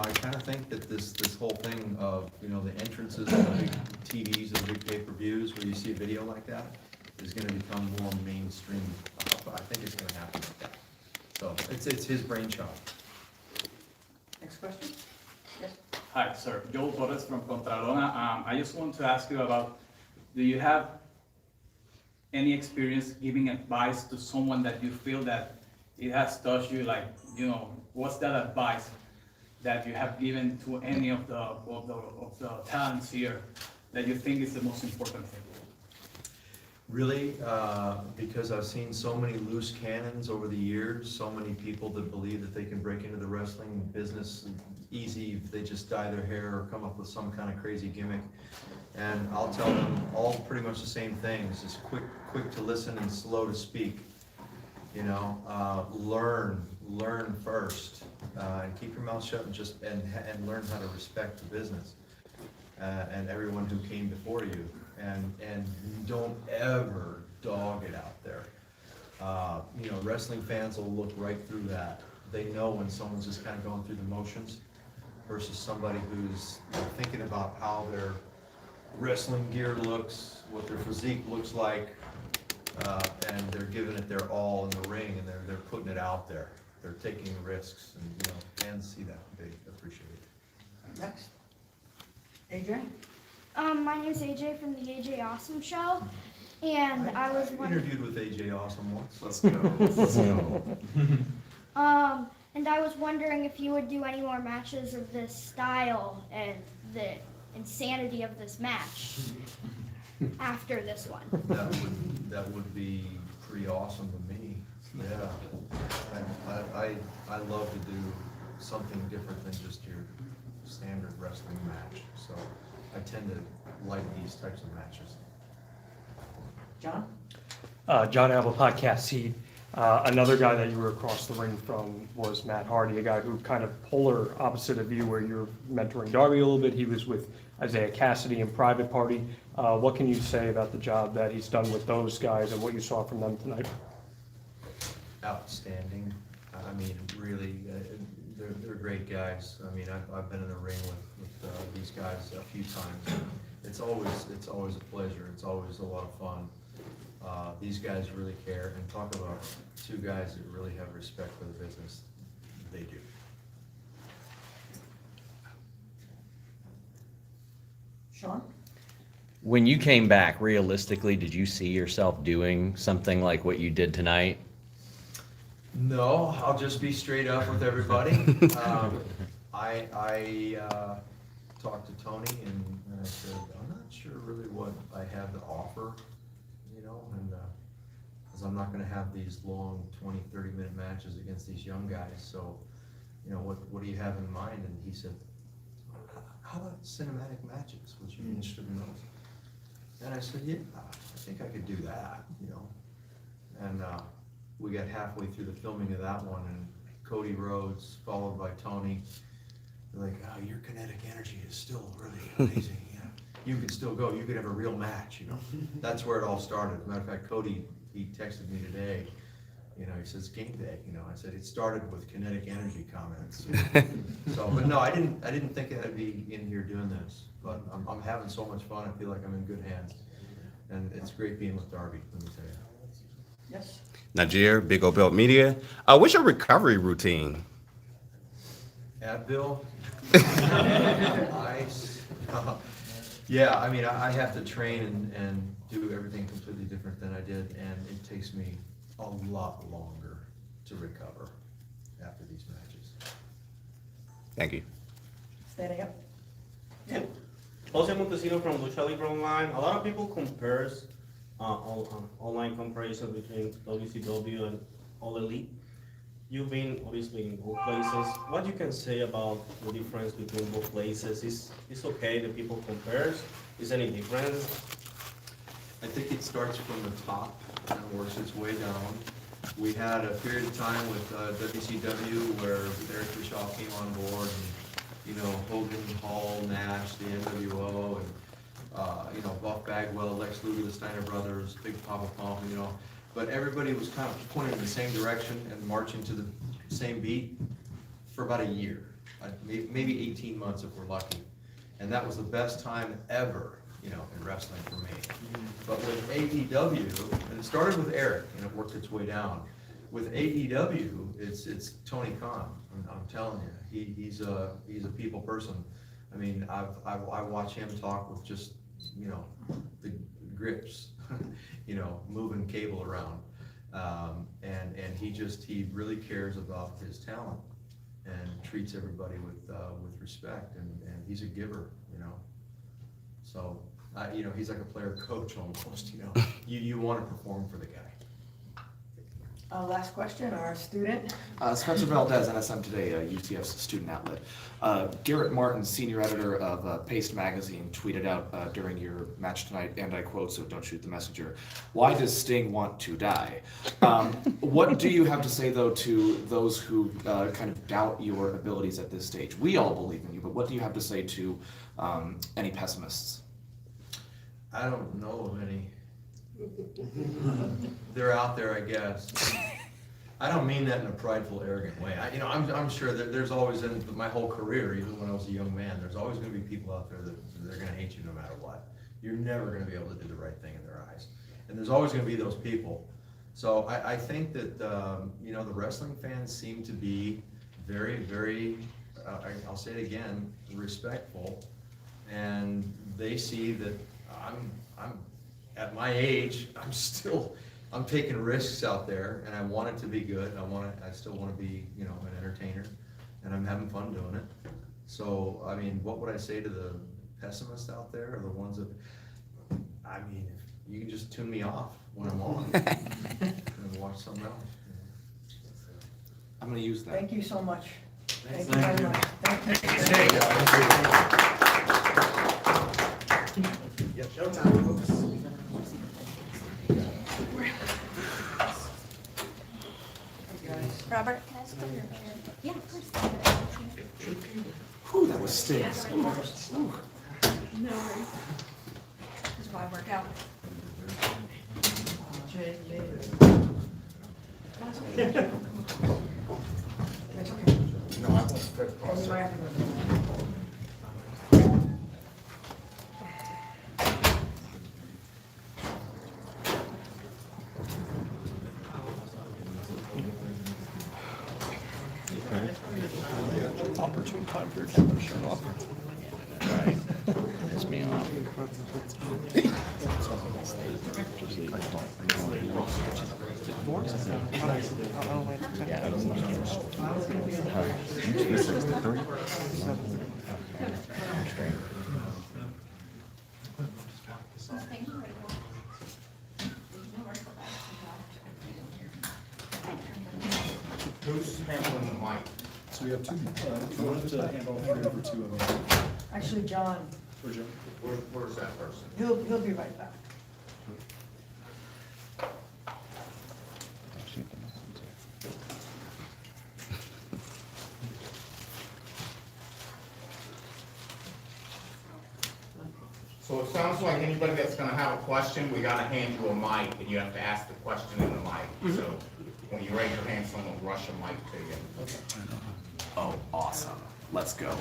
I kind of think that this whole thing of, the entrances and the big TVs and the big pay-per-views where you see a video like that is gonna become more mainstream. I think it's gonna happen like that. So it's his brainchild. Next question? Yes. Hi, sir. Joel Torres from Contralona. I just want to ask you about, do you have any experience giving advice to someone that you feel that it has touched you? Like, what's that advice that you have given to any of the talents here that you think is the most important thing? Really, because I've seen so many loose cannons over the years, so many people that believe that they can break into the wrestling business easy if they just dye their hair or come up with some kind of crazy gimmick. And I'll tell them all pretty much the same things, just quick to listen and slow to speak. Learn first, and keep your mouth shut and learn how to respect the business, and everyone who came before you. And don't ever dog it out there. Wrestling fans will look right through that. They know when someone's just kind of going through the motions versus somebody who's thinking about how their wrestling gear looks, what their physique looks like, and they're giving it their all in the ring, and they're putting it out there. They're taking risks, and fans see that. They appreciate it. Next. Adrian? My name's AJ from the AJ Awesome Show, and I was interviewed with AJ Awesome once. Let's go. And I was wondering if you would do any more matches of this style and the insanity of this match after this one. That would be pretty awesome to me. Yeah, I love to do something different than just your standard wrestling match. So I tend to like these types of matches. John? John Alba, Podcast Seed. Another guy that you were across the ring from was Matt Hardy, a guy who kind of polar opposite of you, where you're mentoring Darby a little bit. He was with Isaiah Cassidy in Private Party. What can you say about the job that he's done with those guys and what you saw from them tonight? Outstanding. I mean, really, they're great guys. I mean, I've been in the ring with these guys a few times. It's always a pleasure. It's always a lot of fun. These guys really care, and talk about two guys that really have respect for the business. They do. Sean? When you came back, realistically, did you see yourself doing something like what you did tonight? No, I'll just be straight up with everybody. I talked to Tony and I said, I'm not sure really what I have to offer, and because I'm not going to have these long 20, 30-minute matches against these young guys. So, what do you have in mind? And he said, how about cinematic matches? Would you be interested in those? And I said, yeah, I think I could do that, And we got halfway through the filming of that one, and Cody Rhodes, followed by Tony, they're like, oh, your kinetic energy is still really amazing. You can still go. You could have a real match, That's where it all started. As a matter of fact, Cody, he texted me today. He says game day. I said it started with kinetic energy comments. So, but no, I didn't think I'd be in here doing this. But I'm having so much fun. I feel like I'm in good hands, and it's great being with Darby. Let me tell you. Yes. Najir, Big O Belt Media. What's your recovery routine? Advil. Ice. Yeah, I mean, I have to train and do everything completely different than I did, and it takes me a lot longer to recover after these matches. Thank you. Standing up. Yeah. Jose Montesino from Lucha Libre Online. A lot of people compares online comparison between WCW and All Elite. You've been obviously in both places. What you can say about the difference between both places? It's okay that people compares. Is any difference? I think it starts from the top and works its way down. We had a period of time with WCW where Eric Bischoff came on board, and Hogan, Hall, Nash, the NWO, and Buff Bagwell, Lex Luger, the Steiner Brothers, Big Papa Pump, but everybody was kind of pointing in the same direction and marching to the same beat for about a year. maybe 18 months if we're lucky. And that was the best time ever, you know, in wrestling for me. But with AEW, and it started with Eric, and it worked its way down. With AEW, it's Tony Khan. I'm telling you, he's a people person. I mean, I watch him talk with just, you know, the grips, you know, moving cable around, and he really cares about his talent and treats everybody with respect, and he's a giver, you know. So, you know, he's like a player coach almost, you know. You want to perform for the guy. Last question, our student. Spencer Valdez, NSM Today, UCF's student outlet. Garrett Martin, senior editor of Paste Magazine, tweeted out during your match tonight, and I quote, so don't shoot the messenger, "Why does Sting want to die?" What do you have to say, though, to those who kind of doubt your abilities at this stage? We all believe in you, but what do you have to say to any pessimists? I don't know of any. They're out there, I guess. I don't mean that in a prideful, arrogant way. I'm sure that there's always, in my whole career, even when I was a young man, there's always going to be people out there that they're going to hate you no matter what. You're never going to be able to do the right thing in their eyes, and there's always going to be those people. So I think that you know, the wrestling fans seem to be very, very, I'll say it again, respectful, and they see that I'm at my age, I'm taking risks out there, and I want it to be good. I still want to be, you know, an entertainer, and I'm having fun doing it. So, I mean, what would I say to the pessimists out there, or the ones that, I mean, if you can just tune me off when I'm on and watch something else. I'm going to use that. Thank you so much. Thank you very much. Thank you. Showtime, folks. Robert, can I still your hair? Yeah, of course. Whew, that was Sting. No worries. This is why I work out. That's okay. No, I won't fit across. You might have to go. Opportune time for your camera to shut off. Right. Piss me off. Who's handling the mic? So we have two, you wanted to handle over two of them. Actually, John, Where's that person? he'll be right back. So it sounds like anybody that's gonna have a question, we gotta hand you a mic, and you have to ask the question in the mic. So when you raise your hand, someone will rush a mic to you. Oh, awesome. Let's go.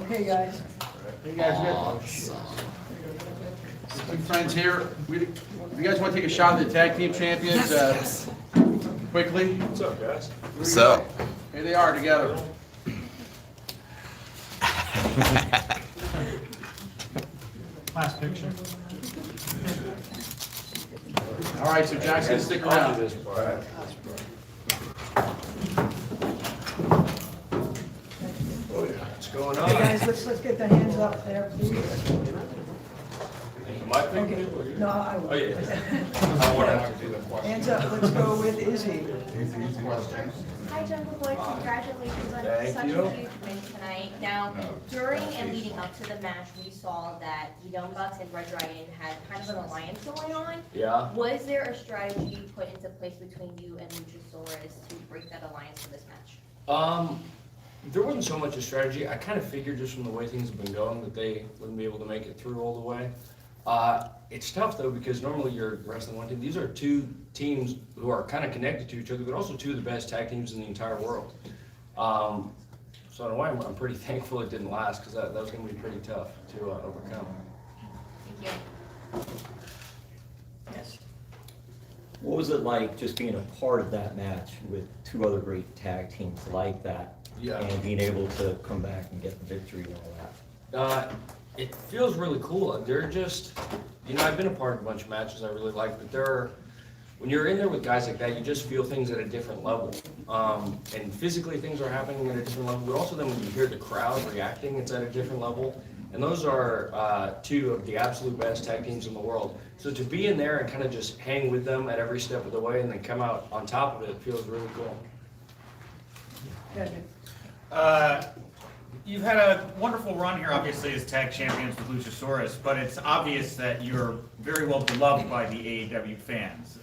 Okay, guys. Hey guys, good friends here. You guys want to take a shot at the tag team champions quickly? What's up, guys? What's up? Here they are together. Last picture. All right, so Jack's gonna stick around. What's going Hey, guys, let's get the hands up there, please. Okay, no, I will. Hands up, let's go with Izzy. Hi, Jungle Boy, congratulations on such a huge win tonight. Now, during and leading up to the match, we saw that the Young Bucks and Red Dragon had kind of an alliance going on. Yeah. Was there a strategy put into place between you and Luchasaurus to break that alliance for this match? There wasn't so much a strategy. I kind of figured just from the way things have been going that they wouldn't be able to make it through all the way. It's tough though because normally you're wrestling one team. These are two teams who are kind of connected to each other, but also two of the best tag teams in the entire world. So in a way, I'm pretty thankful it didn't last, because that was going to be pretty tough to overcome. Thank you. Yes. What was it like just being a part of that match with two other great tag teams like that? Yeah. And being able to come back and get the victory and all that? It feels really cool. They're just, I've been a part of a bunch of matches I really like, but when you're in there with guys like that, you just feel things at a different level. And physically things are happening at a different level, but also then when you hear the crowd reacting, it's at a different level. And those are two of the absolute best tag teams in the world. So to be in there and kind of just hang with them at every step of the way and then come out on top of it feels really cool. You've had a wonderful run here, obviously, as tag champions with Luchasaurus, but it's obvious that you're very well beloved by the AEW fans.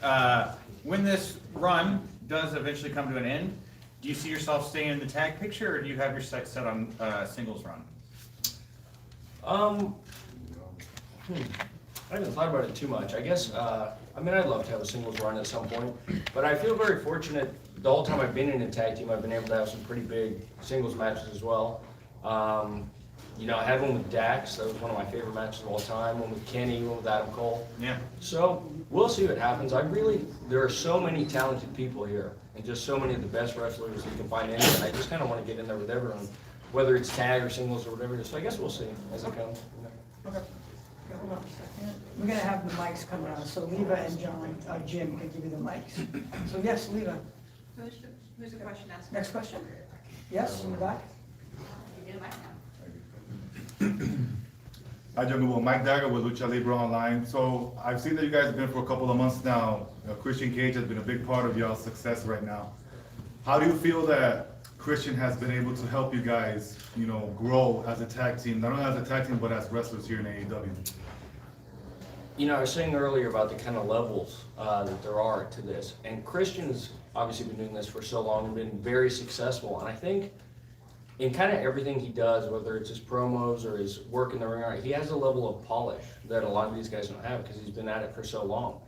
When this run does eventually come to an end, do you see yourself staying in the tag picture, or do you have your sights set on singles run? I haven't thought about it too much. I guess, I'd love to have a singles run at some point, but I feel very fortunate. The whole time I've been in a tag team, I've been able to have some pretty big singles matches as well. I had one with Dax. That was one of my favorite matches of all time. One with Kenny, one with Adam Cole. Yeah. So we'll see what happens. There are so many talented people here, and just so many of the best wrestlers you can find in there. And I just kind of want to get in there with everyone, whether it's tag or singles or whatever. So I guess we'll see as it comes. Okay. Hold on a second. We're gonna have the mics come around, so Leva and Jim can give you the mics. So yes, Leva. Who's the question asked? Next question. Yes, in the back. You get a mic now. Hi, Jungle Boy. Mike Dagger with Lucha Libre Online. So I've seen that you guys have been for a couple of months now. Christian Cage has been a big part of y'all's success right now. How do you feel that Christian has been able to help you guys, grow as a tag team, not only as a tag team, but as wrestlers here in AEW? I was saying earlier about the kind of levels that there are to this, and Christian's obviously been doing this for so long and been very successful, and I think in kind of everything he does, whether it's his promos or his work in the ring, he has a level of polish that a lot of these guys don't have because he's been at it for so long.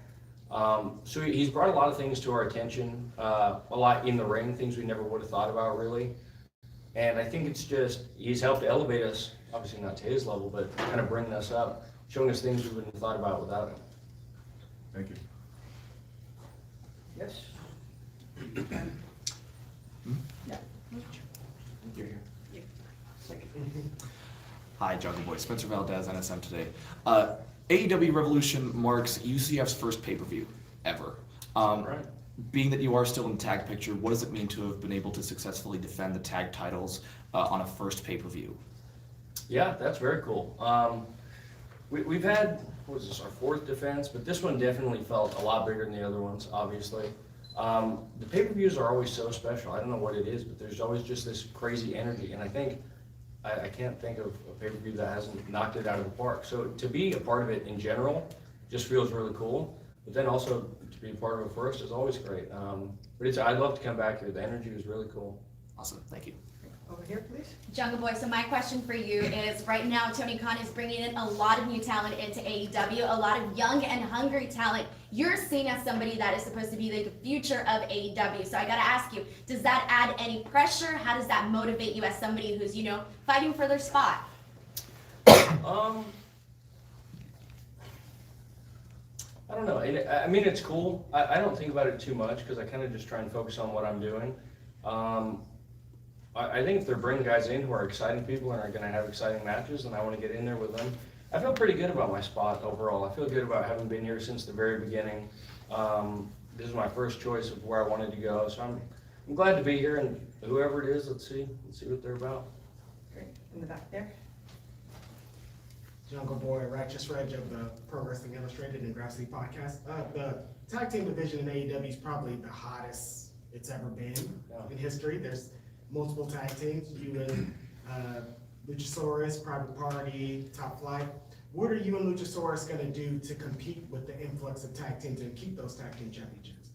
So he's brought a lot of things to our attention, a lot in the ring, things we never would have thought about really. And I think it's just, he's helped elevate us, obviously not to his level, but kind of bringing us up, showing us things we wouldn't have thought about without him. Thank you. Yes. Yeah. You're here. Hi, Jungle Boy. Spencer Valdez, NSM Today. AEW Revolution marks UCF's first pay-per-view ever. Right. Being that you are still in the tag picture, what does it mean to have been able to successfully defend the tag titles on a first pay-per-view? Yeah, that's very cool. We've had, what was this, our fourth defense, but this one definitely felt a lot bigger than the other ones, obviously. The pay-per-views are always so special. I don't know what it is, but there's always just this crazy energy, and I think I can't think of a pay-per-view that hasn't knocked it out of the park. So to be a part of it in general just feels really cool, but then also to be a part of it first is always great. But I'd love to come back here. The energy was really cool. Awesome, thank you. Over here, please. Jungle Boy, so my question for you is, right now Tony Khan is bringing in a lot of new talent into AEW, a lot of young and hungry talent. You're seen as somebody that is supposed to be the future of AEW. So I gotta ask you, does that add any pressure? How does that motivate you as somebody who's, fighting for their spot? I don't know. It's cool. I don't think about it too much because I kind of just try and focus on what I'm doing. I think if they're bringing guys in who are exciting people and are going to have exciting matches, and I want to get in there with them, I feel pretty good about my spot overall. I feel good about having been here since the very beginning. This is my first choice of where I wanted to go, so I'm glad to be here. And whoever it is, let's see what they're about. Great. In the back there. Jungle Boy, Righteous Reg of the Pro Wrestling Illustrated and Grassy Podcast. The tag team division in AEW is probably the hottest it's ever been in history. There's multiple tag teams, you and Luchasaurus, Private Party, Top Flight. What are you and Luchasaurus going to do to compete with the influx of tag teams and keep those tag team championships?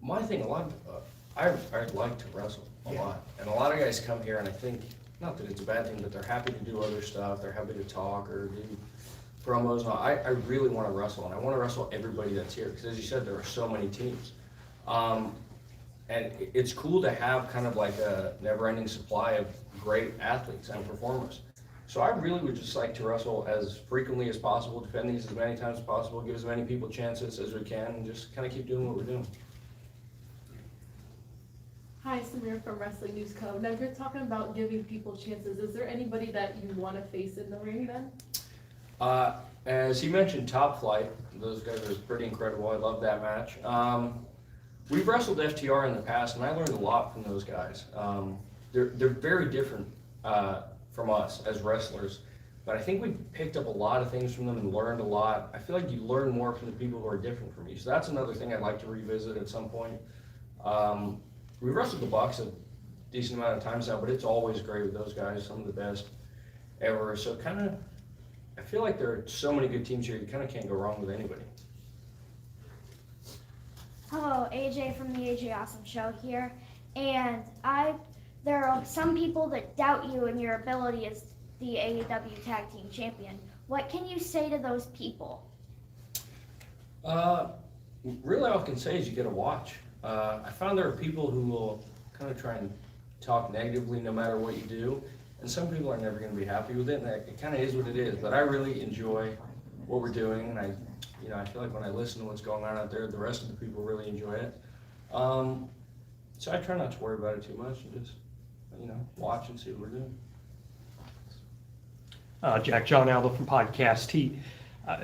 My thing, I like to wrestle a lot, and a lot of guys come here, and I think, not that it's a bad thing, but they're happy to do other stuff. They're happy to talk or do promos. I really want to wrestle, and I want to wrestle everybody that's here, because as you said, there are so many teams. And it's cool to have kind of like a never-ending supply of great athletes and performers. So I really would just like to wrestle as frequently as possible, defend these as many times as possible, give as many people chances as we can, and just kind of keep doing what we're doing. Hi, Samir from Wrestling News Co. Now, if you're talking about giving people chances, is there anybody that you want to face in the ring then? As you mentioned, Top Flight, those guys are pretty incredible. I love that match. We've wrestled FTR in the past, and I learned a lot from those guys. They're very different from us as wrestlers, but I think we picked up a lot of things from them and learned a lot. I feel like you learn more from the people who are different from you, so that's another thing I'd like to revisit at some point. We wrestled the Bucks a decent amount of times now, but it's always great with those guys, some of the best ever. So kind of, I feel like there are so many good teams here, you kind of can't go wrong with anybody. Hello, AJ from the AJ Awesome Show here, and there are some people that doubt you and your ability as the AEW Tag Team Champion. What can you say to those people? Really all I can say is you gotta watch. I found there are people who will kind of try and talk negatively no matter what you do, and some people are never gonna be happy with it, and it kind of is what it is, but I really enjoy what we're doing, and I feel like when I listen to what's going on out there, the rest of the people really enjoy it. So I try not to worry about it too much and just, watch and see what we're doing. Jack, John Aldo from Podcast Heat.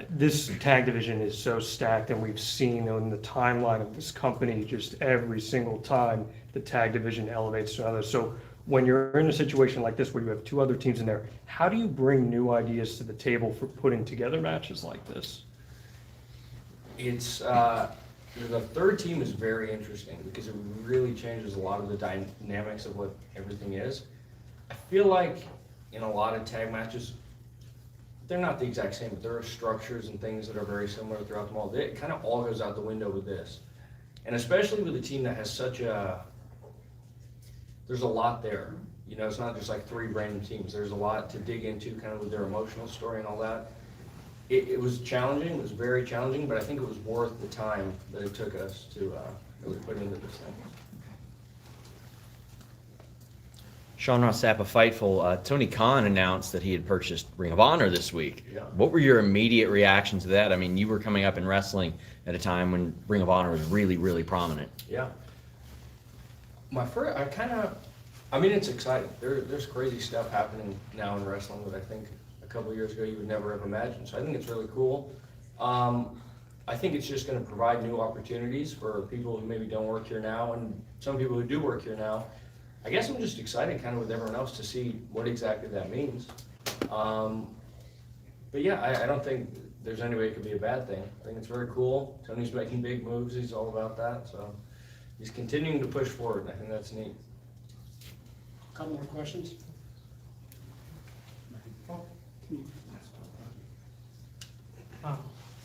This tag division is so stacked, and we've seen on the timeline of this company just every single time the tag division elevates to others. So when you're in a situation like this where you have two other teams in there, how do you bring new ideas to the table for putting together matches like this? It's the third team is very interesting because it really changes a lot of the dynamics of what everything is. I feel like in a lot of tag matches, they're not the exact same, but there are structures and things that are very similar throughout them all. It kind of all goes out the window with this. And especially with a team that has there's a lot there. It's not just like three random teams. There's a lot to dig into kind of with their emotional story and all that. It was challenging, it was very challenging, but I think it was worth the time that it took us to really put into this thing. Sean Ross Sapp of Fightful, Tony Khan announced that he had purchased Ring of Honor this week. Yeah. What were your immediate reactions to that? I mean, you were coming up in wrestling at a time when Ring of Honor was really, really prominent. Yeah. It's exciting. There's crazy stuff happening now in wrestling that I think a couple of years ago you would never have imagined. So I think it's really cool. I think it's just going to provide new opportunities for people who maybe don't work here now and some people who do work here now. I guess I'm just excited kind of with everyone else to see what exactly that means. But yeah, I don't think there's any way it could be a bad thing. I think it's very cool. Tony's making big moves. He's all about that. So he's continuing to push forward, and I think that's neat. Couple more questions?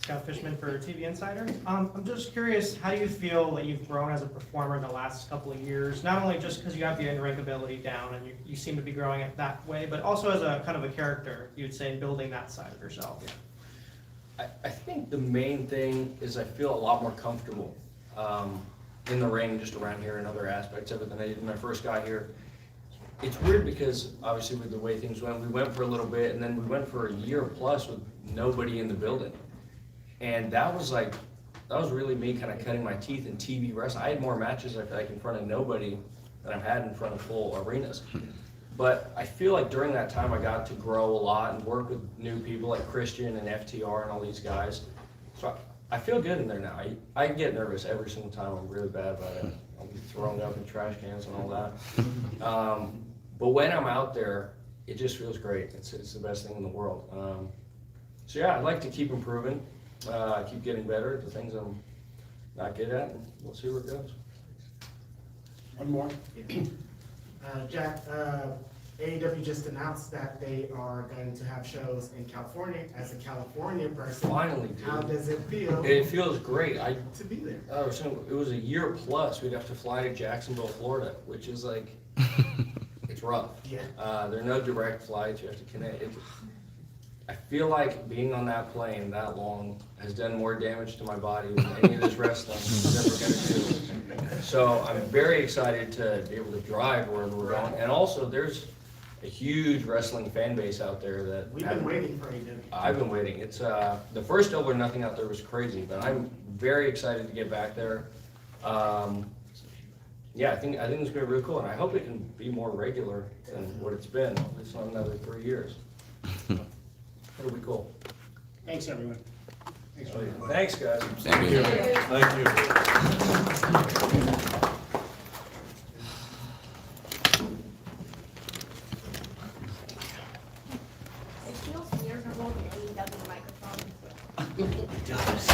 Scott Fishman for TV Insider. I'm just curious, how do you feel that you've grown as a performer in the last couple of years? Not only just because you have the in-ring ability down and you seem to be growing it that way, but also as a kind of a character, you would say, building that side of yourself. I think the main thing is I feel a lot more comfortable in the ring, just around here and other aspects of it than I did when I first got here. It's weird because obviously with the way things went, we went for a little bit and then we went for a year plus with nobody in the building. And that was really me kind of cutting my teeth in TV wrestling. I had more matches I feel like in front of nobody than I've had in front of full arenas. But I feel like during that time I got to grow a lot and work with new people like Christian and FTR and all these guys. So I feel good in there now. I get nervous every single time. I'm really bad about it. I'll be throwing up in trash cans and all that. But when I'm out there, it just feels great. It's the best thing in the world. So yeah, I'd like to keep improving, keep getting better at the things I'm not good at, and we'll see where it goes. One more. Jack, AEW just announced that they are going to have shows in California. As a California person, Finally, dude. How does it feel? It feels great. To be there. It was a year plus. We'd have to fly to Jacksonville, Florida, which is like, it's rough. Yeah. There are no direct flights. You have to connect. I feel like being on that plane that long has done more damage to my body than any of this wrestling is ever gonna do. So I'm very excited to be able to drive wherever we're going. And also, there's a huge wrestling fan base out there that. We've been waiting for you. I've been waiting. It's, the first Double or Nothing out there was crazy, but I'm very excited to get back there. Yeah, I think it's gonna be really cool, and I hope it can be more regular than what it's been. It's not another 3 years. It'll be cool. Thanks, everyone. Thanks for Thanks, guys. Thank you. Thank you. It feels weird to hold an AEW microphone. It does.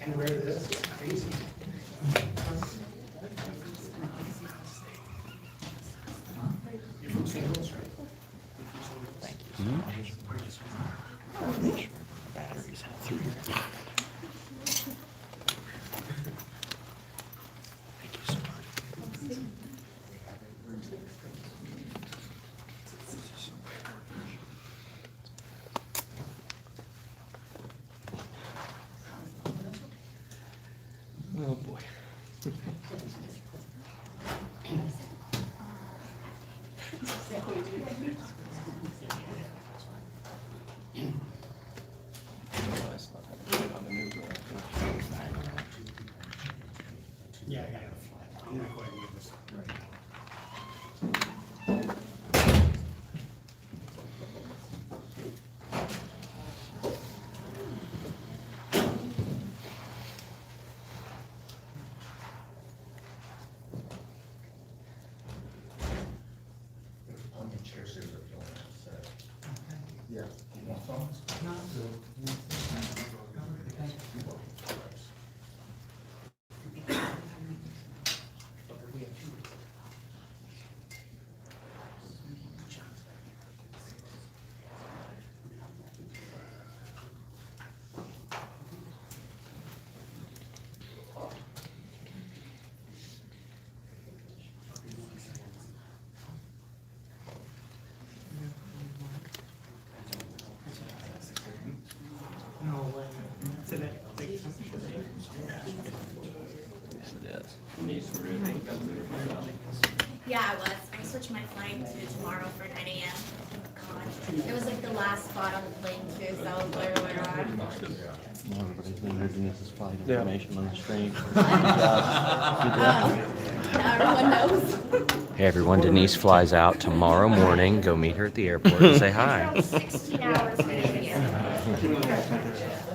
And where it is, it's crazy. You're from St. Louis, right? Thank you. Make sure batteries have 3 years. Thank you so much. Oh, boy. Yeah, I got it. I'm gonna go ahead and give this. Yeah. No way. Today. Yeah, I was. I switched my flight to tomorrow for 9 a.m. God, it was like the last spot on the plane too, so I was like, oh my god. Everybody's been reading this flight Yeah. information on the stream. Now everyone knows. Hey everyone, Denise flies out tomorrow morning. Go meet her at the airport and say hi. Around 16 hours to get here.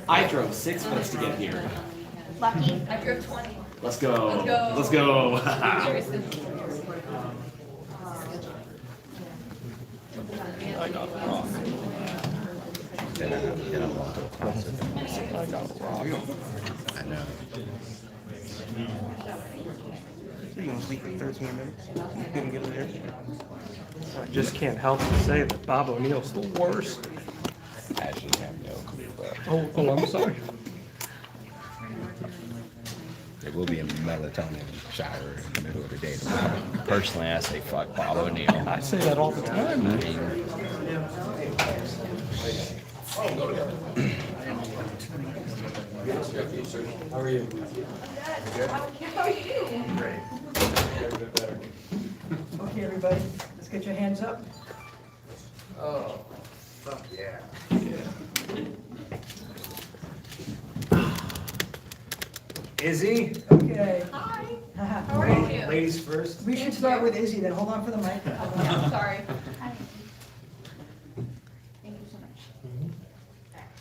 I drove 6 minutes to get here. Lucky. I drove 20. Let's go. Let's go. Let's go. I got rock. Then I walked across it. I got rock. I know. So you gonna sleep for 13 minutes? You couldn't get there? I just can't help but say that Bob O'Neill's the worst. I actually have no clue, but Oh, I'm sorry. there will be a melatonin shower in the middle of the day tomorrow. Personally, I say fuck Bob O'Neill. I say that all the time. I mean, How are you? How are you? Great. Okay, everybody, let's get your hands up. Oh, fuck yeah. Izzy, Okay. Hi. How are you? ladies first. We should start with Izzy, then hold on for the mic. I'm sorry. Thank you so much.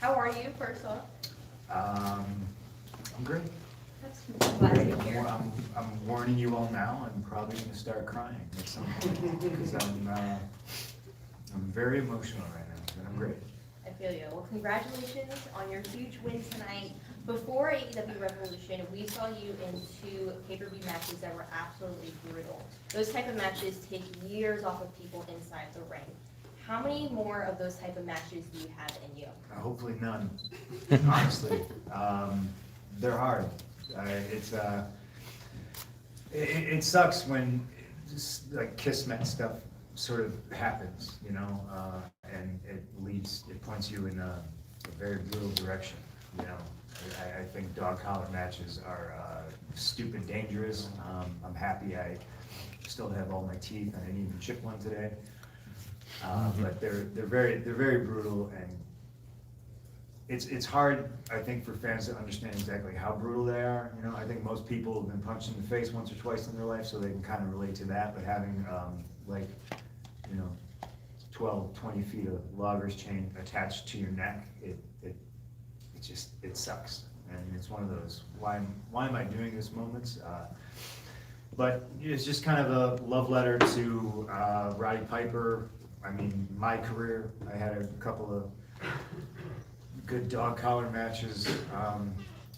How are you, first off? I'm great. That's glad to hear. I'm warning you all now, I'm probably gonna start crying at some point, because I'm very emotional right now, but I'm great. I feel you. Well, congratulations on your huge win tonight. Before AEW Revolution, we saw you in 2 pay-per-view matches that were absolutely brutal. Those type of matches take years off of people inside the ring. How many more of those type of matches do you have in you? Hopefully none, honestly. They're hard. It sucks when just like kismet stuff sort of happens, you know? and it points you in a very brutal direction, you know. I think dog collar matches are stupid dangerous. I'm happy I still have all my teeth, and I didn't even chip one today. But they're very brutal, and it's hard, I think, for fans to understand exactly how brutal they are. You know, I think most people have been punched in the face once or twice in their life, so they can kind of relate to that. But having like, you know, 12, 20 feet of loggers chain attached to your neck, it sucks. And it's one of those why am I doing this moments. But it's just kind of a love letter to Roddy Piper. I mean, my career, I had a couple of good dog collar matches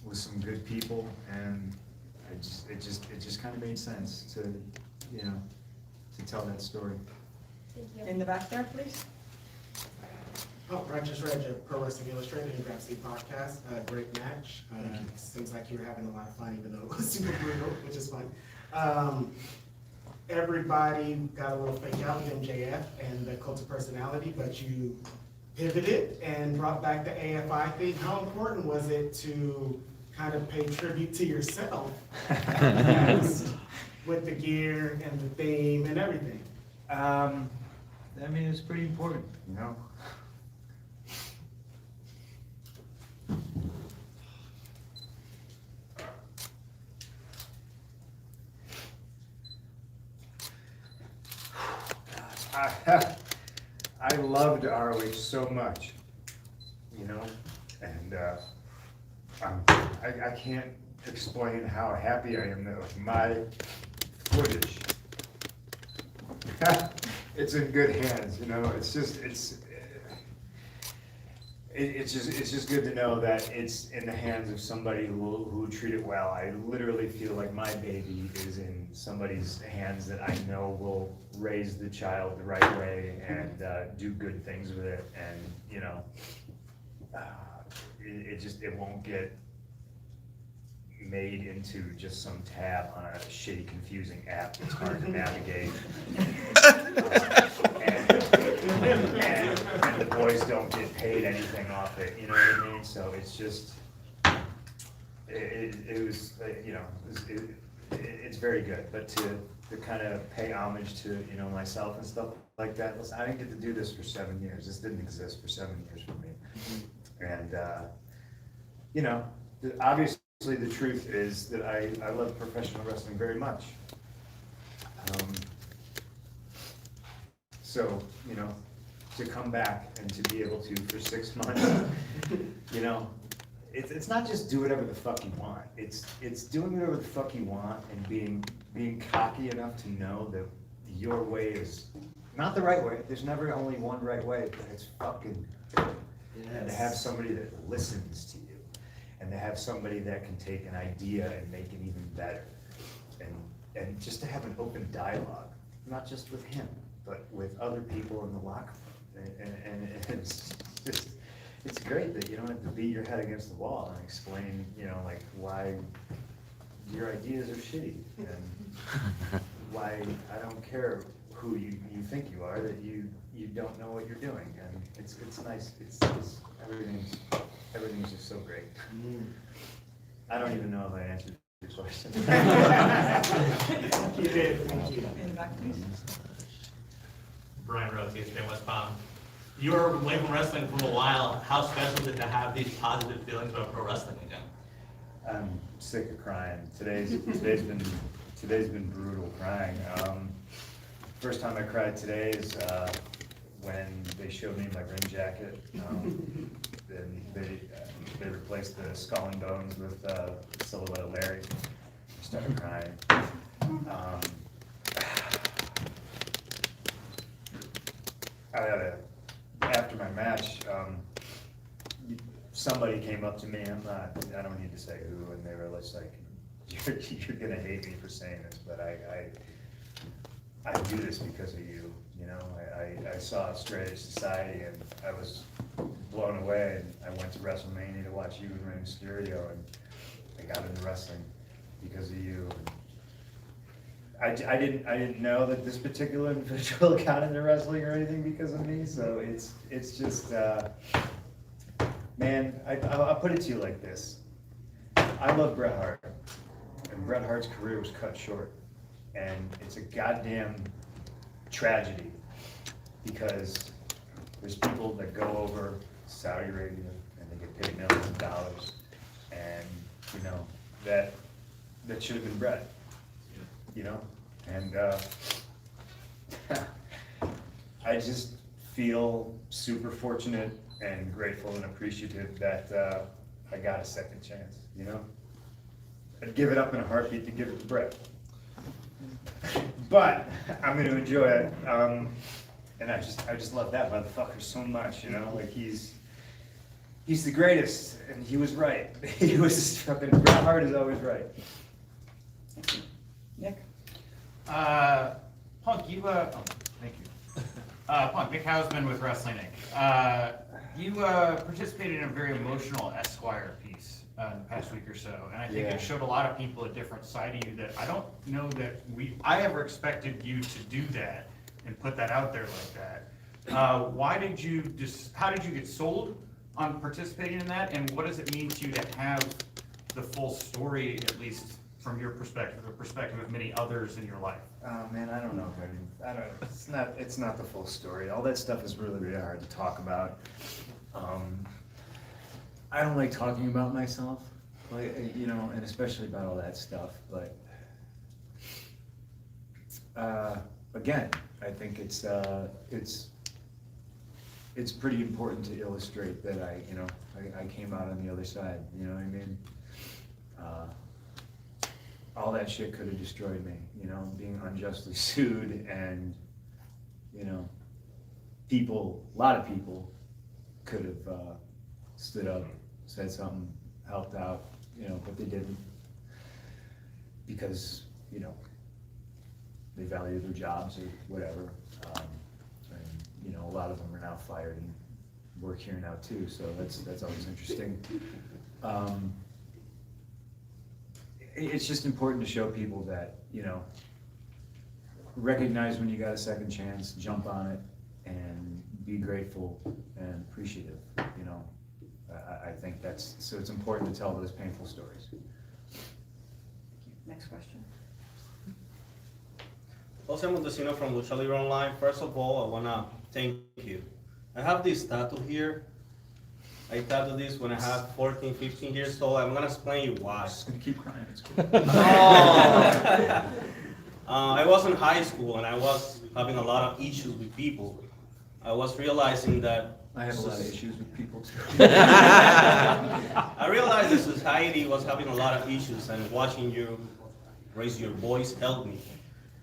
with some good people, and it just kind of made sense to, you know, to tell that story. In the back there, please. Oh, Righteous Reg of Pro Wrestling Illustrated and Grab Seat Podcast. Great match. Seems like you were having a lot of fun, even though it was super brutal, which is fun. Everybody got a little fake out with MJF and the cult of personality, but you pivoted and brought back the AFI thing. How important was it to kind of pay tribute to yourself with the gear and the theme and everything? I mean, it's pretty important, you know. I loved ROH so much, you know, and I can't explain how happy I am that like my footage, it's in good hands, you know. It's just good to know that it's in the hands of somebody who treat it well. I literally feel like my baby is in somebody's hands that I know will raise the child the right way and do good things with it. And you know, it won't get made into just some tab on a shitty, confusing app that's hard to navigate. And the boys don't get paid anything off it, you know what I mean? So it's just, it was, you know, it's very good. But to kind of pay homage to, you know, myself and stuff like that, listen, I didn't get to do this for 7 years. This didn't exist for 7 years for me. And, you know, obviously the truth is that I love professional wrestling very much. So, you know, to come back and to be able to, for 6 months, you know, it's not just do whatever the fuck you want. It's doing whatever the fuck you want and being cocky enough to know that your way is not the right way. There's never only one right way, but it's fucking good. Yes. And to have somebody that listens to you, and to have somebody that can take an idea and make it even better, and just to have an open dialogue, not just with him, but with other people in the locker room. And it's great that you don't have to beat your head against the wall and explain, you know, like why your ideas are shitty and why I don't care who you think you are, that you don't know what you're doing. And it's nice. It's everything's just so great. I don't even know if I answered your question. You did. Thank you. In the back, please. Brian Rose, ESPN West Palm. You were away from wrestling for a while. How special is it to have these positive feelings about pro wrestling again? I'm sick of crying. Today's been brutal crying. First time I cried today is when they showed me my ring jacket. Then they replaced the skull and bones with silhouette of Larry. I started crying. After my match, somebody came up to me. I don't need to say who, and they were just like, "You're gonna hate me for saying this, but I do this because of you." You know, I saw Straight Edge Society, and I was blown away. And I went to WrestleMania to watch you and Rey Mysterio, and I got into wrestling because of you. I didn't know that this particular individual got into wrestling or anything because of me, so it's just, man, I'll put it to you like this. I love Bret Hart, and Bret Hart's career was cut short, and it's a goddamn tragedy, because there's people that go over to Saudi Arabia, and they get paid millions of dollars, and, you know, that should have been Bret. You know, and I just feel super fortunate and grateful and appreciative that I got a second chance, you know? I'd give it up in a heartbeat to give it to Bret. But I'm gonna enjoy it, and I just love that motherfucker so much, you know? Like, he's the greatest, and he was right. He was fucking, Bret Hart is always right. Nick? Punk, you, thank you. Punk, Nick Hausman with Wrestling Inc. You participated in a very emotional Esquire piece in the past week or so, and I think Yeah. it showed a lot of people a different side of you that I don't know that I ever expected you to do that and put that out there like that. How did you get sold on participating in that, and what does it mean to you to have the full story, at least from your perspective, the perspective of many others in your life? Oh man, I don't know if I don't. It's not the full story. All that stuff is really, really hard to talk about. I don't like talking about myself, like, you know, and especially about all that stuff. But again, I think it's pretty important to illustrate that I came out on the other side. You know what I mean? All that shit could have destroyed me, you know, being unjustly sued, and, you know, a lot of people could have stood up, said something, helped out, you know, but they didn't, because, you know, they value their jobs or whatever. And, you know, a lot of them are now fired and work here now too, so that's always interesting. It's just important to show people that, you know, recognize when you got a second chance, jump on it, and be grateful and appreciative, you know. I think so it's important to tell those painful stories. Next question. Jose Montesino from Lucha Libre Online. First of all, I wanna thank you. I have this tattoo here. I tattooed this when I have 14, 15 years old. I'm gonna explain you why. I'm just gonna keep crying, it's cool. I was in high school and I was having a lot of issues with people. I was realizing that I have a lot of issues with people too. I realized that society was having a lot of issues, and watching you raise your voice helped me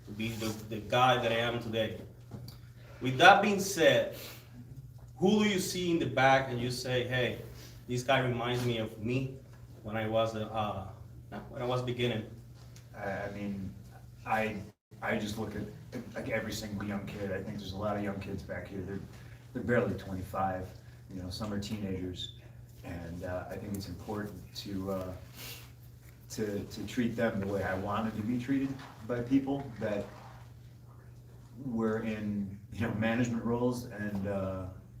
to be the guy that I am today. With that being said, who do you see in the back and you say, hey, this guy reminds me of me when I was beginning? I mean, I just look at like every single young kid. I think there's a lot of young kids back here. They're barely 25. You know, some are teenagers, and I think it's important to treat them the way I wanted to be treated by people that were in, you know, management roles and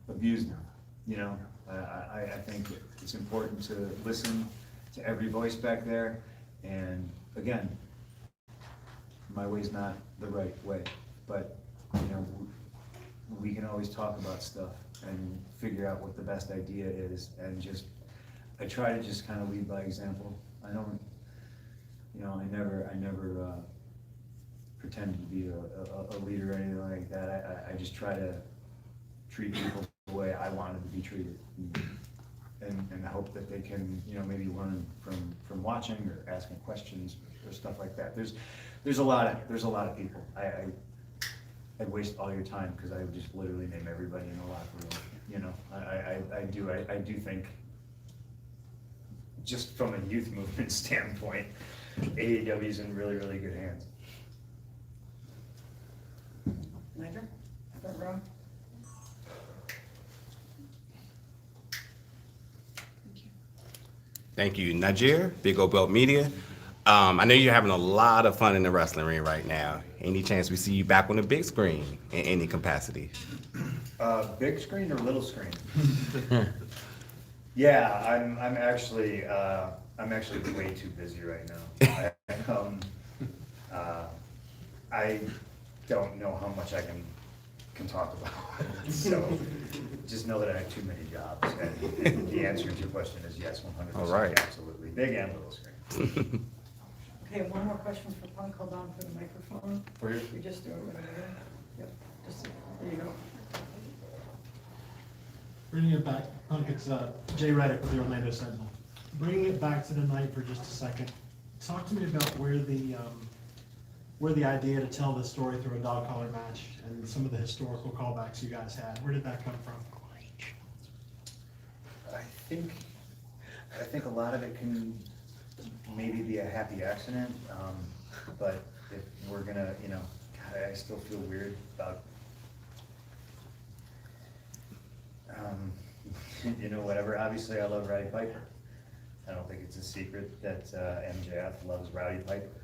abused them. You know, I think it's important to listen to every voice back there, and again, my way's not the right way, but, you know, we can always talk about stuff and figure out what the best idea is, and I try to just kind of lead by example. I don't, you know, I never pretended to be a leader or anything like that. I just try to treat people the way I wanted to be treated, and I hope that they can, you know, maybe learn from watching or asking questions or stuff like that. There's a lot of people. I'd waste all your time because I would just literally name everybody in the locker room. You know, I do think, just from a youth movement standpoint, AEW is in really, really good hands. Niger? Front row? Thank you, Najir, Big O Belt Media. I know you're having a lot of fun in the wrestling ring right now. Any chance we see you back on the big screen in any capacity? Big screen or little screen? Yeah, I'm actually way too busy right now. I don't know how much I can talk about. So just know that I have too many jobs. And the answer to your question is yes, 100%. All right. Absolutely. Big and little screen. Okay, one more question for Punk. Hold on for the microphone. For you? We just do it right here. Yep, just, there you go. Bringing it back, Punk, it's Jay Reddick with the Orlando Sentinel. Bringing it back to the night for just a second, talk to me about where the idea to tell this story through a dog collar match and some of the historical callbacks you guys had, where did that come from? I think a lot of it can maybe be a happy accident, but if we're gonna, God, I still feel weird about, whatever. Obviously, I love Roddy Piper. I don't think it's a secret that MJF loves Roddy Piper.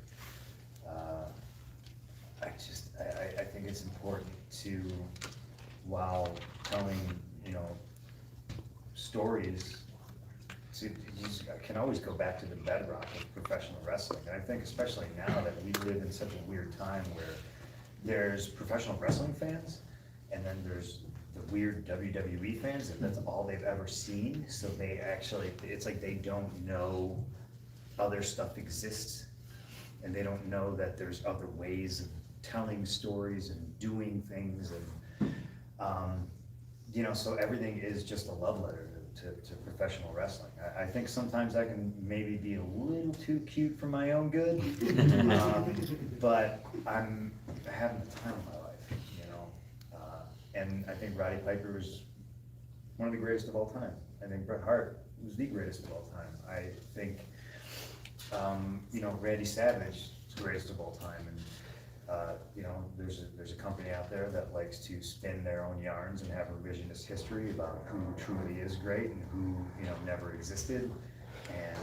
I think it's important to, while telling, stories, you can always go back to the bedrock of professional wrestling. And I think especially now that we live in such a weird time where there's professional wrestling fans, and then there's the weird WWE fans, and that's all they've ever seen. So they actually, it's like they don't know other stuff exists, and they don't know that there's other ways of telling stories and doing things, and so everything is just a love letter to professional wrestling. I think sometimes I can maybe be a little too cute for my own good, but I'm having the time of my life, and I think Roddy Piper was one of the greatest of all time. I think Bret Hart was the greatest of all time. I think, Randy Savage is the greatest of all time. And there's a company out there that likes to spin their own yarns and have revisionist history about who truly is great and who, never existed. And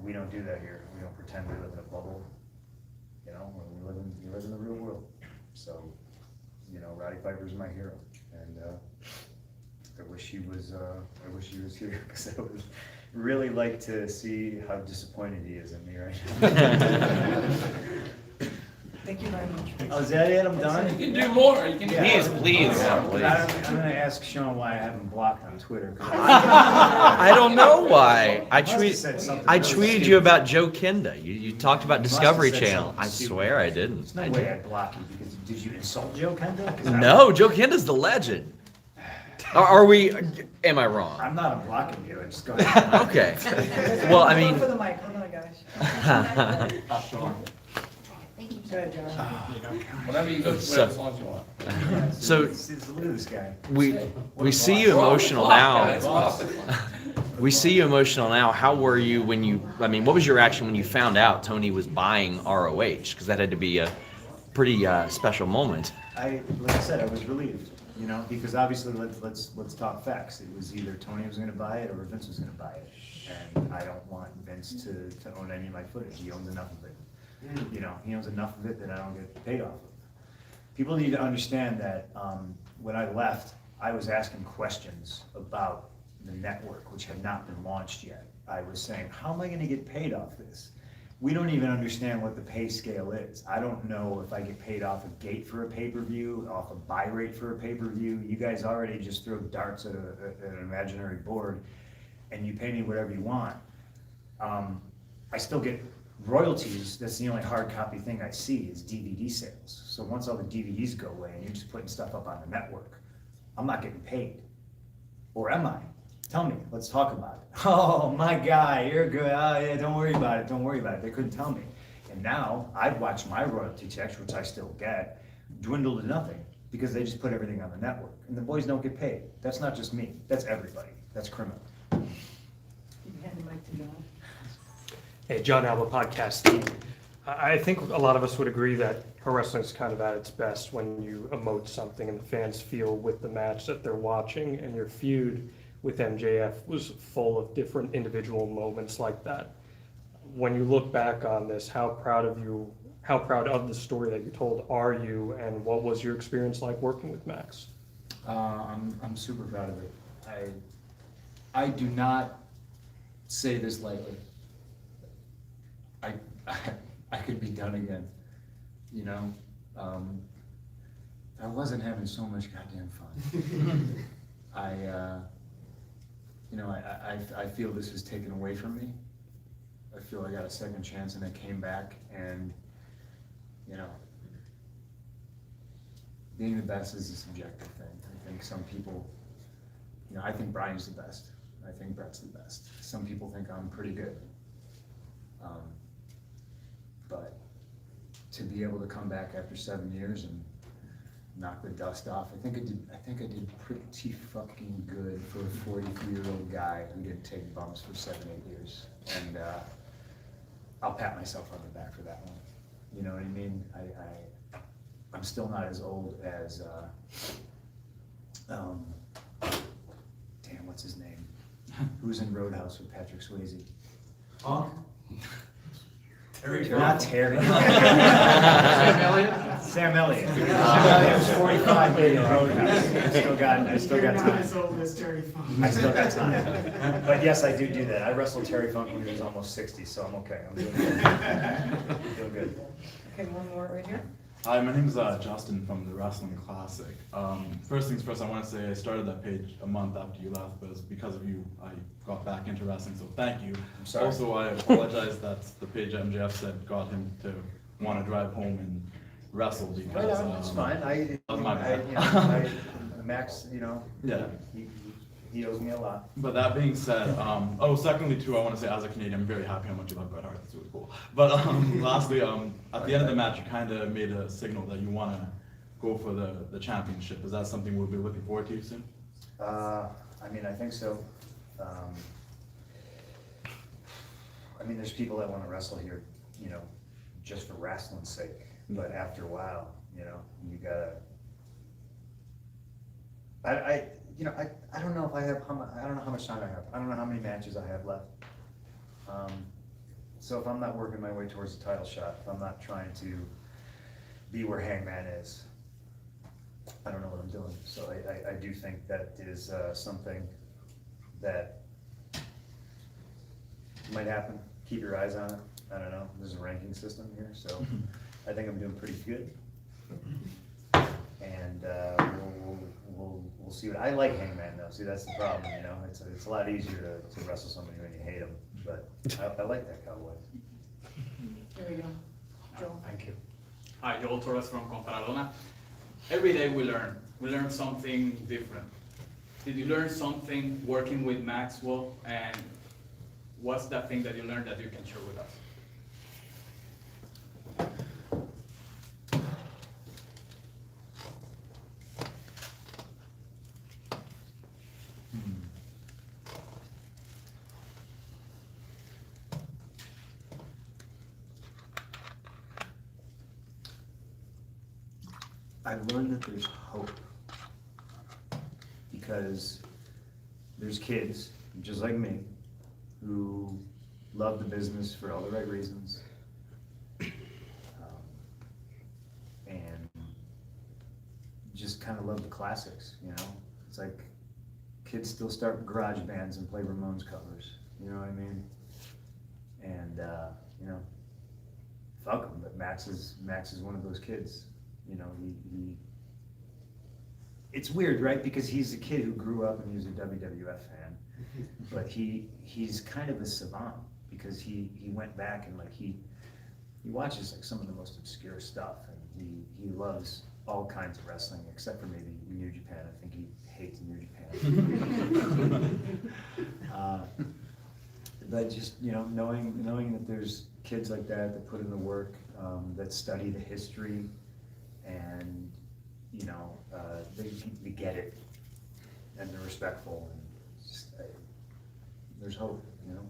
we don't do that here. We don't pretend we live in a bubble. We live in the real world. So, Roddy Piper's my hero, and I wish he was here, because I would really like to see how disappointed he is in me right now. Thank you very much. Oh, is that it? I'm done? You can do more. You can do Please. I'm gonna ask Sean why I haven't blocked on Twitter. I don't know why. I Must have said something tweeted really you about Joe Kenda. You talked about Discovery Channel. I swear I didn't. There's no way I'd block you, because did you insult Joe Kenda? No, Joe Kenda's the legend. Are we? Am I wrong? I'm not blocking you. Just go ahead. Okay. Well, I mean. For the mic, hold on, guys. Go ahead, John. Whatever you go to, as long as you want. So Look at this guy. we see you emotional now. We see you emotional now. How were you when what was your reaction when you found out Tony was buying ROH? Because that had to be a pretty special moment. Like I said, I was relieved, because obviously, let's talk facts. It was either Tony was gonna buy it or Vince was gonna buy it. And I don't want Vince to own any of my footage. He owns enough of it. He owns enough of it that I don't get paid off of. People need to understand that when I left, I was asking questions about the network, which had not been launched yet. I was saying, how am I gonna get paid off this? We don't even understand what the pay scale is. I don't know if I get paid off a gate for a pay-per-view, off a buy rate for a pay-per-view. You guys already just throw darts at an imaginary board, and you pay me whatever you want. I still get royalties. That's the only hard copy thing I see is DVD sales. So once all the DVDs go away and you're just putting stuff up on the network, I'm not getting paid. Or am I? Tell me, let's talk about it. Oh, my guy, you're good. Oh, yeah, don't worry about it. They couldn't tell me. And now I've watched my royalty checks, which I still get, dwindle to nothing because they just put everything on the network. And the boys don't get paid. That's not just me. That's everybody. That's criminal. You can hand the mic to John. Hey, John Alba podcast team. I think a lot of us would agree that pro wrestling is kind of at its best when you emote something and the fans feel with the match that they're watching, and your feud with MJF was full of different individual moments like that. when you look back on this, how proud of the story that you told are you, and what was your experience like working with Max? I'm super proud of it. I do not say this lightly. I could be done again, you know? I wasn't having so much goddamn fun. I feel this was taken away from me. I feel I got a second chance and I came back, and, you know, being the best is a subjective thing. I think some people, you know, I think Brian's the best. I think Brett's the best. Some people think I'm pretty good. But to be able to come back after 7 years and knock the dust off, I think I did pretty fucking good for a 43-year-old guy who didn't take bumps for 7-8 years. And I'll pat myself on the back for that one. You know what I mean? I'm still not as old as, damn, what's his name? Who's in Roadhouse with Patrick Swayze? Huh? Terry. Not Terry. Sam Elliott? Sam Elliott. Sam Elliott was 45 in Roadhouse. I still got You're not time. as old as Terry Funk. I still got time. But yes, I do that. I wrestled Terry Funk when he was almost 60, so I'm okay. I'm doing good. I'm doing good. Okay, one more right here. Hi, my name is Justin from the Wrestling Classic. First things first, I want to say I started that page a month after you left, but it was because of you I got back into wrestling, so thank you. I'm sorry. Also, I apologize that's the page MJF said got him to want to drive home and wrestle because... It's fine. That was my bad. Max, you know, yeah. He owes me a lot. But that being said, secondly too, I want to say as a Canadian, I'm very happy how much you love Bret Hart. That's really cool. But lastly, at the end of the match, you kind of made a signal that you want to go for the championship. Is that something we'll be looking forward to soon? I think so. There's people that want to wrestle here, you know, just for wrestling's sake. But after a while, you know, you gotta. I don't know if I have, I don't know how much time I have. I don't know how many matches I have left. So if I'm not working my way towards the title shot, if I'm not trying to be where Hangman is, I don't know what I'm doing. So I do think that is something that might happen. Keep your eyes on it. I don't know. There's a ranking system here, so I think I'm doing pretty good. And we'll see what I like Hangman though. See, that's the problem, you know. It's a lot easier to wrestle somebody when you hate him, but I like that cowboy. There we go. Joe. Thank you. Hi, Joel Torres from Contralona. Every day we learn something different. Did you learn something working with Maxwell, and what's that thing that you learned that you can share with us? I learned that there's hope, because there's kids just like me who love the business for all the right reasons, and just kind of love the classics, you know. It's like kids still start garage bands and play Ramones covers, you know what I mean? And you know, fuck them, but Max is one of those kids. You know, he it's weird, right? Because he's a kid who grew up and he was a WWF fan, but he's kind of a savant, because he went back and like he watches like some of the most obscure stuff, and he loves all kinds of wrestling except for maybe New Japan. I think he hates New Japan. But just, you know, knowing that there's kids like that put in the work, that study the history, and you know, they get it, and they're respectful, and just, there's hope, you know.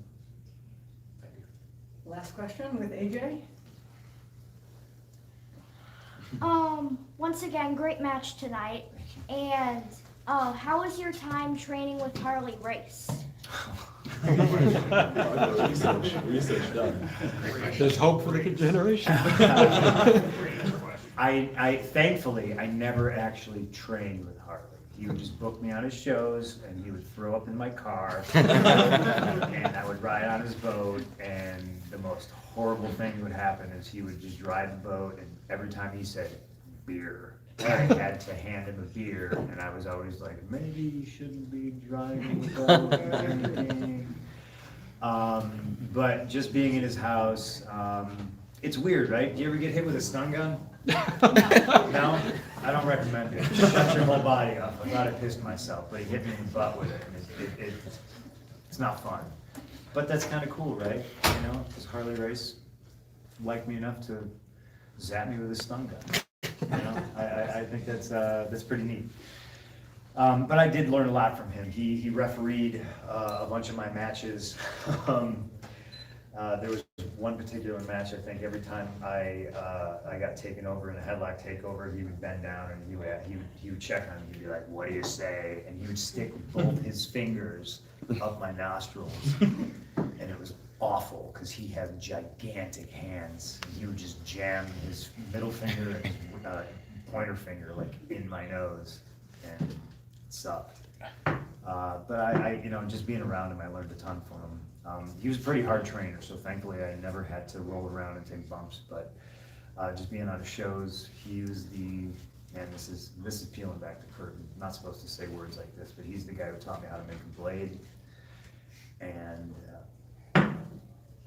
Thank you. Last question with AJ. Once again, great match tonight. And how was your time training with Harley Race? Research done. There's hope for the generation. I thankfully, I never actually trained with Harley. He would just book me on his shows, and he would throw up in my car, and I would ride on his boat, and the most horrible thing that would happen is he would just drive the boat, and every time he said, beer, I had to hand him a beer, and I was always like, maybe you shouldn't be driving the boat or anything. But just being in his house, it's weird, right? Do you ever get hit with a stun gun? No? I don't recommend it. Shut your whole body off. I thought I pissed myself, but he hit me in the butt with it, and it's not fun. But that's kind of cool, right? You know, does Harley Race like me enough to zap me with a stun gun? You know, I think that's pretty neat. But I did learn a lot from him. He refereed a bunch of my matches. There was one particular match, I think, every time I got taken over in a headlock takeover, he would bend down and he would check on me. He'd be like, "What do you say?" And he would stick both his fingers up my nostrils, and it was awful because he has gigantic hands. And he would just jam his middle finger and his pointer finger like in my nose, and it sucked. But I, you know, just being around him, I learned a ton from him. He was a pretty hard trainer, so thankfully I never had to roll around and take bumps. But just being on his shows, he was the, and this is peeling back the curtain. I'm not supposed to say words like this, but he's the guy who taught me how to make a blade. And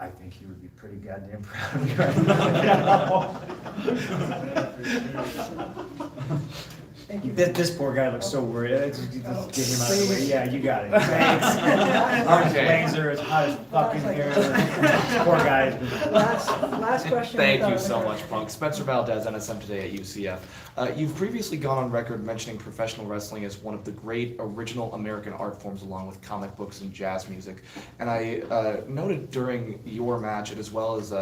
I think he would be pretty goddamn proud of me right now. This poor guy looks so worried. Just get him out of the way. Yeah, you got it. Thanks. Laser is hot as fucking here. Poor guy. Last question. Thank you so much, Punk. Spencer Valdez, NSM Today at UCF. You've previously gone on record mentioning professional wrestling as one of the great original American art forms along with comic books and jazz music. And I noted during your match, and as well as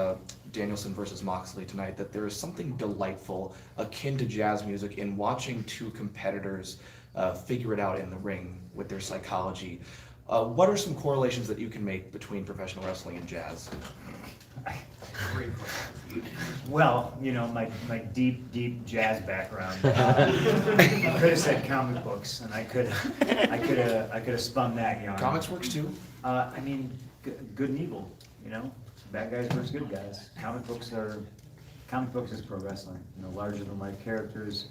Danielson versus Moxley tonight, that there is something delightful akin to jazz music in watching two competitors figure it out in the ring with their psychology. What are some correlations that you can make between professional wrestling and jazz? Well, you know, my deep jazz background. I could have said comic books, and I could have spun that yarn. Comics works too. I mean, good and evil. You know, bad guys versus good guys. Comic books is pro wrestling. You know, larger than life characters,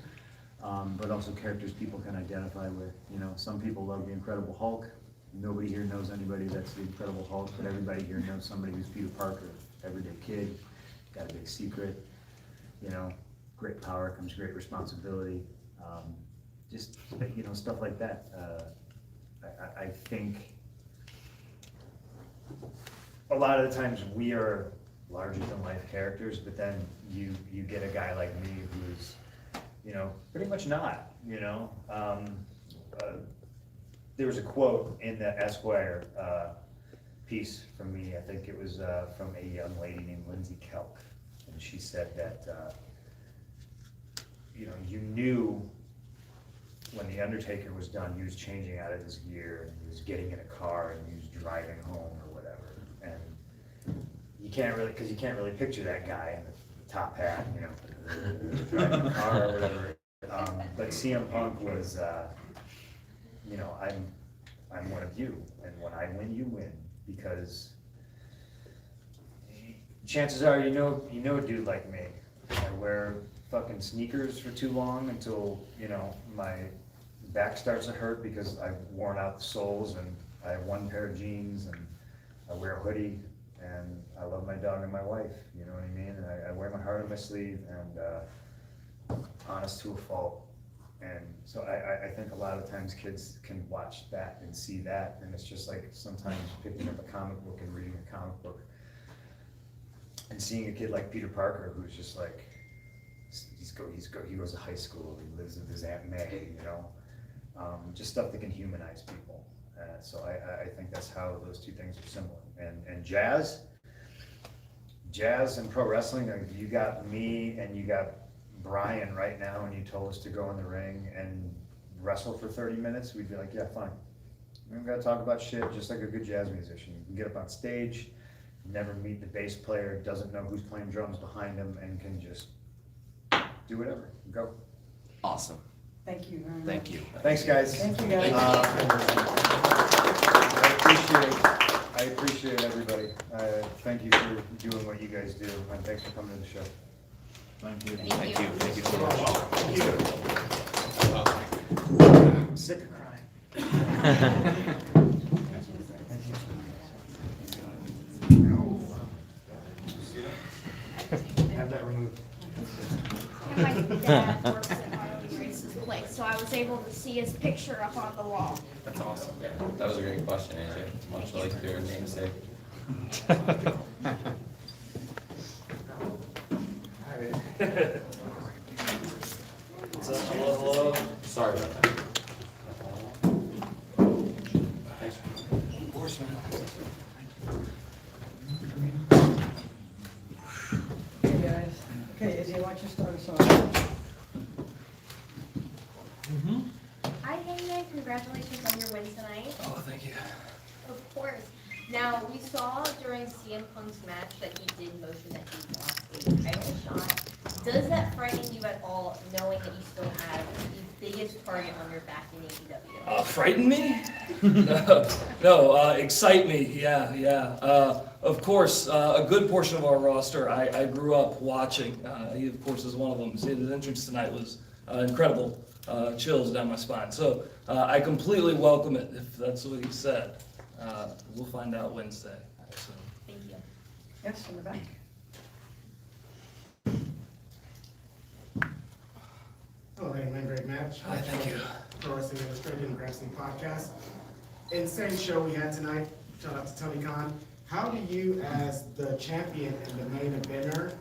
but also characters people can identify with. You know, some people love the Incredible Hulk. Nobody here knows anybody that's the Incredible Hulk, but everybody here knows somebody who's Peter Parker. Everyday kid, got a big secret, you know, great power comes great responsibility. Just, you know, stuff like that. I think a lot of the times we are larger than life characters, but then you get a guy like me who's, you know, pretty much not, you know. There was a quote in the Esquire piece from me. I think it was from a young lady named Lindsay Kelk, and she said that you know, you knew when the Undertaker was done, he was changing out of his gear and he was getting in a car and he was driving home or whatever, and you can't really picture that guy in the top hat, you know, driving a car or whatever. But CM Punk was, you know, I'm one of you, and when I win, you win. Because chances are you know a dude like me. I wear fucking sneakers for too long until, you know, my back starts to hurt because I've worn out the soles, and I have one pair of jeans, and I wear a hoodie, and I love my dog and my wife, you know what I mean? And I wear my heart on my sleeve, and honest to a fault. And so I think a lot of times kids can watch that and see that, and it's just like sometimes picking up a comic book and reading a comic book and seeing a kid like Peter Parker who's just like, he goes to high school, he lives with his Aunt May, you know, just stuff that can humanize people. So I think that's how those two things are similar. And jazz and pro wrestling, you got me and you got Brian right now, and you told us to go in the ring and wrestle for 30 minutes, we'd be like, yeah, fine. We don't gotta talk about shit, just like a good jazz musician. You can get up on stage, never meet the bass player, doesn't know who's playing drums behind him, and can just do whatever. Go. Awesome. Thank you very much. Thank you. Thanks, guys. Thank you, guys. I appreciate everybody. Thank you for doing what you guys do, and thanks for coming to the show. Thank you. Thank you. Thank you so much. I'm sick of crying. Have that removed. And my dad works at Harley Race's place, so I was able to see his picture up on the wall. That's awesome. Yeah, that was a great question, AJ. Much like your namesake. What's up? Hello. Sorry about that. Hey, guys. Okay, Izzy, why don't you start us off? Hi, Hangman. Congratulations on your win tonight. Oh, thank you. Of course. Now, we saw during CM Punk's match that he did motion that he lost a title shot. Does that frighten you at all, knowing that you still have the biggest target on your back in AEW? Frighten me? No, excite me, yeah. Of course, a good portion of our roster I grew up watching. He, of course, is one of them. See, his entrance tonight was incredible, chills down my spine. So I completely welcome it, if that's what he said. We'll find out Wednesday. So. Thank you. Yes, in the back. Hello, Hangman, great match. Hi, thank you. Pro Wrestling Illustrated and Wrestling Podcast. Insane show we had tonight. Shout out to Tony Khan. How do you, as the champion and the main eventer,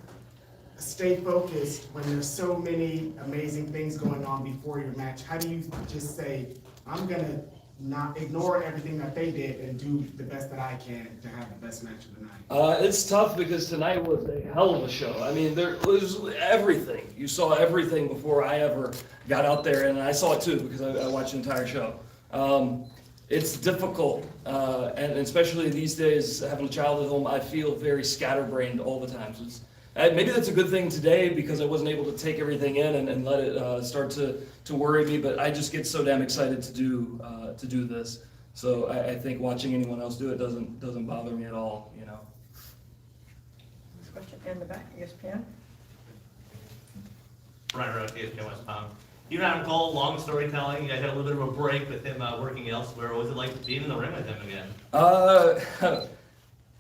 stay focused when there's so many amazing things going on before your match? How do you just say, I'm gonna not ignore everything that they did and do the best that I can to have the best match of the night? It's tough because tonight was a hell of a show. I mean, there was everything. You saw everything before I ever got out there, and I saw it too because I watched the entire show. It's difficult, and especially these days, having a child at home, I feel very scatterbrained all the time. So maybe that's a good thing today because I wasn't able to take everything in and let it start to worry me, but I just get so damn excited to do this. So I think watching anyone else do it doesn't bother me at all, you know. Next question in the back, ESPN. Brian Roach, ESPN West Palm. You and Adam Cole, long storytelling. You guys had a little bit of a break with him working elsewhere. What was it like being in the ring with him again?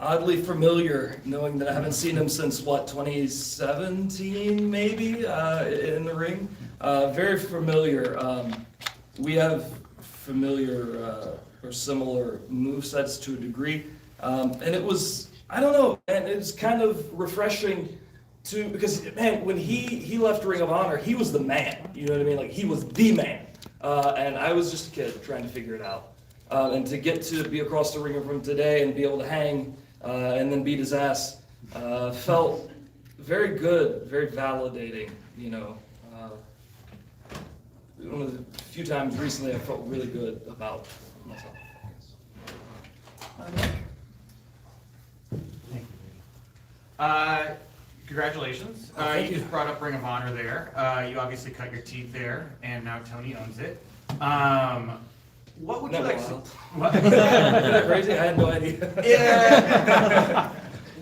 Oddly familiar, knowing that I haven't seen him since, 2017 maybe, in the ring. Very familiar. We have familiar or similar movesets to a degree. And it was, I don't know, man, it was kind of refreshing because, man, when he left Ring of Honor, he was the man, you know what I mean? Like, he was the man. And I was just a kid trying to figure it out. And to get to be across the ring from him today and be able to hang and then beat his ass felt very good, very validating, you know. One of the few times recently I felt really good about myself. Congratulations. Thank You you. just brought up Ring of Honor there. You obviously cut your teeth there, and now Tony owns it. What would you like to... What? Isn't that crazy? I had no idea. Yeah.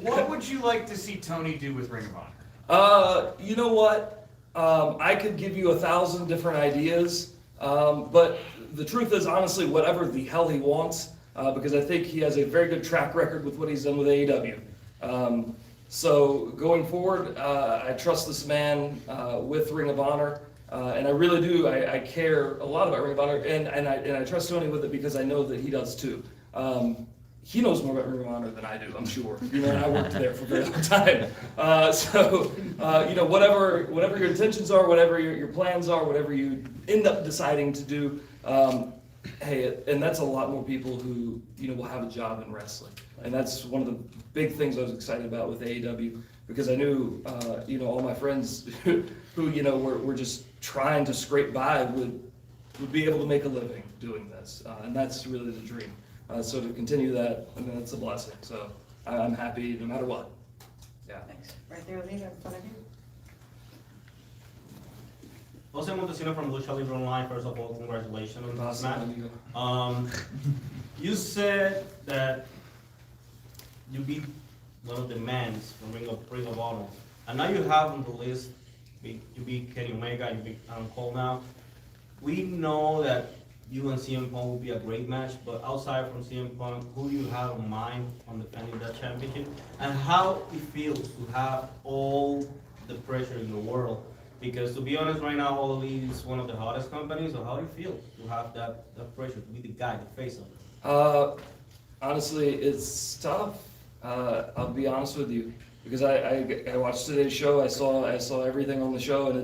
What would you like to see Tony do with Ring of Honor? You know what? I could give you 1,000 different ideas, but the truth is, honestly, whatever the hell he wants, because I think he has a very good track record with what he's done with AEW. So going forward, I trust this man with Ring of Honor, and I really do. I care a lot about Ring of Honor, and I trust Tony with it because I know that he does too. He knows more about Ring of Honor than I do, I'm sure. You know, and I worked there for a very long time. You know, whatever your intentions are, whatever your plans are, whatever you end up deciding to do, hey, and that's a lot more people who, you know, will have a job in wrestling. And that's one of the big things I was excited about with AEW, because I knew, you know, all my friends who, you know, were just trying to scrape by would would be able to make a living doing this, and that's really the dream. So to continue that, I mean, that's a blessing. So I'm happy no matter what. Yeah. Thanks. Right there, Leva, in front of you. Jose Montesino from Lucha Libre Online. First of all, congratulations on this Awesome. match. You said that you beat one of the men from Ring of Honor, and now you have on the list, you beat Kenny Omega, you beat Adam Cole now. We know that you and CM Punk will be a great match, but outside from CM Punk, who do you have in mind on defending that championship? And how it feels to have all the pressure in the world? Because to be honest, right now, All Elite is one of the hottest companies, so how do you feel to have that pressure, to be the guy, the face of it? Honestly, it's tough. I'll be honest with you, because I watched today's show. I saw everything on the show, and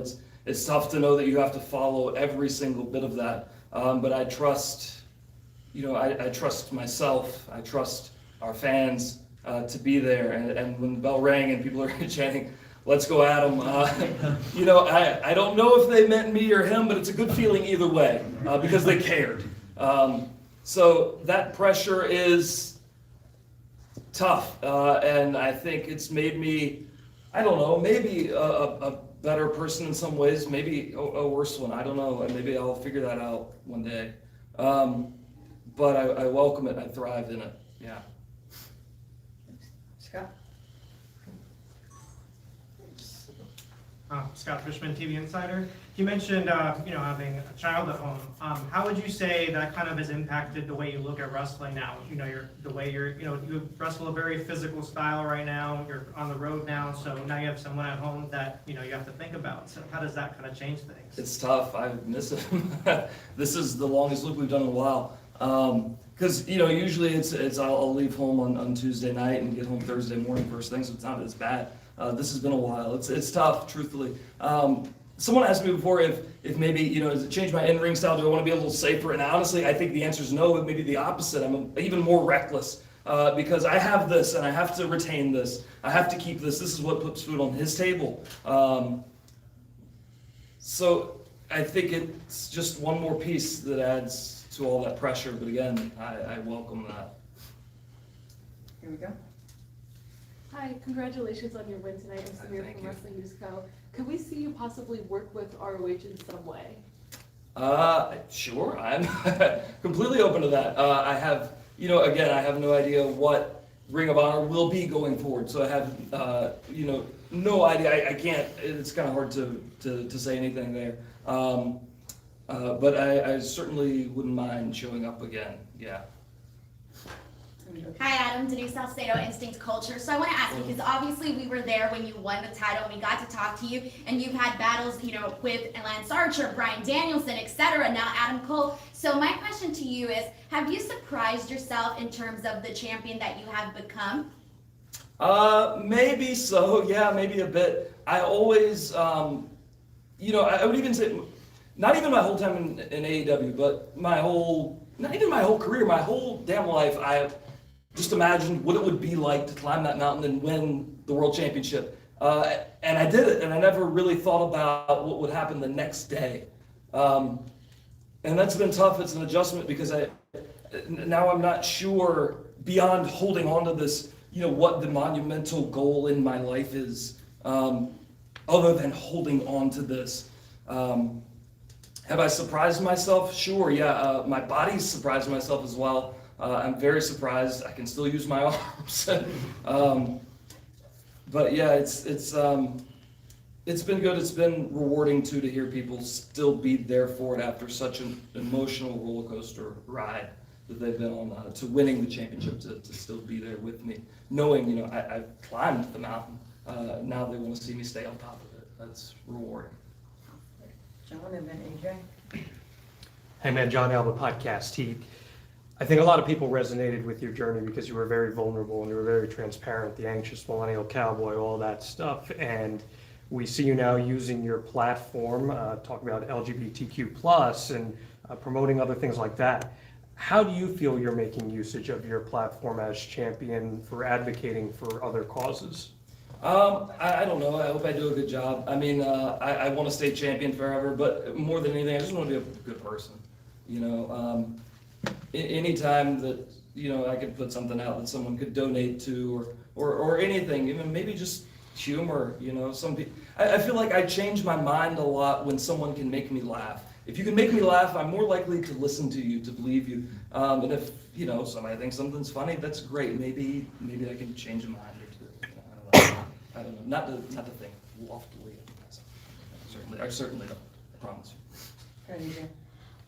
it's tough to know that you have to follow every single bit of that. But I trust, I trust myself. I trust our fans to be there. And when the bell rang and people are chanting, "Let's go Adam," I don't know if they meant me or him, but it's a good feeling either way because they cared. So that pressure is tough, and I think it's made me, I don't know, maybe a better person in some ways, maybe a worse one, I don't know, and maybe I'll figure that out one day. But I welcome it, I thrive in it, yeah. Scott? Scott Fishman, TV Insider. You mentioned, having a child at home. How would you say that kind of has impacted the way you look at wrestling now? You wrestle a very physical style right now. You're on the road now, so now you have someone at home that, you have to think about. So how does that kind of change things? It's tough, I miss it. This is the longest look we've done in a while. Because, usually it's I'll leave home on Tuesday night and get home Thursday morning first thing, so it's not as bad. This has been a while. It's tough, truthfully. Someone asked me before if maybe, does it change my in-ring style? Do I want to be a little safer? And honestly, I think the answer is no, maybe the opposite. I'm even more reckless because I have this and I have to retain this. I have to keep this. This is what puts food on his table. So I think it's just one more piece that adds to all that pressure. But again, I welcome that. Here we go. Hi, congratulations on your win tonight. I'm Samir from Wrestling News Co. Could we see you possibly work with ROH in some way? Sure, I'm completely open to that. I have, again, I have no idea what Ring of Honor will be going forward, so I have, no idea. I can't, it's kind of hard to say anything there. But I certainly wouldn't mind showing up again, yeah. Hi Adam, Denise Salcedo, Instinct Culture. So I want to ask you, because obviously we were there when you won the title and we got to talk to you, and you've had battles, with Lance Archer, Bryan Danielson, etc., now Adam Cole. So my question to you is, have you surprised yourself in terms of the champion that you have become? Maybe so, yeah, maybe a bit. I always, I would even say, not even my whole time in AEW, but not even my whole career, my whole damn life, I just imagined what it would be like to climb that mountain and win the world championship. And I did it, and I never really thought about what would happen the next day. And that's been tough. It's an adjustment because now I'm not sure, beyond holding on to this, what the monumental goal in my life is, other than holding on to this. Have I surprised myself? Sure, yeah. My body's surprised myself as well. I'm very surprised. I can still use my arms. But yeah, it's been good. It's been rewarding too to hear people still be there for it after such an emotional roller coaster ride that they've been on to winning the championship, to still be there with me, knowing I've climbed the mountain. Now they want to see me stay on top of it. That's rewarding. John and then AJ. Hangman, John Alba Podcast. I think a lot of people resonated with your journey because you were very vulnerable and you were very transparent, the anxious millennial cowboy, all that stuff. And we see you now using your platform, talking about LGBTQ+ and promoting other things like that. How do you feel you're making usage of your platform as champion for advocating for other causes? I don't know. I hope I do a good job. I mean, I want to stay champion forever, but more than anything, I just want to be a good person. You know, anytime that, you know, I could put something out that someone could donate to or anything, even maybe just humor, you know, some people, I feel like I change my mind a lot when someone can make me laugh. If you can make me laugh, I'm more likely to listen to you, to believe you. And if, you know, somebody thinks something's funny, that's great. Maybe I can change a mind or two. You know, I don't know. Not to think loftily. I certainly don't. I promise you.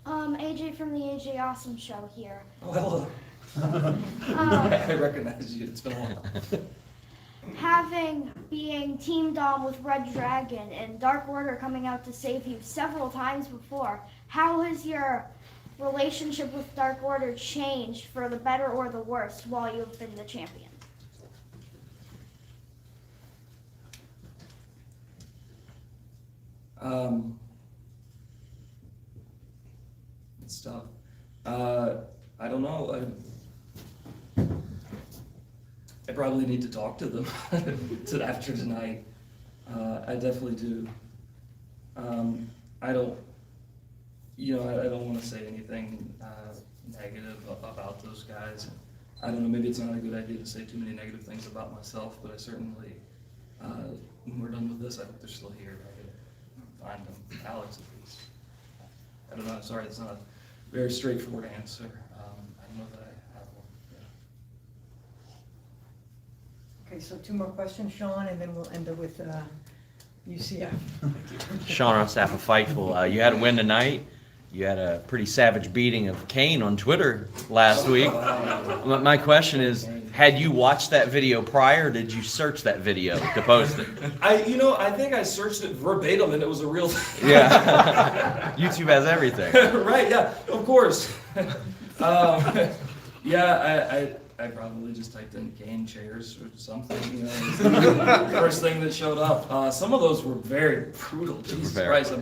AJ from the AJ Awesome Show here. Oh, hello. I recognize you. It's been a while. Being teamed on with Red Dragon and Dark Order coming out to save you several times before, how has your relationship with Dark Order changed for the better or the worse while you've been the champion? It's tough. I don't know. I probably need to talk to them after tonight. I definitely do. I don't want to say anything negative about those guys. I don't know, maybe it's not a good idea to say too many negative things about myself, but I certainly, when we're done with this, I hope they're still here. I can find them, Alex at least. I don't know, sorry, it's not a very straightforward answer. I don't know that I have one. Yeah. Okay, so 2 more questions, Sean, and then we'll end it with UCF. Sean on staff of Fightful. You had a win tonight. You had a pretty savage beating of Kane on Twitter last week. My question is, had you watched that video prior, or did you search that video to post it? I think I searched it verbatim and it was a real thing. Yeah. YouTube has everything. Right, yeah, of course. I probably just typed in cane chairs or something, you know, first thing that showed up. Some of those were very brutal, Jesus Christ.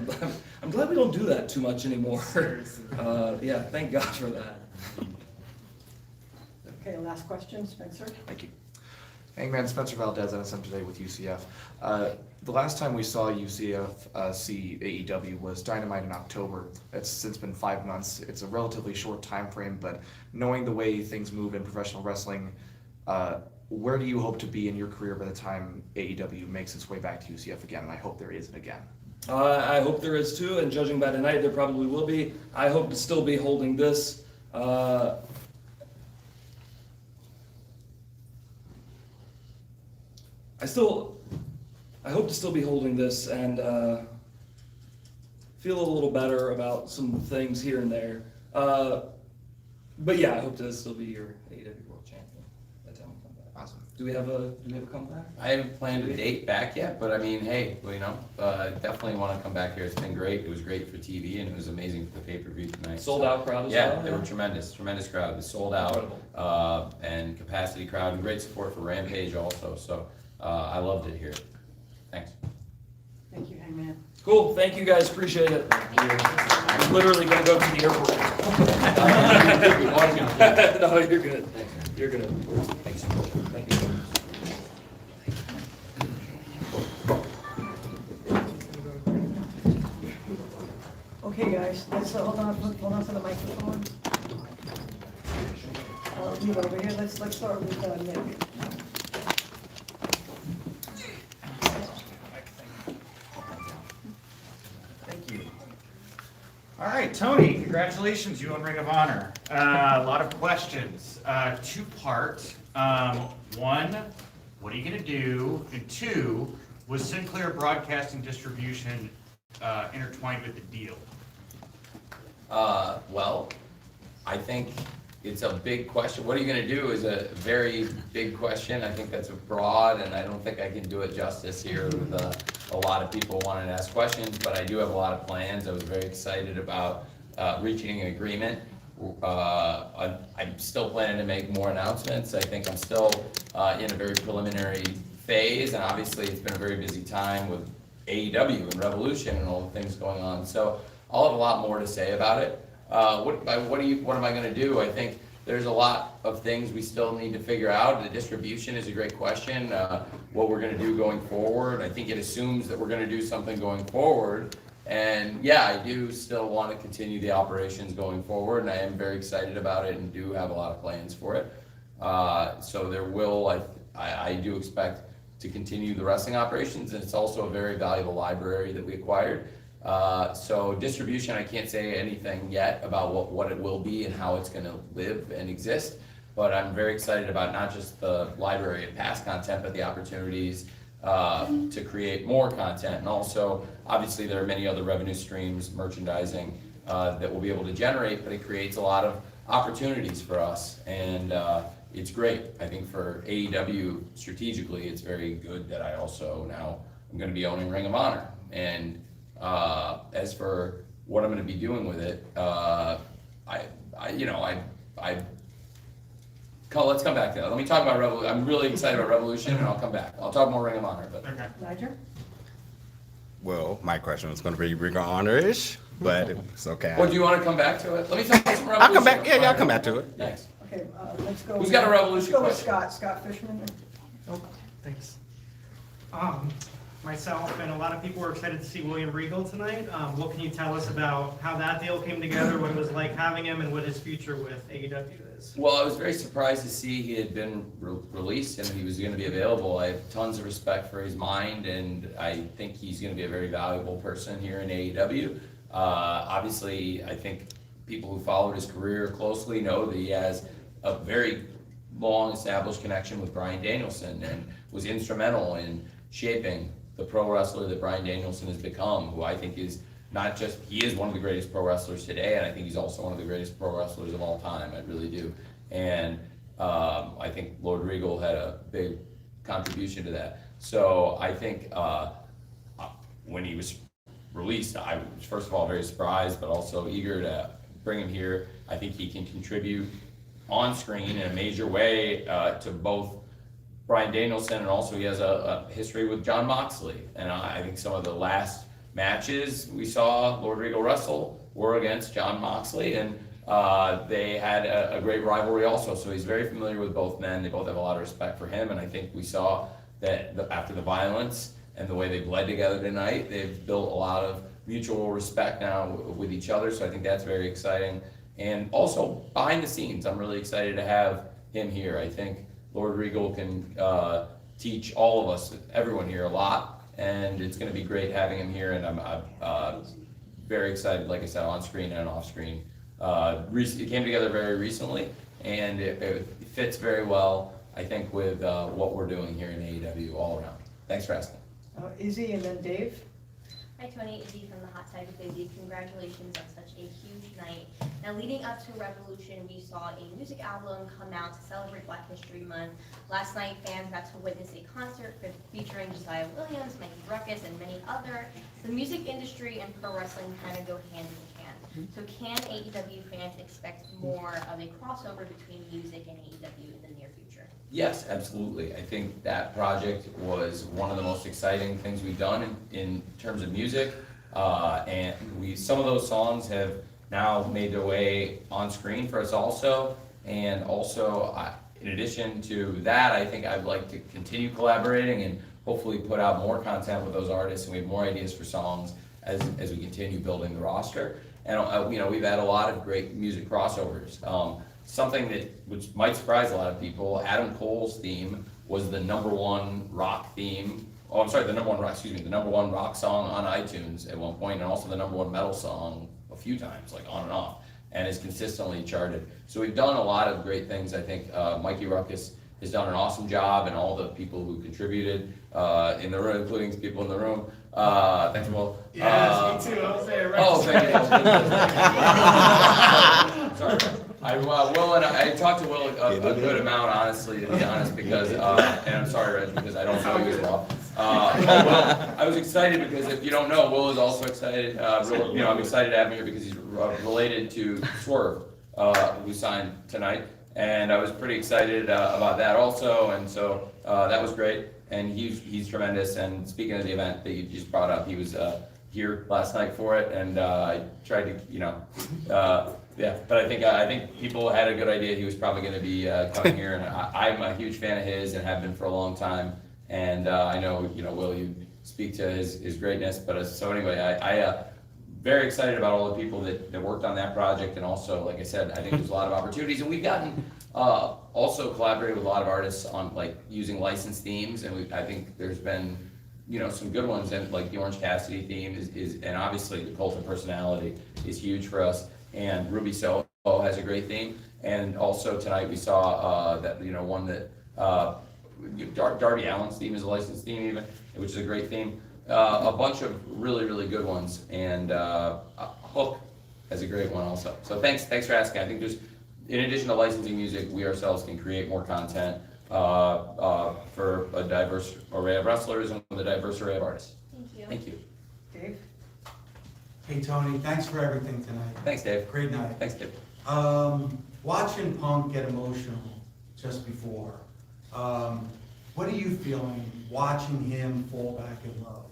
I'm glad we don't do that too much anymore. Yeah, thank God for that. Okay, last question, Spencer. Thank you. Hangman, Spencer Valdez, NSM Today with UCF. The last time we saw UCF see AEW was Dynamite in October. It's since been 5 months. It's a relatively short time frame, but knowing the way things move in professional wrestling, where do you hope to be in your career by the time AEW makes its way back to UCF again? And I hope there isn't again. I hope there is too, and judging by tonight, there probably will be. I hope to still be holding this. I hope to still be holding this and feel a little better about some things here and there. But yeah, I hope to still be your AEW World Champion by the time we come back. Awesome. Do we have a comeback? I haven't planned a date back yet, but I mean, hey, well, you know, definitely want to come back here. It's been great. It was great for TV and it was amazing for the pay-per-view tonight. Sold out crowd as well? Yeah, they were tremendous crowd. It was sold out, and capacity crowd, and great support for Rampage also. So I loved it here. Thanks. Thank you, Hangman. Cool, thank you guys, appreciate it. I'm literally gonna go to the airport. No, you're good. You're good. Thanks. Thank you. Okay, guys, let's hold on to the microphone. Leave over here. Let's start with Nick. Thank you. All right, Tony, congratulations, you won Ring of Honor. A lot of questions. 2-part. 1, what are you gonna do? And 2, was Sinclair Broadcasting Distribution intertwined with the deal? Well, I think it's a big question. What are you gonna do is a very big question. I think that's broad, and I don't think I can do it justice here with a lot of people wanting to ask questions, but I do have a lot of plans. I was very excited about reaching an agreement. I'm still planning to make more announcements. I think I'm still in a very preliminary phase, and obviously it's been a very busy time with AEW and Revolution and all the things going on. So I'll have a lot more to say about it. What am I going to do? I think there's a lot of things we still need to figure out. The distribution is a great question, what we're gonna do going forward. I think it assumes that we're gonna do something going forward. And yeah, I do still want to continue the operations going forward, and I am very excited about it and do have a lot of plans for it. So there will, I do expect to continue the wrestling operations, and it's also a very valuable library that we acquired. So distribution, I can't say anything yet about what it will be and how it's going to live and exist, but I'm very excited about not just the library and past content, but the opportunities to create more content. And also, obviously, there are many other revenue streams, merchandising, that we'll be able to generate, but it creates a lot of opportunities for us. And it's great. I think for AEW, strategically, it's very good that I also now am going to be owning Ring of Honor. And as for what I'm going to be doing with it, let's come back to that. Let me talk about Revolution. I'm really excited about Revolution, and I'll come back. I'll talk more Ring of Honor. But Niger? Well, my question was going to be Ring of Honor-ish, but it's okay. Well, do you want to come back to it? Let me talk about some Revolution. I'll come back. Yeah, I'll come back to it. Thanks. Okay, let's go. Who's got a Revolution Let's go with question? Scott Fishman. Oh, thanks. Myself and a lot of people were excited to see William Regal tonight. What can you tell us about how that deal came together, what it was like having him, and what his future with AEW is? Well, I was very surprised to see he had been released and he was going to be available. I have tons of respect for his mind, and I think he's going to be a very valuable person here in AEW. Obviously, I think people who followed his career closely know that he has a very long established connection with Bryan Danielson and was instrumental in shaping the pro wrestler that Bryan Danielson has become, who I think is not just, he is one of the greatest pro wrestlers today, and I think he's also one of the greatest pro wrestlers of all time. I really do. And I think Lord Regal had a big contribution to that. So I think when he was released, I was first of all very surprised, but also eager to bring him here. I think he can contribute on screen in a major way to both Bryan Danielson, and also he has a history with Jon Moxley. And I think some of the last matches we saw Lord Regal wrestle were against Jon Moxley, and they had a great rivalry also. So he's very familiar with both men. They both have a lot of respect for him, and I think we saw that after the violence and the way they bled together tonight, they've built a lot of mutual respect now with each other. So I think that's very exciting. And also behind the scenes, I'm really excited to have him here. I think Lord Regal can teach all of us, everyone here, a lot, and it's going to be great having him here. And I'm very excited, like I said, on screen and off screen. It came together very recently, and it fits very well, I think, with what we're doing here in AEW all around. Thanks for asking. Izzy and then Dave. Hi Tony, Izzy from the Hot Side with Izzy. Congratulations on such a huge night. Now leading up to Revolution, we saw a music album come out to celebrate Black History Month. Last night, fans got to witness a concert featuring Josiah Williams, Mikey Ruckus, and many others. The music industry and pro wrestling kind of go hand in hand. So can AEW fans expect more of a crossover between music and AEW in the near future? Yes, absolutely. I think that project was one of the most exciting things we've done in terms of music. And some of those songs have now made their way on screen for us also. And also, in addition to that, I think I'd like to continue collaborating and hopefully put out more content with those artists, and we have more ideas for songs as we continue building the roster. And we've had a lot of great music crossovers. Something which might surprise a lot of people, Adam Cole's theme was the number one rock theme. Oh, I'm sorry, the number one rock song on iTunes at one point, and also the number one metal song a few times, like on and off, and is consistently charted. So we've done a lot of great things. I think Mikey Ruckus has done an awesome job, and all the people who contributed in the room, including people in the room. Thanks, Will. Yes, me too. I was there. Oh, thank you. Sorry. Will and I talked to Will a good amount, honestly, to be honest, because, and I'm sorry, Reg, because I don't know you as well. Will, I was excited because if you don't know, Will is also excited. I'm excited to have him here because he's related to Swerve, who signed tonight, and I was pretty excited about that also, and so that was great. And he's tremendous. And speaking of the event that you just brought up, he was here last night for it, and I tried to, yeah. But I think people had a good idea he was probably going to be coming here, and I'm a huge fan of his and have been for a long time. And I know, Will, you speak to his greatness. But so anyway, I very excited about all the people that worked on that project, and also, like I said, I think there's a lot of opportunities, and we've gotten also collaborated with a lot of artists on like using licensed themes, and I think there's been some good ones, and like the Orange Cassidy theme is and obviously the Cult of Personality is huge for us, and Ruby Soho has a great theme, and also tonight we saw that one that Darby Allin's theme is a licensed theme even, which is a great theme. A bunch of really, really good ones, and Hook has a great one also. So thanks for asking. I think there's, in addition to licensing music, we ourselves can create more content for a diverse array of wrestlers and with a diverse array of artists. Thank you. Thank you. Dave? Hey, Tony, thanks for everything tonight. Thanks, Dave. Great night. Thanks, Dave. Watching Punk get emotional just before, what are you feeling watching him fall back in love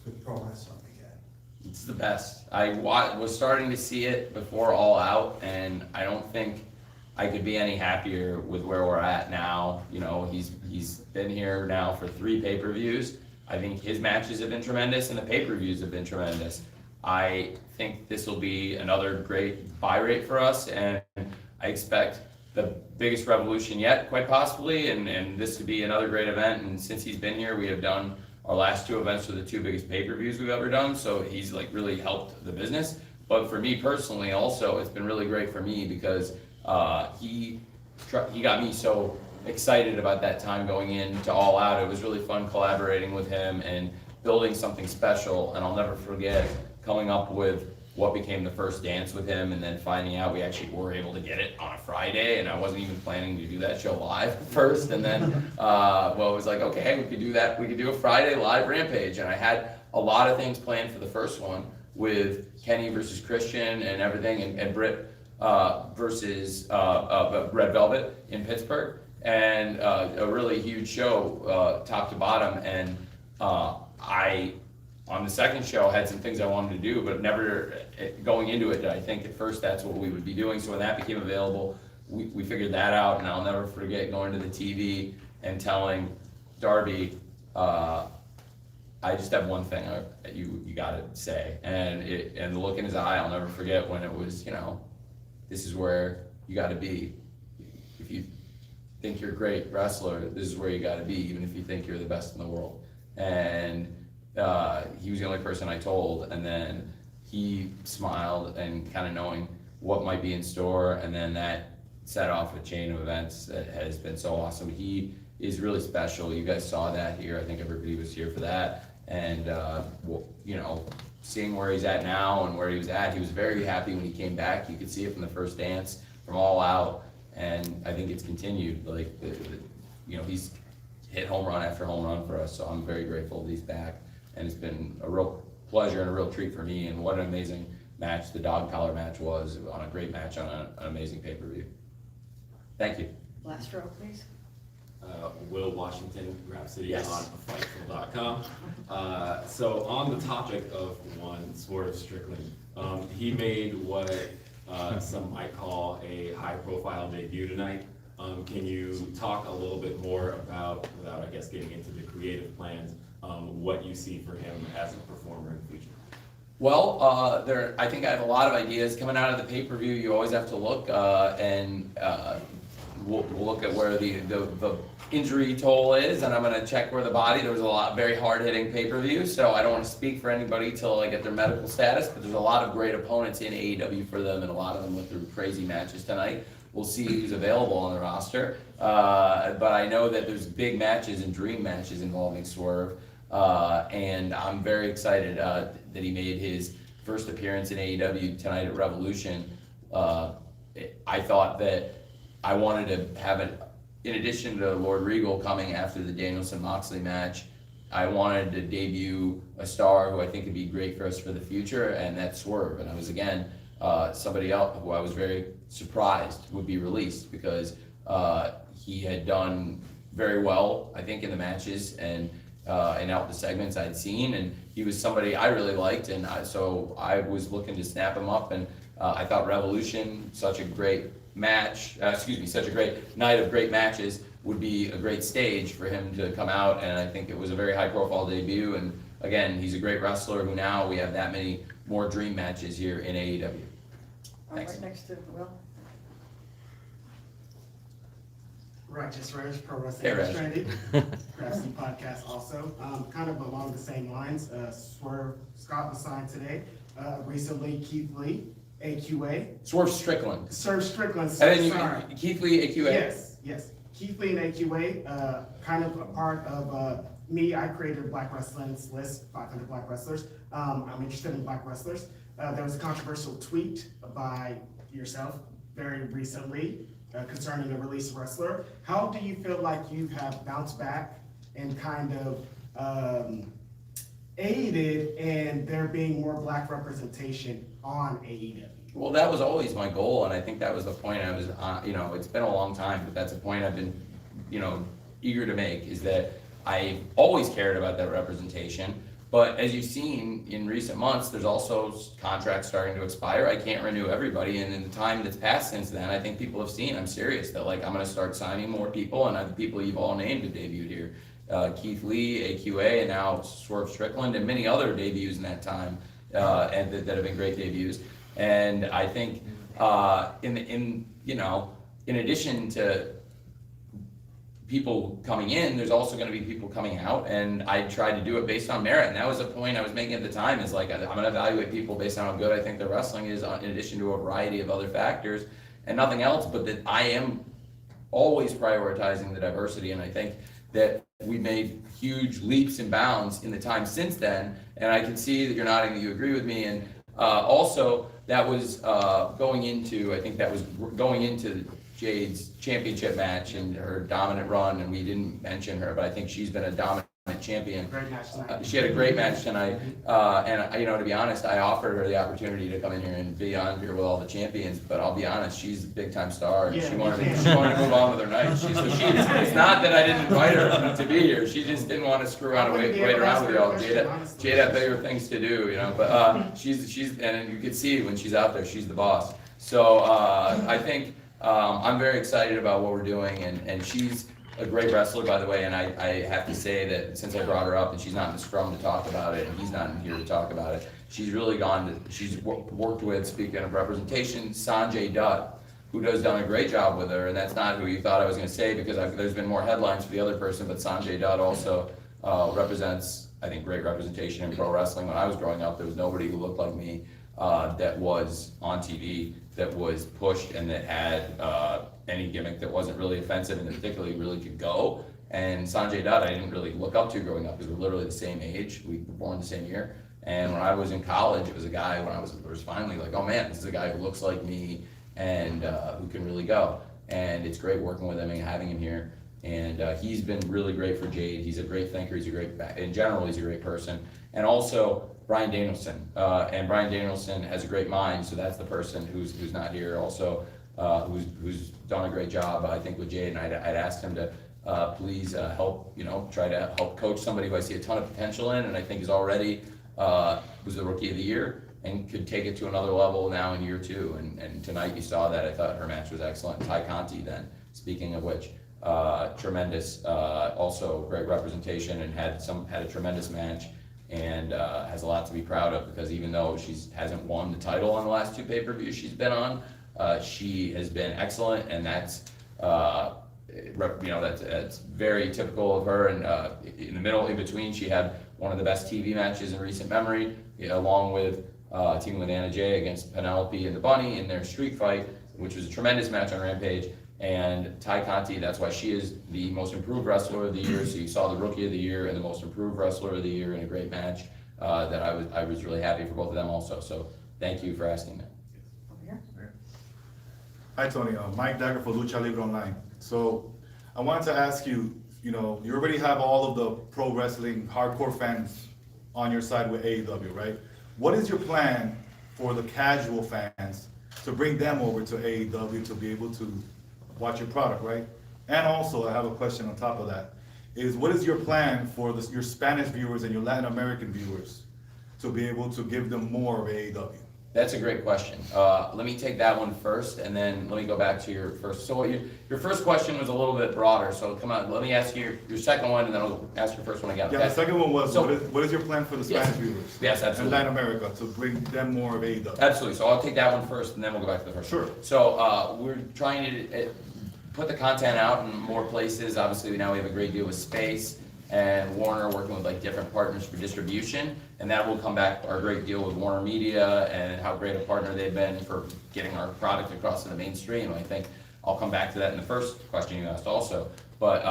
with pro wrestling again? It's the best. I was starting to see it before All Out, and I don't think I could be any happier with where we're at now. He's been here now for 3 pay-per-views. I think his matches have been tremendous, and the pay-per-views have been tremendous. I think this will be another great buy rate for us, and I expect the biggest revolution yet, quite possibly, and this to be another great event. And since he's been here, we have done our last 2 events are the 2 biggest pay-per-views we've ever done, so he's like really helped the business. But for me personally also, it's been really great for me because he got me so excited about that time going into All Out. It was really fun collaborating with him and building something special, and I'll never forget coming up with what became the first dance with him, and then finding out we actually were able to get it on a Friday, and I wasn't even planning to do that show live first, and then it was like, okay, we could do that, we could do a Friday live Rampage, and I had a lot of things planned for the first one with Kenny versus Christian and everything, and Britt versus Red Velvet in Pittsburgh, and a really huge show top to bottom, and I on the second show had some things I wanted to do, but never going into it did I think at first that's what we would be doing. So when that became available, we figured that out, and I'll never forget going to the TV and telling Darby, I just have one thing you gotta say, and the look in his eye, I'll never forget when it was, this is where you gotta be. If you think you're a great wrestler, this is where you gotta be, even if you think you're the best in the world. And he was the only person I told, and then he smiled, and kind of knowing what might be in store, and then that set off a chain of events that has been so awesome. He is really special. You guys saw that here. I think everybody was here for that, and seeing where he's at now and where he was at, he was very happy when he came back. You could see it from the first dance, from All Out, and I think it's continued. Like he's hit home run after home run for us, so I'm very grateful that he's back. And it's been a real pleasure and a real treat for me, and what an amazing match the dog collar match was, on a great match on an amazing pay-per-view. Thank you. Last row, please. Will Washington, Grab City Yes. on Fightful.com. So on the topic of one, Swerve Strickland, he made what some might call a high-profile debut tonight. Can you talk a little bit more about, without I guess getting into the creative plans, what you see for him as a performer in the future? Well, I think I have a lot of ideas coming out of the pay-per-view. You always have to look, and we'll look at where the injury toll is, and I'm going to check where the body. There was a lot very hard-hitting pay-per-view, so I don't want to speak for anybody till I get their medical status. But there's a lot of great opponents in AEW for them, and a lot of them went through crazy matches tonight. We'll see who's available on the roster, but I know that there's big matches and dream matches involving Swerve, and I'm very excited that he made his first appearance in AEW tonight at Revolution. I thought that I wanted to have it, in addition to Lord Regal coming after the Danielson-Moxley match, I wanted to debut a star who I think would be great for us for the future, and that's Swerve. And I was, again, somebody else who I was very surprised would be released, because he had done very well, I think, in the matches, and and out the segments I'd seen, and he was somebody I really liked, and so I was looking to snap him up, and I thought Revolution, such a great match, such a great night of great matches, would be a great stage for him to come out, and I think it was a very high-profile debut, and again, he's a great wrestler who now we have that many more dream matches here in AEW. Thanks. Right next to Will. Righteous Reg, Pro Wrestling Hey, Reg. Illustrated, Wrestling Podcast also. Kind of along the same lines, Swerve Scott was signed today. Recently, Keith Lee, AQA. Swerve Strickland. Swerve Strickland, And then sorry. Keith Lee, AQA? Yes. Keith Lee and AQA, kind of a part of me. I created a Black Wrestling's list, 500 Black Wrestlers. I'm interested in Black wrestlers. There was a controversial tweet by yourself very recently concerning the release of wrestler. How do you feel like you have bounced back and kind of aided in there being more Black representation on AEW? Well, that was always my goal, and I think that was the point I was, it's been a long time, but that's a point I've been, eager to make, is that I always cared about that representation. But as you've seen in recent months, there's also contracts starting to expire. I can't renew everybody, and in the time that's passed since then, I think people have seen, I'm serious, that I'm gonna start signing more people, and the people you've all named have debuted here. Keith Lee, AQA, and now Swerve Strickland, and many other debuts in that time, and that have been great debuts. And I think, in addition to people coming in, there's also going to be people coming out, and I tried to do it based on merit, and that was the point I was making at the time, is I'm going to evaluate people based on how good I think their wrestling is, in addition to a variety of other factors, and nothing else, but that I am always prioritizing the diversity, and I think that we made huge leaps and bounds in the time since then, and I can see that you're nodding that you agree with me, and also that was going into Jade's championship match and her dominant run, and we didn't mention her, but I think she's been a dominant champion. Great match tonight. She had a great match tonight, and to be honest, I offered her the opportunity to come in here and be on here with all the champions, but I'll be honest, she's a big time star, and she wanted to move on with her night. It's not that I didn't invite her to be here, she just didn't want to screw around and wait around with y'all. Jade had bigger things to do, but she's, and you can see when she's out there, she's the boss. So I think I'm very excited about what we're doing, and she's a great wrestler, by the way, and I have to say that since I brought her up, and she's not in the scrum to talk about it, and he's not in here to talk about it, she's really she's worked with, speaking of representation, Sanjay Dutt, who has done a great job with her, and that's not who you thought I was going to say, because there's been more headlines for the other person, but Sanjay Dutt also represents, I think, great representation in pro wrestling. When I was growing up, there was nobody who looked like me that was on TV, that was pushed, and that had any gimmick that wasn't really offensive and that particularly really could go. And Sanjay Dutt, I didn't really look up to growing up, because we're literally the same age. We were born the same year. And when I was in college, it was a guy, when I was finally like, oh man, this is a guy who looks like me and who can really go. And it's great working with him and having him here. And he's been really great for Jade. He's a great thinker. In general, he's a great person. And also, Brian Danielson. And Brian Danielson has a great mind, so that's the person who's not here also, who's done a great job, I think, with Jade. And I'd asked him to please help, try to help coach somebody who I see a ton of potential in, and I think is already was the Rookie of the Year and could take it to another level now in year 2. And tonight you saw that. I thought her match was excellent. Ty Conti then, speaking of which, tremendous, also great representation, and had a tremendous match, and has a lot to be proud of, because even though she hasn't won the title on the last 2 pay-per-views she's been on, she has been excellent, and that's that's very typical of her. And in between, she had one of the best TV matches in recent memory, along with teaming with Anna Jay against Penelope and the Bunny in their street fight, which was a tremendous match on Rampage. And Ty Conti, that's why she is the most improved wrestler of the year. So you saw the Rookie of the Year and the most improved wrestler of the year in a great match. That I was really happy for both of them also. So thank you for asking that. Hi Tony, Mike Dagger for Lucha Libre Online. So I wanted to ask you, you already have all of the pro wrestling hardcore fans on your side with AEW, right? What is your plan for the casual fans to bring them over to AEW to be able to watch your product, right? And also, I have a question on top of that. is what is your plan for your Spanish viewers and your Latin American viewers to be able to give them more of AEW? That's a great question. Let me take that one first, and then let me go back to your first. So your first question was a little bit broader, so come on, let me ask you your second one, and then I'll ask your first one again. Yeah, Okay? the second one was, So- what is your plan for the Yes. Spanish viewers? Yes, And absolutely. Latin America, to bring them more of AEW? Absolutely, so I'll take that one first, and then we'll go back to the first. Sure. So, we're trying to put the content out in more places. Obviously, now we have a great deal with Space and Warner, working with like different partners for distribution, and that will come back, our great deal with Warner Media and how great a partner they've been for getting our product across to the mainstream. I think I'll come back to that in the first question you asked also. But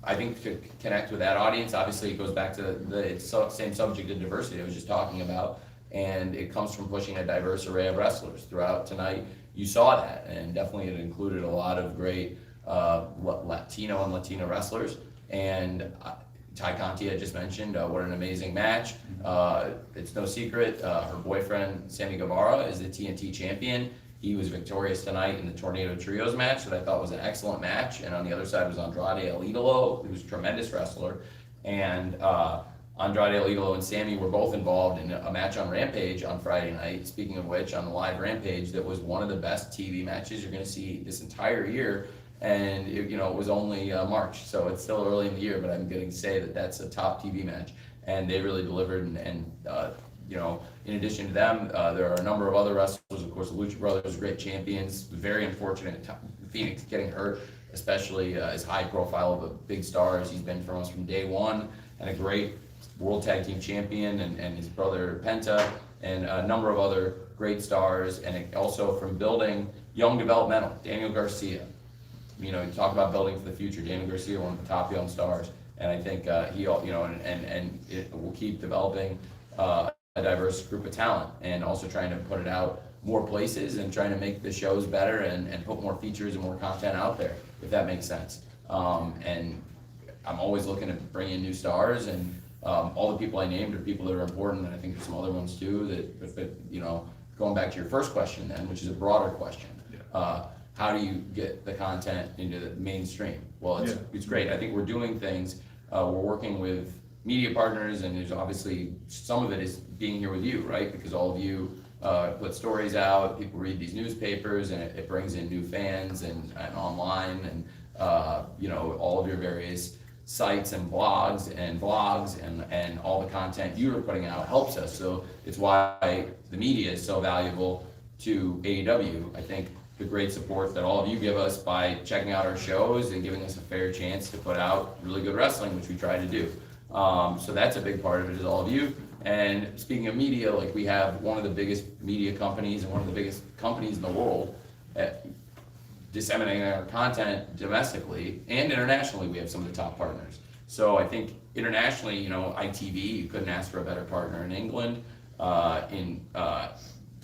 I think to connect with that audience, obviously it goes back to the same subject of diversity I was just talking about, and it comes from pushing a diverse array of wrestlers throughout tonight. You saw that, and definitely it included a lot of great Latino and Latina wrestlers. And Ty Conti, I just mentioned, what an amazing match. It's no secret, her boyfriend, Sammy Guevara, is the TNT champion. He was victorious tonight in the Tornado Trios match that I thought was an excellent match. And on the other side was Andrade El Idolo, who's a tremendous wrestler. And Andrade El Idolo and Sammy were both involved in a match on Rampage on Friday night. Speaking of which, on the live Rampage, that was one of the best TV matches you're gonna see this entire year. And it was only March, so it's still early in the year, but I'm getting to say that that's a top TV match, and they really delivered. And in addition to them, there are a number of other wrestlers. Of course, the Lucha Brothers, great champions. Very unfortunate Phoenix getting hurt, especially as high profile of a big star as he's been from us from day one, and a great World Tag Team Champion, and his brother Penta, and a number of other great stars, and also from building young developmental, Daniel Garcia. You talk about building for the future. Daniel Garcia, one of the top young stars, and I think he, and it will keep developing a diverse group of talent, and also trying to put it out more places and trying to make the shows better and put more features and more content out there, if that makes sense. And I'm always looking to bring in new stars, and all the people I named are people that are important, and I think there's some other ones too that going back to your first question then, which is a broader question. How do you get the content into the mainstream? Well, it's great. I think we're doing things. We're working with media partners, and there's obviously some of it is being here with you, right? Because all of you put stories out, people read these newspapers, and it brings in new fans and online, and all of your various sites and blogs and vlogs and all the content you are putting out helps us. So it's why the media is so valuable to AEW. I think the great support that all of you give us by checking out our shows and giving us a fair chance to put out really good wrestling, which we try to do. So that's a big part of it, is all of you. And speaking of media, like, we have one of the biggest media companies and one of the biggest companies in the world at disseminating our content domestically and internationally. We have some of the top partners. So I think internationally, ITV, you couldn't ask for a better partner in England. In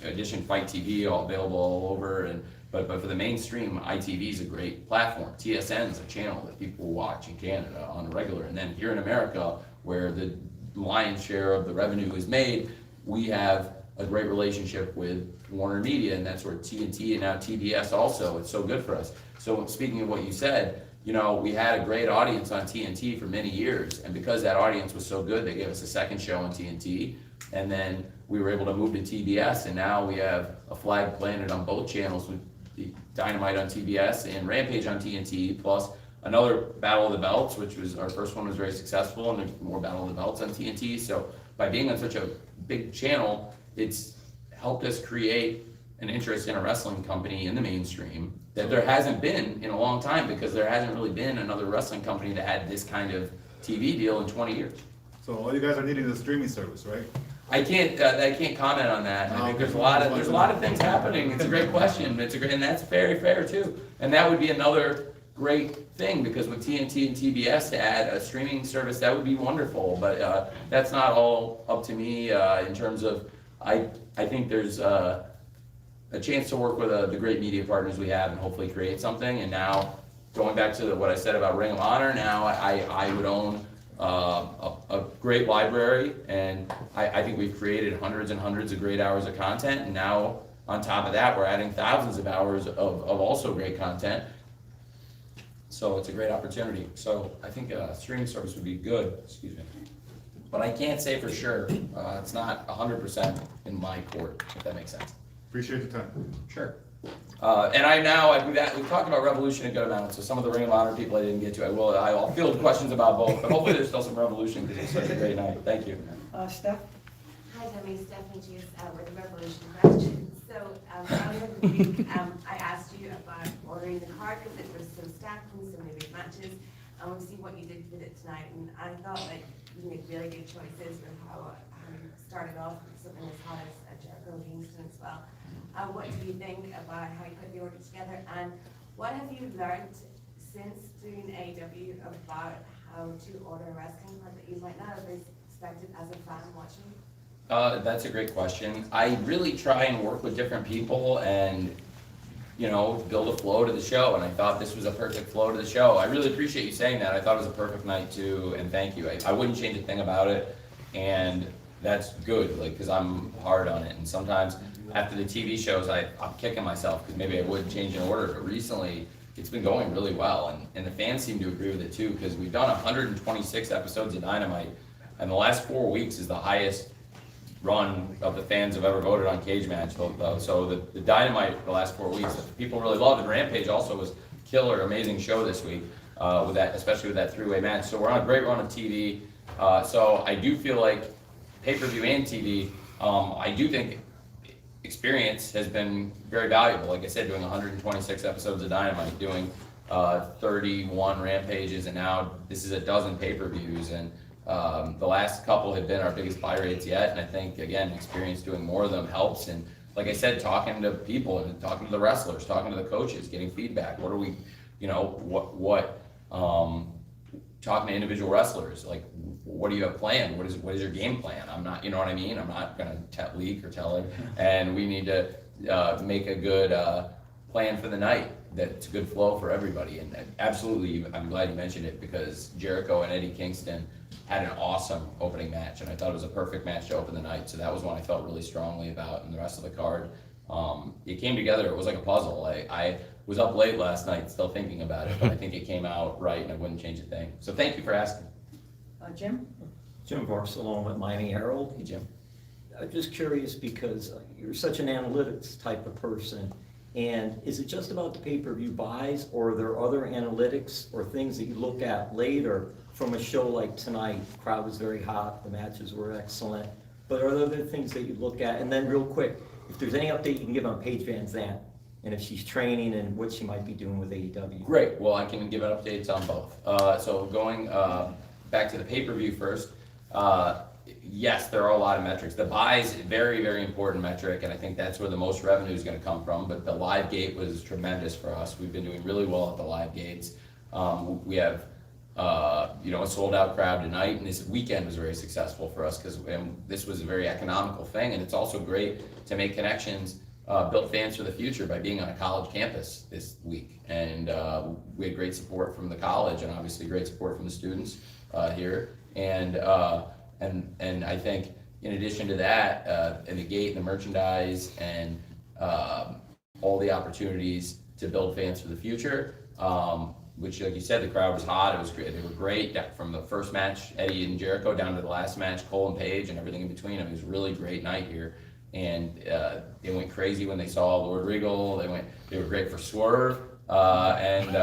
addition, Fight TV, all available all over. But for the mainstream, ITV is a great platform. TSN is a channel that people watch in Canada on a regular. And then here in America, where the lion's share of the revenue is made, we have a great relationship with Warner Media, and that's where TNT and now TBS also, it's so good for us. So speaking of what you said, we had a great audience on TNT for many years, and because that audience was so good, they gave us a second show on TNT, and then we were able to move to TBS, and now we have a flag planted on both channels with the Dynamite on TBS and Rampage on TNT, plus another Battle of the Belts, which was, our first one was very successful, and there's more Battle of the Belts on TNT. So by being on such a big channel, it's helped us create an interest in a wrestling company in the mainstream that there hasn't been in a long time, because there hasn't really been another wrestling company that had this kind of TV deal in 20 years. So all you guys are needing is a streaming service, right? I can't comment on that. I think there's a lot of things happening. It's a great question. And that's very fair too. And that would be another great thing, because with TNT and TBS to add a streaming service, that would be wonderful. But that's not all up to me in terms of, I think there's a chance to work with the great media partners we have and hopefully create something. And now, going back to what I said about Ring of Honor, now I would own a great library, and I think we've created hundreds and hundreds of great hours of content, and now on top of that we're adding thousands of hours of also great content. So it's a great opportunity. So I think a streaming service would be good, excuse me. But I can't say for sure. It's not 100% in my court, if that makes sense. Appreciate the time. Sure. And we've talked about Revolution a good amount, so some of the Ring of Honor people I didn't get to, I'll field questions about both, but hopefully there's still some Revolution because it's such a great night. Thank you. Steph? Hi, Demi, Stephanie Juice with the Revolution question. So, earlier in the week, I asked you about ordering the card because it was so stacked and so many big matches. I want to see what you did with it tonight, and I thought like you made really good choices with how you started off with something as hot as Jericho and Kingston as well. What do you think about how you put the order together, and what have you learned since doing AEW about how to order a wrestling card that you might not have expected as a fan watching? That's a great question. I really try and work with different people and, build a flow to the show, and I thought this was a perfect flow to the show. I really appreciate you saying that. I thought it was a perfect night too, and thank you. I wouldn't change a thing about it, and that's good, because I'm hard on it, and sometimes after the TV shows, I'm kicking myself because maybe I would change an order, but recently it's been going really well, and the fans seem to agree with it too, because we've done 126 episodes of Dynamite, and the last 4 weeks is the highest run of the fans have ever voted on Cage Match. So the Dynamite the last 4 weeks, people really loved, and Rampage also was killer, amazing show this week, with that, especially with that three-way match. So we're on a great run of TV. So I do feel like pay-per-view and TV, I do think experience has been very valuable. Like I said, doing 126 episodes of Dynamite, doing 31 Rampages, and now this is a dozen pay-per-views, and the last couple have been our biggest buy rates yet, and I think, again, experience doing more of them helps. And like I said, talking to people and talking to the wrestlers, talking to the coaches, getting feedback. What are we, talking to individual wrestlers, like, what do you have planned? What is your game plan? I'm not, you know what I mean? I'm not gonna leak or tell her. And we need to make a good plan for the night that's a good flow for everybody. And absolutely, I'm glad you mentioned it, because Jericho and Eddie Kingston had an awesome opening match, and I thought it was a perfect match to open the night. So that was one I felt really strongly about, and the rest of the card, it came together. It was like a puzzle. I was up late last night still thinking about it, but I think it came out right, and I wouldn't change a thing. So thank you for asking. Jim? Jim Barcelona with Miami Herald. Hey, Jim. I'm just curious because you're such an analytics type of person, and is it just about the pay-per-view buys, or are there other analytics or things that you look at later from a show like tonight? The crowd was very hot, the matches were excellent, but are there other things that you look at? And then real quick, if there's any update you can give on Paige Van Zandt, and if she's training and what she might be doing with AEW. Great. Well, I can give updates on both. So going back to the pay-per-view first, yes, there are a lot of metrics. The buy is a very, very important metric, and I think that's where the most revenue is going to come from. But the live gate was tremendous for us. We've been doing really well at the live gates. We have a sold-out crowd tonight, and this weekend was very successful for us because this was a very economical thing, and it's also great to make connections, build fans for the future by being on a college campus this week. And we had great support from the college, and obviously great support from the students here. And I think in addition to that, and the gate and the merchandise and all the opportunities to build fans for the future, which, like you said, the crowd was hot. It was great. They were great from the first match, Eddie and Jericho, down to the last match, Cole and Paige, and everything in between. I mean, it was a really great night here. And they went crazy when they saw Lord Regal. They were great for Swerve, and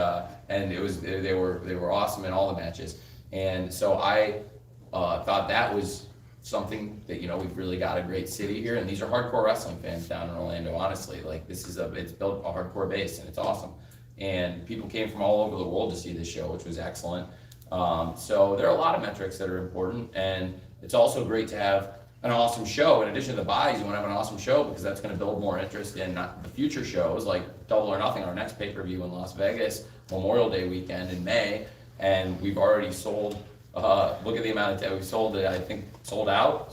they were awesome in all the matches. And so I thought that was something that, we've really got a great city here, and these are hardcore wrestling fans down in Orlando. Honestly, like it's built a hardcore base, and it's awesome. And people came from all over the world to see this show, which was excellent. So there are a lot of metrics that are important, and it's also great to have an awesome show. In addition to the buys, you want to have an awesome show because that's going to build more interest in the future shows like Double or Nothing, our next pay-per-view in Las Vegas, Memorial Day weekend in May, and we've already sold. Look at the amount that we sold. I think sold out.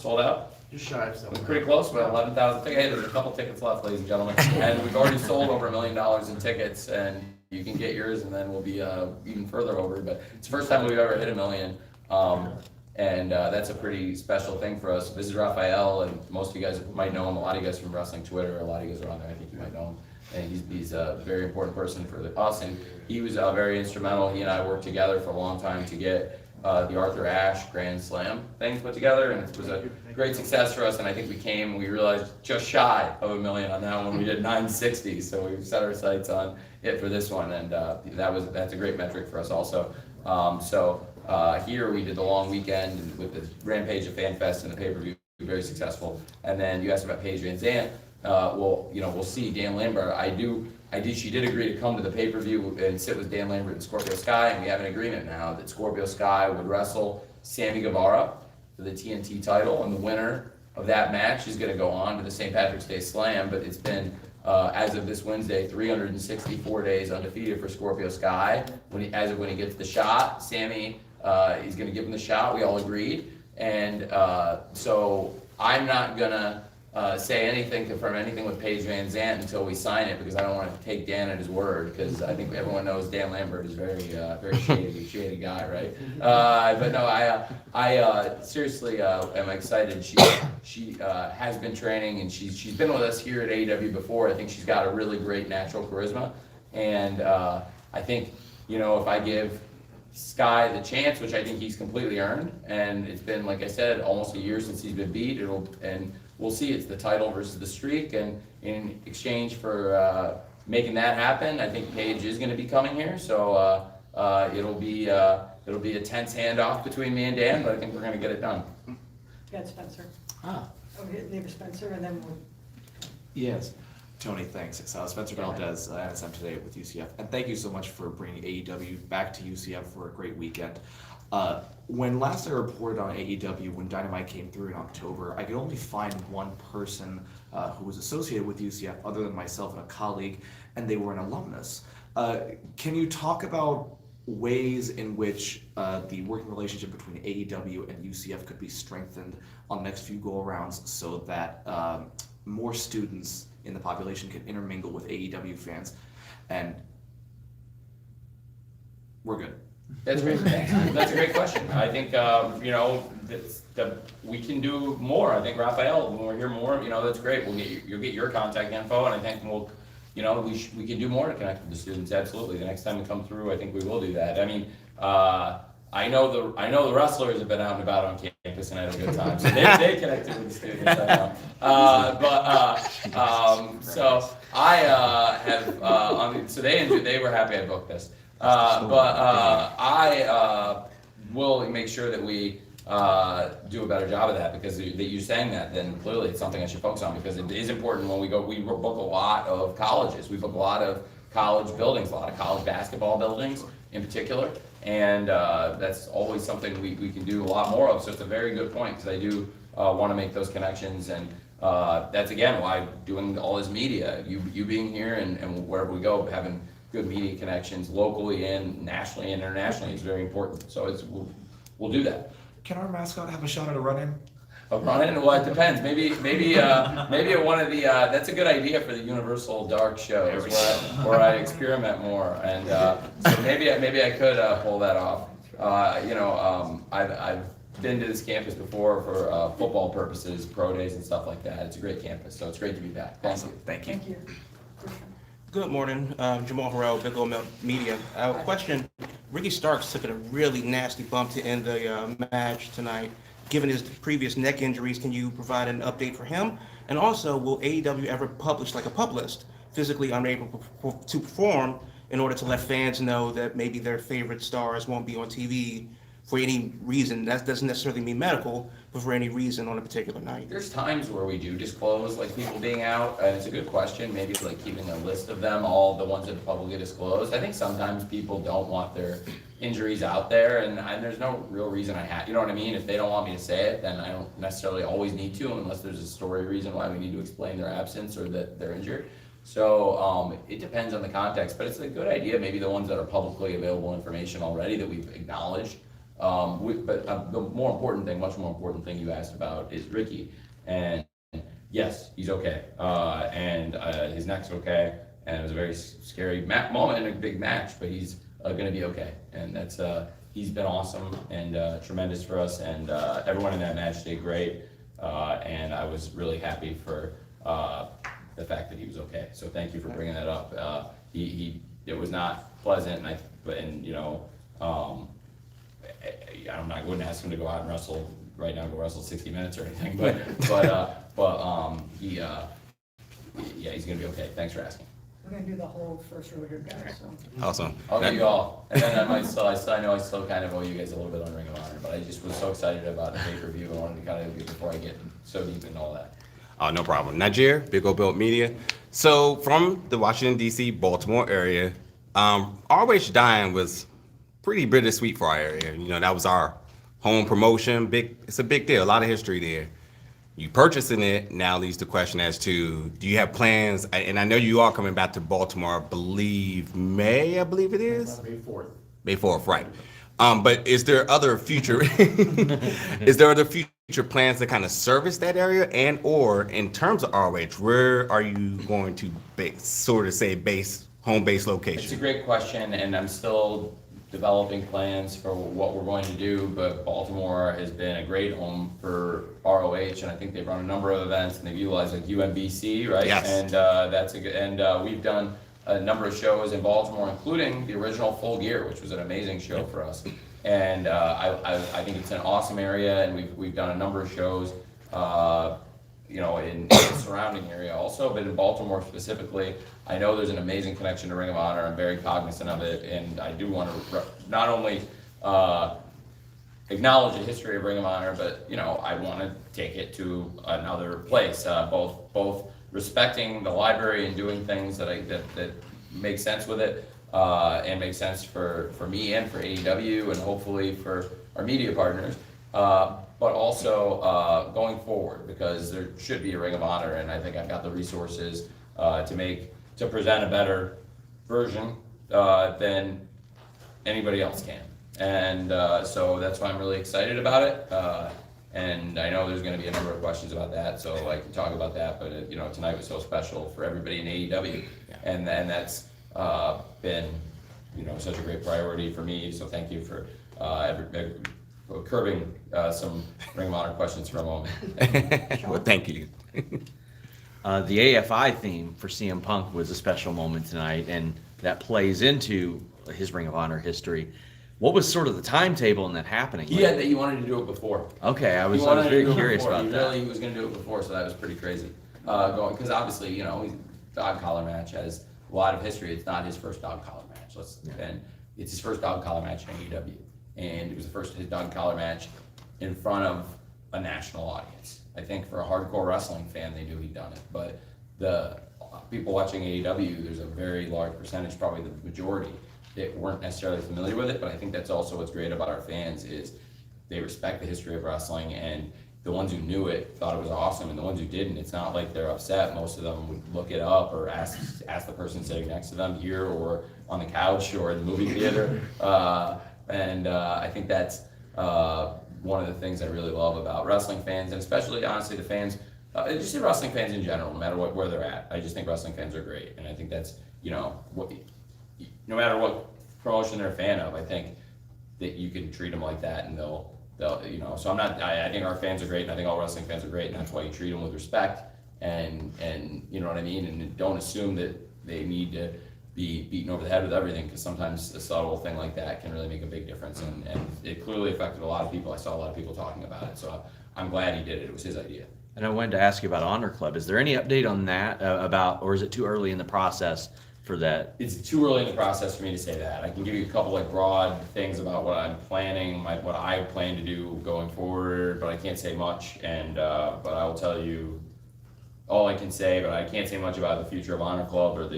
Just shy of something. Pretty close, about 11,000 tickets. Hey, there's a couple tickets left, ladies and gentlemen, and we've already sold over $1 million in tickets, and you can get yours, and then we'll be even further over. But it's the first time we've ever hit $1 million. And that's a pretty special thing for us. This is Raphael, and most of you guys might know him. A lot of you guys from Wrestling Twitter, a lot of you guys are on there. I think you might know and he's a very important person for us, and he was very instrumental. He and I worked together for a long time to get the Arthur Ashe Grand Slam thing put together, and it was a great success for us. And I think we realized just shy of $1 million on that one. We did 960, so we set our sights on it for this one, and that's a great metric for us also. Here we did the long weekend with the Rampage of Fan Fest and the pay-per-view, very successful. And then you asked about Paige Van Zandt. We'll see Dan Lambert. She did agree to come to the pay-per-view and sit with Dan Lambert and Scorpio Sky, and we have an agreement now that Scorpio Sky would wrestle Sammy Guevara for the TNT title, and the winner of that match is going to go on to the St. Patrick's Day Slam. But it's been, as of this Wednesday, 364 days undefeated for Scorpio Sky. When he gets the shot, Sammy is going to give him the shot. We all agreed, and so I'm not gonna say anything, confirm anything with Paige Van Zandt until we sign it, because I don't want to take Dan at his word, because I think everyone knows Dan Lambert is very shady guy, right? But no, I seriously am excited. She has been training, and she's been with us here at AEW before. I think she's got a really great natural charisma, and I think, if I give Sky the chance, which I think he's completely earned, and it's been, like I said, almost a year since he's been beat, and we'll see. It's the title versus the streak, and in exchange for making that happen, I think Paige is going to be coming here. So it'll be a tense handoff between me and Dan, but I think we're going to get it done. Got Spencer. Ah. Leave Spencer, and then we'll. Yes. Tony, thanks. Spencer Valdez, NSM Today with UCF. And thank you so much for bringing AEW back to UCF for a great weekend. When last I reported on AEW, when Dynamite came through in October, I could only find one person who was associated with UCF other than myself and a colleague, and they were an alumnus. Can you talk about ways in which the working relationship between AEW and UCF could be strengthened on the next few go-arounds so that more students in the population can intermingle with AEW fans? And we're good. That's great. That's a great question. I think we can do more. I think Raphael, when we're here more, that's great. You'll get your contact info, and I think we can do more to connect with the students. Absolutely. The next time we come through, I think we will do that. I mean, I know the wrestlers have been out and about on campus and had a good time, so they connected with the students. I know. So I have. So they were happy I booked this. I will make sure that we do a better job of that, because that you saying that, then clearly it's something I should focus on, because it is important when we go. We book a lot of colleges. We book a lot of college buildings, a lot of college basketball buildings in particular, and that's always something we can do a lot more of. So it's a very good point, because I do want to make those connections, and that's again why doing all this media, you being here and wherever we go, having good media connections locally and nationally and internationally is very important. So we'll do that. Can our mascot have a shot at a run-in? A run-in? Well, it depends. Maybe at one of the. That's a good idea for the Universal Dark shows where I experiment more, and so maybe I could pull that off. I've been to this campus before for football purposes, pro days and stuff like that. It's a great campus, so it's great to be back. Awesome. Thank you. Thank you. Good morning, Jamal Harrell, Big Old Media. Question, Ricky Starks took a really nasty bump to end the match tonight. Given his previous neck injuries, can you provide an update for him? And also, will AEW ever publish like a pub list, physically unable to perform, in order to let fans know that maybe their favorite stars won't be on TV for any reason? That doesn't necessarily mean medical, but for any reason on a particular night. There's times where we do disclose, like, people being out, and it's a good question, maybe like keeping a list of them, all the ones that are publicly disclosed. I think sometimes people don't want their injuries out there, and there's no real reason you know what I mean? If they don't want me to say it, then I don't necessarily always need to, unless there's a story reason why we need to explain their absence or that they're injured. So it depends on the context, but it's a good idea, maybe the ones that are publicly available information already that we've acknowledged. But the more important thing, much more important thing you asked about is Ricky. And yes, he's okay. And his neck's okay. And it was a very scary moment in a big match, but he's going to be okay. And that's he's been awesome and tremendous for us. And everyone in that match did great. And I was really happy for the fact that he was okay. So thank you for bringing that up. It was not pleasant, I wouldn't ask him to go out and wrestle right now, go wrestle 60 minutes or anything, he's gonna be okay. Thanks for asking. We're gonna do the whole first row here, guys, so. Awesome. I'll get you all, and then I know I still kind of owe you guys a little bit on Ring of Honor, but I just was so excited about the pay-per-view, I wanted to kind of, before I get so deep into all that. Oh, no problem. Niger, Big O Belt Media. So from the Washington, D.C., Baltimore area, ROH Dying was pretty bittersweet for our area. You know, that was our home promotion. It's a big deal, a lot of history there. You purchasing it now leads to the question as to, do you have plans? And I know you are coming back to Baltimore, I believe it is? May 4th. May 4th, right. But is there other future plans to kind of service that area, and or in terms of ROH, where are you going to base home base location? It's a great question, and I'm still developing plans for what we're going to do, but Baltimore has been a great home for ROH, and I think they've run a number of events, and they've utilized like UMBC, right? Yes. And we've done a number of shows in Baltimore, including the original Full Gear, which was an amazing show for us. And I think it's an awesome area, and we've done a number of shows, in the surrounding area also, but in Baltimore specifically, I know there's an amazing connection to Ring of Honor. I'm very cognizant of it, and I do want to not only acknowledge the history of Ring of Honor, but I want to take it to another place. Both respecting the library and doing things that make sense with it, and make sense for me and for AEW, and hopefully for our media partners. But also going forward, because there should be a Ring of Honor, and I think I've got the resources to present a better version than anybody else can. And so that's why I'm really excited about it. And I know there's going to be a number of questions about that, so I can talk about that. But tonight was so special for everybody in AEW, and that's been such a great priority for me. So thank you for curbing some Ring of Honor questions for a moment. Well, thank you. The AFI theme for CM Punk was a special moment tonight, and that plays into his Ring of Honor history. What was sort of the timetable in that happening? He wanted to do it before. Okay, I was very curious about that. He was going to do it before, so that was pretty crazy. Because obviously, dog collar match has a lot of history. It's not his first dog collar match. And it's his first dog collar match in AEW. And it was his dog collar match in front of a national audience. I think for a hardcore wrestling fan, they knew he'd done it. But the people watching AEW, there's a very large percentage, probably the majority, that weren't necessarily familiar with it. But I think that's also what's great about our fans is they respect the history of wrestling, and the ones who knew it thought it was awesome, and the ones who didn't, it's not like they're upset. Most of them would look it up or ask the person sitting next to them here or on the couch or in the movie theater. I think that's one of the things I really love about wrestling fans, and especially, honestly, the fans, just the wrestling fans in general, no matter where they're at. I just think wrestling fans are great, and I think that's, no matter what promotion they're a fan of, I think that you can treat them like that, and they'll so I think our fans are great, and I think all wrestling fans are great, and that's why you treat them with respect, and you know what I mean, and don't assume that they need to be beaten over the head with everything, because sometimes a subtle thing like that can really make a big difference, and it clearly affected a lot of people. I saw a lot of people talking about it, so I'm glad he did it. It was his idea. And I wanted to ask you about Honor Club. Is there any update on that or is it too early in the process for that? It's too early in the process for me to say that. I can give you a couple broad things about what I'm planning, what I plan to do going forward, but I can't say much. And but I will tell you all I can say. But I can't say much about the future of Honor Club or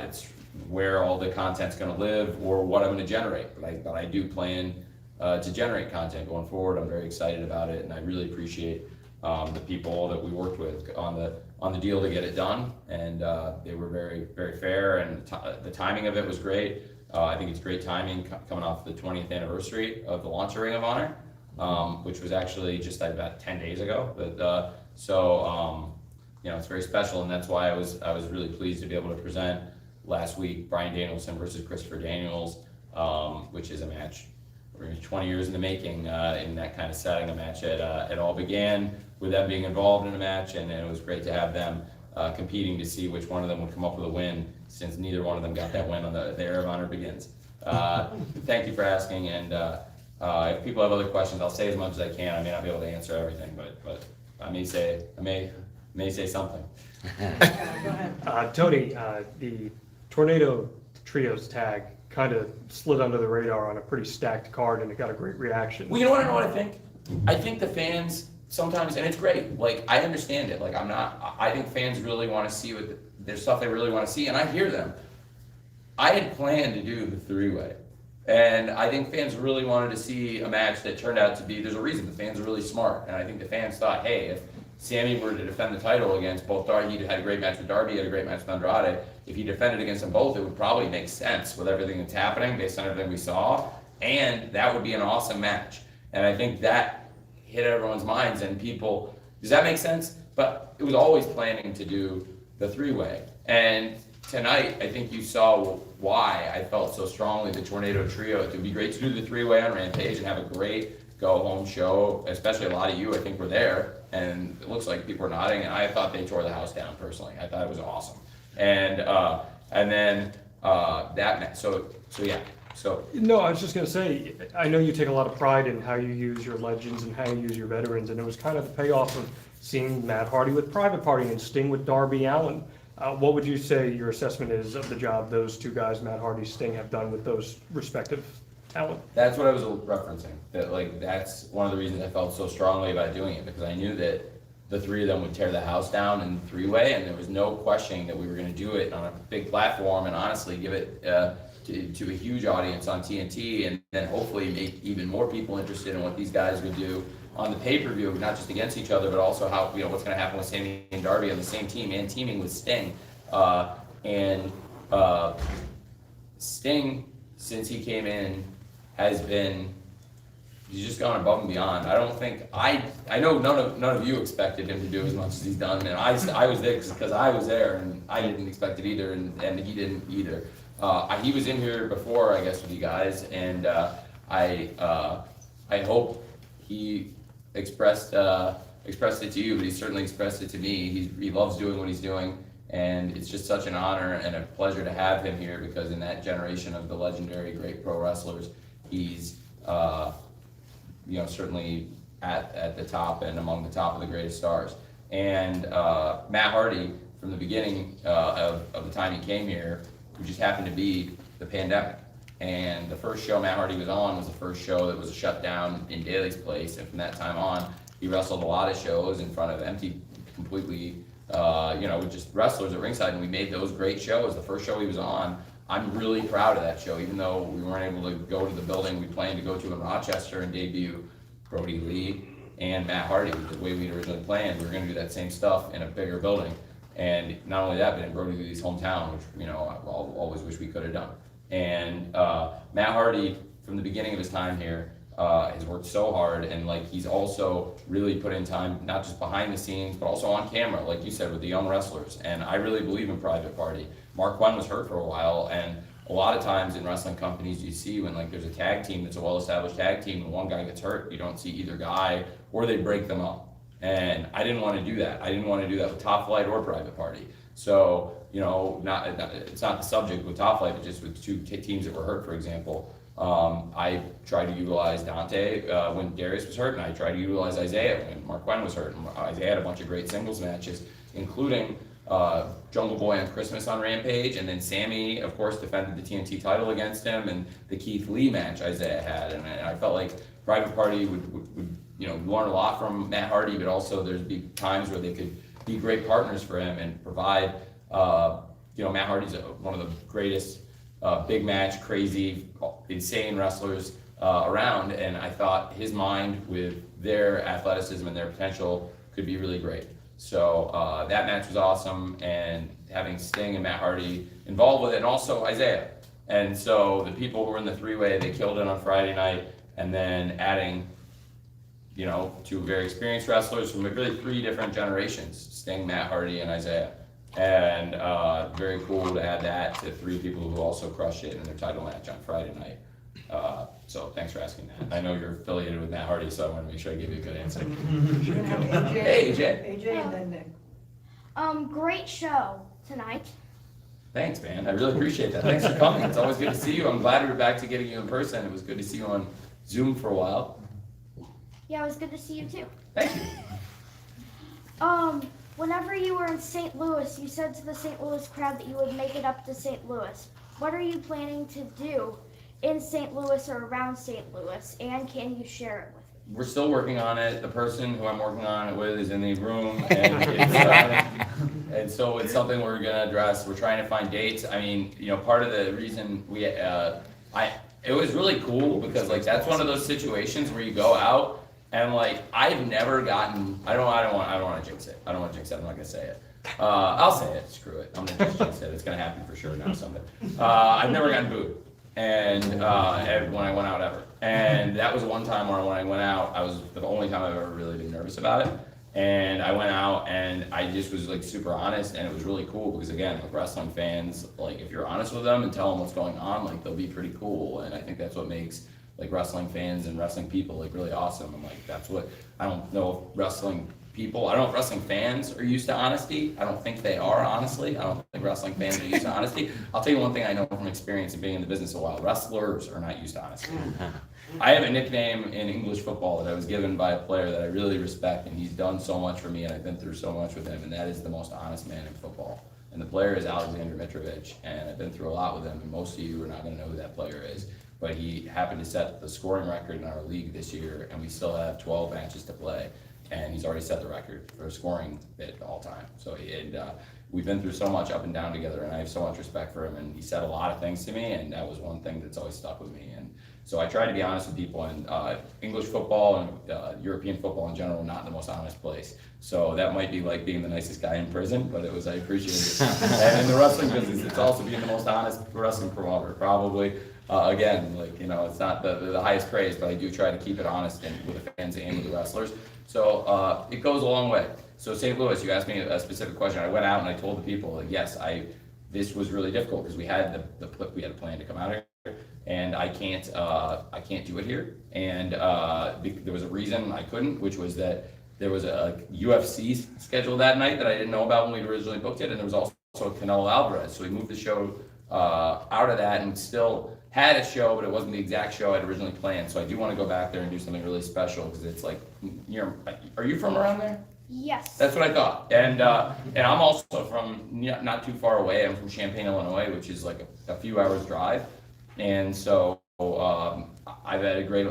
it's where all the content's going to live or what I'm going to generate. But I do plan to generate content going forward. I'm very excited about it, and I really appreciate the people that we worked with on the deal to get it done, and they were very, very fair, and the timing of it was great. I think it's great timing coming off the 20th anniversary of the launch of Ring of Honor, which was actually just about 10 days ago. But it's very special, and that's why I was really pleased to be able to present last week Bryan Danielson versus Christopher Daniels, which is a match 20 years in the making, in that kind of setting. A match it all began with them being involved in a match, and it was great to have them competing to see which one of them would come up with a win, since neither one of them got that win on the Era of Honor Begins. Thank you for asking, and if people have other questions, I'll say as much as I can. I may not be able to answer everything, but I may say something. Tony, the Tornado Trios tag kind of slid under the radar on a pretty stacked card, and it got a great reaction. Well, you know what I think? I think the fans sometimes, and it's great, like, I understand it, like, I think fans really want to see there's stuff they really want to see, and I hear them. I had planned to do the three-way, and I think fans really wanted to see a match that turned out to be, there's a reason, the fans are really smart, and I think the fans thought, hey, if Sammy were to defend the title against both Darby, he had a great match with Darby, he had a great match with Andrade, if he defended against them both, it would probably make sense with everything that's happening, based on everything we saw, and that would be an awesome match. And I think that hit everyone's minds, and people, does that make sense? But it was always planning to do the three-way. And tonight, I think you saw why I felt so strongly the Tornado Trio. It would be great to do the three-way on Rampage and have a great go-home show, especially a lot of you, I think, were there, and it looks like people are nodding, and I thought they tore the house down, personally. I thought it was awesome. And then that match, so yeah. So no, I was just going to say, I know you take a lot of pride in how you use your legends and how you use your veterans, and it was kind of the payoff of seeing Matt Hardy with Private Party and Sting with Darby Allin. What would you say your assessment is of the job those two guys, Matt Hardy, Sting, have done with those respective talent? That's what I was referencing. That's one of the reasons I felt so strongly about doing it, because I knew that the three of them would tear the house down in three-way, and there was no questioning that we were going to do it on a big platform and honestly give it to a huge audience on TNT, and then hopefully make even more people interested in what these guys would do on the pay-per-view, not just against each other, but also how, what's going to happen with Sammy and Darby on the same team and teaming with Sting. Sting, since he came in, he's just gone above and beyond. I don't think, I know none of you expected him to do as much as he's done, and I was there because I was there, and I didn't expect it either, and he didn't either. He was in here before, I guess, with you guys, and I hope he expressed it to you, but he certainly expressed it to me. He loves doing what he's doing, and it's just such an honor and a pleasure to have him here, because in that generation of the legendary great pro wrestlers, he's certainly at the top and among the top of the greatest stars. And Matt Hardy, from the beginning of the time he came here, who just happened to be the pandemic. And the first show Matt Hardy was on was the first show that was a shutdown in Daly's place, and from that time on, he wrestled a lot of shows in front of empty, completely, with just wrestlers at ringside, and we made those great shows. The first show he was on, I'm really proud of that show, even though we weren't able to go to the building we planned to go to in Rochester and debut Brody Lee and Matt Hardy, the way we'd originally planned. We were going to do that same stuff in a bigger building. And not only that, but in Brody Lee's hometown, which, I always wish we could have done. And Matt Hardy, from the beginning of his time here, has worked so hard, and he's also really put in time, not just behind the scenes, but also on camera, like you said, with the young wrestlers. And I really believe in Private Party. Mark Quinn was hurt for a while, and a lot of times in wrestling companies, you see when there's a tag team that's a well-established tag team, and one guy gets hurt, you don't see either guy, or they break them up. And I didn't want to do that. I didn't want to do that with Top Flight or Private Party. So, it's not the subject with Top Flight, but just with two teams that were hurt, for example. I tried to utilize Dante when Darius was hurt, and I tried to utilize Isaiah when Mark Quinn was hurt. And Isaiah had a bunch of great singles matches, including Jungle Boy on Christmas on Rampage, and then Sammy, of course, defended the TNT title against him, and the Keith Lee match Isaiah had. And I felt like Private Party would learn a lot from Matt Hardy, but also there'd be times where they could be great partners for him and provide, Matt Hardy's one of the greatest big match, crazy, insane wrestlers around, and I thought his mind with their athleticism and their potential could be really great. So that match was awesome, and having Sting and Matt Hardy involved with it, and also Isaiah. And so the people who were in the three-way, they killed it on Friday night, and then adding two very experienced wrestlers from really three different generations, Sting, Matt Hardy, and Isaiah. And very cool to add that to three people who also crushed it in their title match on Friday night. So thanks for asking that. I know you're affiliated with Matt Hardy, so I want to make sure I give you a good answer. AJ, Hey, AJ. AJ and then Nick. Great show tonight. Thanks, man. I really appreciate that. Thanks for coming. It's always good to see you. I'm glad we're back to getting you in person. It was good to see you on Zoom for a while. Yeah, it was good to see you too. Thank you. Whenever you were in St. Louis, you said to the St. Louis crowd that you would make it up to St. Louis. What are you planning to do in St. Louis or around St. Louis, and can you share it with me? We're still working on it. The person who I'm working on it with is in the room, and and so it's something we're gonna address. We're trying to find dates. I mean, part of the reason it was really cool because like that's one of those situations where you go out and like I've never gotten. I don't want to jinx it. I don't want to jinx it. I'm not gonna say it. I'll say it. Screw it. I'm gonna just jinx it. It's gonna happen for sure now someday. I've never gotten booed. And when I went out ever. And that was one time where when I went out, I was the only time I've ever really been nervous about it. And I went out and I just was like super honest, and it was really cool because again, like wrestling fans, like if you're honest with them and tell them what's going on, like they'll be pretty cool. And I think that's what makes like wrestling fans and wrestling people like really awesome. And like that's what I don't know if wrestling fans are used to honesty. I don't think they are, honestly. I don't think wrestling fans are used to honesty. I'll tell you one thing I know from experience and being in the business a while. Wrestlers are not used to honesty. I have a nickname in English football that I was given by a player that I really respect, and he's done so much for me, and I've been through so much with him, and that is the most honest man in football. And the player is Alexander Mitrovic, and I've been through a lot with him, and most of you are not going to know who that player is. But he happened to set the scoring record in our league this year, and we still have 12 matches to play. And he's already set the record for scoring bit all time. So we've been through so much up and down together, and I have so much respect for him. And he said a lot of things to me, and that was one thing that's always stuck with me. And so I try to be honest with people. And English football and European football in general, not the most honest place. So that might be like being the nicest guy in prison, but I appreciate it. And in the wrestling business, it's also being the most honest wrestling promoter, probably. Again, like it's not the highest praise, but I do try to keep it honest and with the fans and with the wrestlers. So it goes a long way. So St. Louis, you asked me a specific question. I went out and I told the people that yes, this was really difficult because we had we had a plan to come out here, and I can't do it here. And there was a reason I couldn't, which was that there was a UFC schedule that night that I didn't know about when we originally booked it, and there was also Canelo Alvarez. So we moved the show out of that and still had a show, but it wasn't the exact show I'd originally planned. So I do want to go back there and do something really special because it's like, are you from around there? Yes. That's what I thought. And I'm also from not too far away. I'm from Champaign, Illinois, which is like a few hours drive. And so I've had a great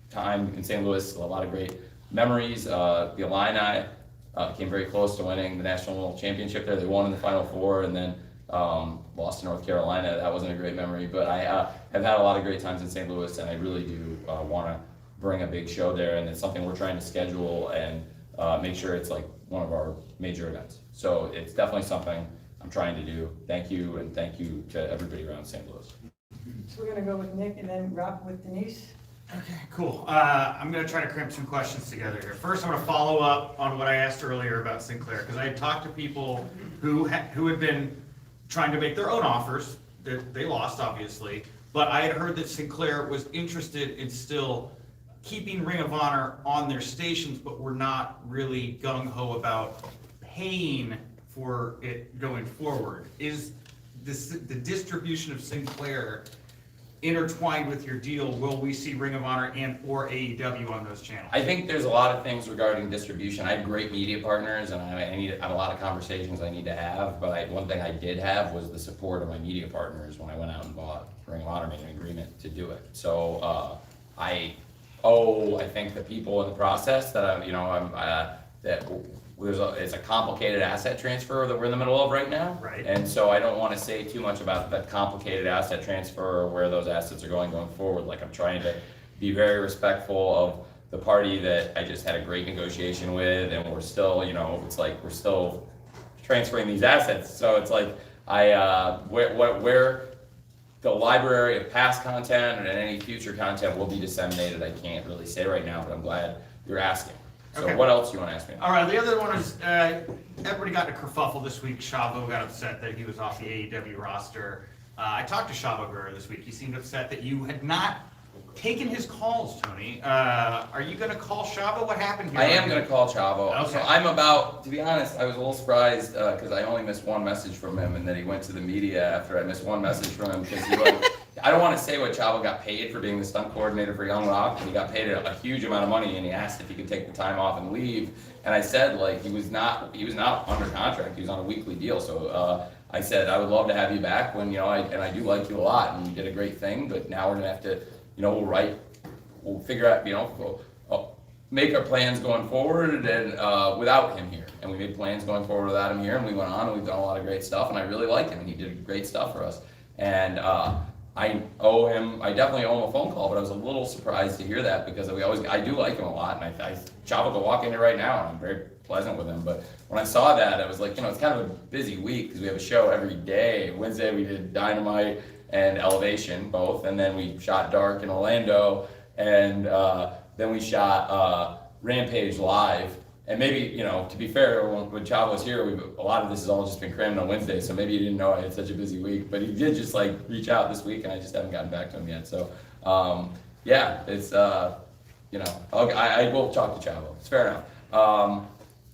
time in St. Louis, a lot of great memories. The Illini came very close to winning the national championship there. They won in the Final Four, and then lost to North Carolina. That wasn't a great memory, but I have had a lot of great times in St. Louis, and I really do want to bring a big show there, and it's something we're trying to schedule and make sure it's like one of our major events. So it's definitely something I'm trying to do. Thank you, and thank you to everybody around St. Louis. So we're gonna go with Nick and then wrap with Denise. Okay, cool. I'm gonna try to crimp some questions together here. First, I'm gonna follow up on what I asked earlier about Sinclair, because I had talked to people who had been trying to make their own offers. They lost, obviously, but I had heard that Sinclair was interested in still keeping Ring of Honor on their stations, but were not really gung-ho about paying for it going forward. Is the distribution of Sinclair intertwined with your deal? Will we see Ring of Honor and or AEW on those channels? I think there's a lot of things regarding distribution. I have great media partners, and I have a lot of conversations I need to have, but one thing I did have was the support of my media partners when I went out and bought Ring of Honor, made an agreement to do it. So I think the people in the process that it's a complicated asset transfer that we're in the middle of right now. Right. And so I don't want to say too much about that complicated asset transfer or where those assets are going forward. Like I'm trying to be very respectful of the party that I just had a great negotiation with, and we're still, it's like we're still transferring these assets. So it's like where the library of past content and any future content will be disseminated, I can't really say right now, but I'm glad you're asking. So Okay. What else do you want to ask me? All right, the other one is, everybody got in a kerfuffle this week. Chavo got upset that he was off the AEW roster. I talked to Chavo Guerrero this week. He seemed upset that you had not taken his calls, Tony. Are you gonna call Chavo? What happened here? I am gonna call Chavo. Okay. So I'm about, to be honest, I was a little surprised, cause I only missed one message from him, and then he went to the media after I missed one message from him, cause he like, I don't wanna say what Chavo got paid for being the stunt coordinator for Young Rock, but he got paid a huge amount of money, and he asked if he could take the time off and leave, and I said, like, he was not under contract, he was on a weekly deal, so, I said, I would love to have you back when, you know, I do like you a lot, and you did a great thing, but now we're gonna have to, you know, we'll figure out, you know, we'll make our plans going forward and without him here. And we made plans going forward without him here, and we went on and we've done a lot of great stuff, and I really liked him, and he did great stuff for us. And I definitely owe him a phone call, but I was a little surprised to hear that because I do like him a lot, and Chavo could walk in here right now, and I'm very pleasant with him. But when I saw that, I was like, you know, it's kind of a busy week because we have a show every day. Wednesday we did Dynamite and Elevation both, and then we shot Dark in Orlando, and then we shot Rampage live. And maybe, you know, to be fair, when Chavo was here, a lot of this has all just been crammed on Wednesday, so maybe he didn't know I had such a busy week, but he did just like reach out this week, and I just haven't gotten back to him yet. So, yeah, it's, you know, I will talk to Chavo. It's fair enough.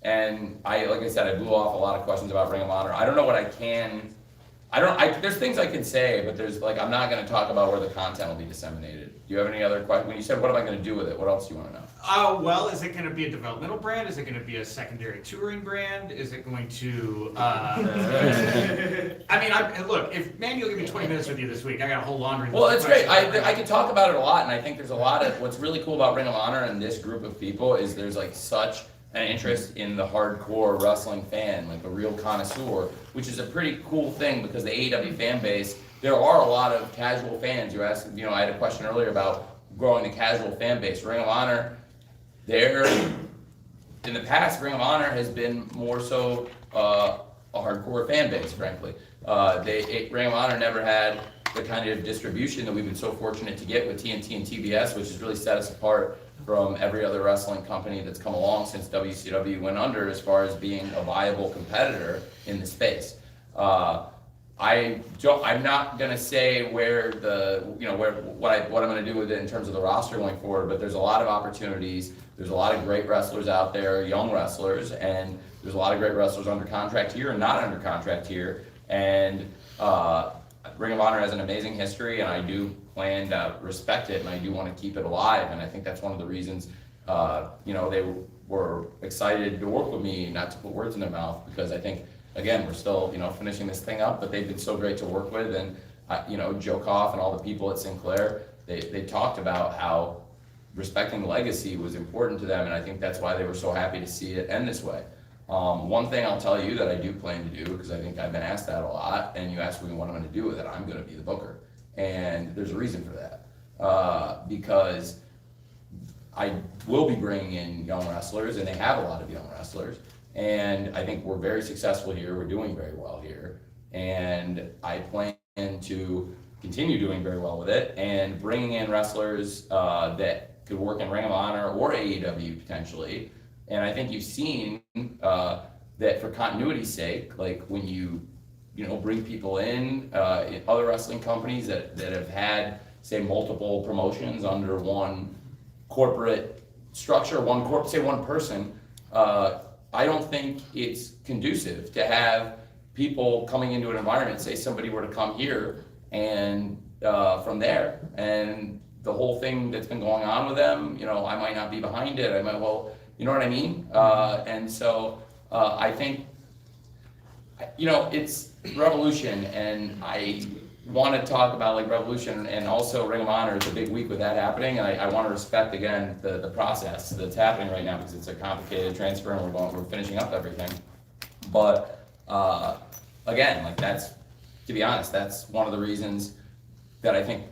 And like I said, I blew off a lot of questions about Ring of Honor. I don't know what I can. There's things I can say, but there's like, I'm not going to talk about where the content will be disseminated. Do you have any other questions? When you said, what am I going to do with it? What else do you want to know? Well, is it going to be a developmental brand? Is it going to be a secondary touring brand? Is it going to, I mean, look, if Mandy will give me 20 minutes with you this week, I got a whole laundry list. Well, it's great. I can talk about it a lot, and I think there's a lot of, what's really cool about Ring of Honor and this group of people is there's like such an interest in the hardcore wrestling fan, like a real connoisseur, which is a pretty cool thing because the AEW fan base, there are a lot of casual fans. You asked, you know, I had a question earlier about growing the casual fan base. Ring of Honor, in the past, Ring of Honor has been more so a hardcore fan base, frankly. Ring of Honor never had the kind of distribution that we've been so fortunate to get with TNT and TBS, which has really set us apart from every other wrestling company that's come along since WCW went under as far as being a viable competitor in the space. I'm not gonna say what I'm gonna do with it in terms of the roster going forward, but there's a lot of opportunities. There's a lot of great wrestlers out there, young wrestlers, and there's a lot of great wrestlers under contract here and not under contract here. And Ring of Honor has an amazing history, and I do plan to respect it, and I do want to keep it alive. And I think that's one of the reasons, they were excited to work with me, not to put words in their mouth, because I think, again, we're still, finishing this thing up, but they've been so great to work with. And, Joe Koff and all the people at Sinclair, they talked about how respecting the legacy was important to them, and I think that's why they were so happy to see it end this way. One thing I'll tell you that I do plan to do, because I think I've been asked that a lot, and you asked me what I'm going to do with it, I'm going to be the booker. And there's a reason for that. Because I will be bringing in young wrestlers, and they have a lot of young wrestlers. And I think we're very successful here. We're doing very well here. And I plan to continue doing very well with it and bringing in wrestlers that could work in Ring of Honor or AEW potentially. And I think you've seen that for continuity's sake, like when you bring people in other wrestling companies that have had, say, multiple promotions under one corporate structure, one person, I don't think it's conducive to have people coming into an environment, say somebody were to come here and from there, and the whole thing that's been going on with them, I might not be behind it. You know what I mean? And so I think, it's Revolution, and I want to talk about like Revolution, and also Ring of Honor is a big week with that happening, and I want to respect again the process that's happening right now, because it's a complicated transfer and we're finishing up everything. But again, like that's, to be honest, that's one of the reasons that I think.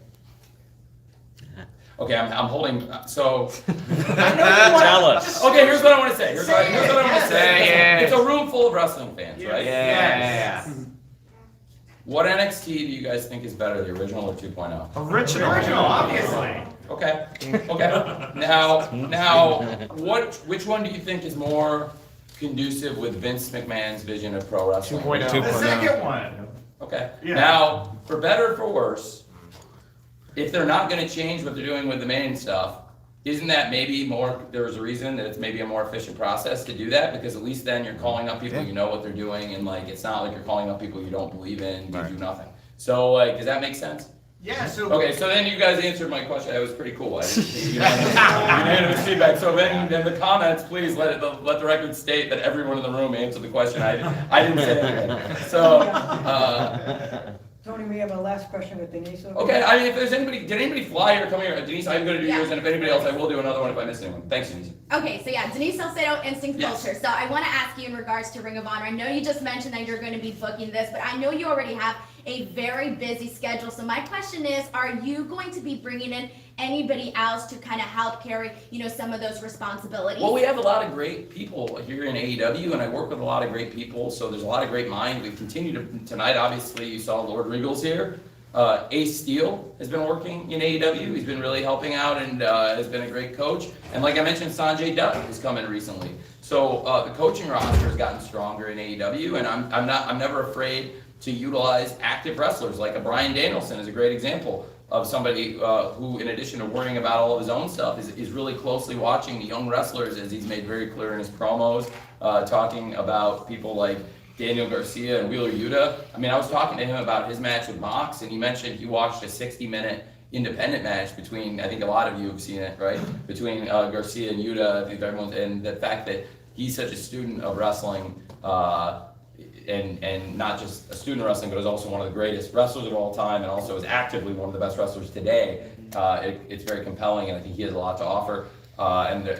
Okay, I'm holding, so. Jealous. Okay, here's what I want to say. Here's what I want to say. It's a room full of wrestling fans, right? Yes. What NXT do you guys think is better, the original or 2.0? Original, obviously. Okay. Now, which one do you think is more conducive with Vince McMahon's vision of pro wrestling? 2.0. The second one. Okay. Yeah. Now, for better or for worse, if they're not gonna change what they're doing with the main stuff, isn't that maybe more, there's a reason that it's maybe a more efficient process to do that? Because at least then you're calling up people, you know what they're doing, and like, it's not like you're calling up people you don't believe in, you do nothing. So like, does that make sense? Yeah, so. Okay, so then you guys answered my question, that was pretty cool, I didn't see unanimous feedback. So then in the comments, please let the record state that everyone in the room answered the question, I didn't say anything. So, Tony, we have a last question with Denise. okay, I mean, if there's anybody, did anybody fly or come here? Denise, I'm gonna do yours, and if anybody else, I will do another one if I miss anyone. Thanks, Denise. Okay, so yeah, Denise Salcedo, Instinct Yes. Culture. So I want to ask you in regards to Ring of Honor. I know you just mentioned that you're going to be booking this, but I know you already have a very busy schedule. So my question is, are you going to be bringing in anybody else to kind of help carry, some of those responsibilities? Well, we have a lot of great people here in AEW, and I work with a lot of great people, so there's a lot of great minds. We continue to, tonight, obviously, you saw Lord Regal's here. Ace Steel has been working in AEW. He's been really helping out and has been a great coach. And like I mentioned, Sanjay Dutt has come in recently. So the coaching roster has gotten stronger in AEW, and I'm never afraid to utilize active wrestlers. Like a Bryan Danielson is a great example of somebody who, in addition to worrying about all of his own stuff, is really closely watching the young wrestlers, as he's made very clear in his promos, talking about people like Daniel Garcia and Wheeler Yuta. I mean, I was talking to him about his match with Mox, and he mentioned he watched a 60-minute independent match between, I think a lot of you have seen it, right? Between Garcia and Yuta, I think everyone, and the fact that he's such a student of wrestling, and not just a student of wrestling, but is also one of the greatest wrestlers of all time, and also is actively one of the best wrestlers today. It's very compelling, and I think he has a lot to offer.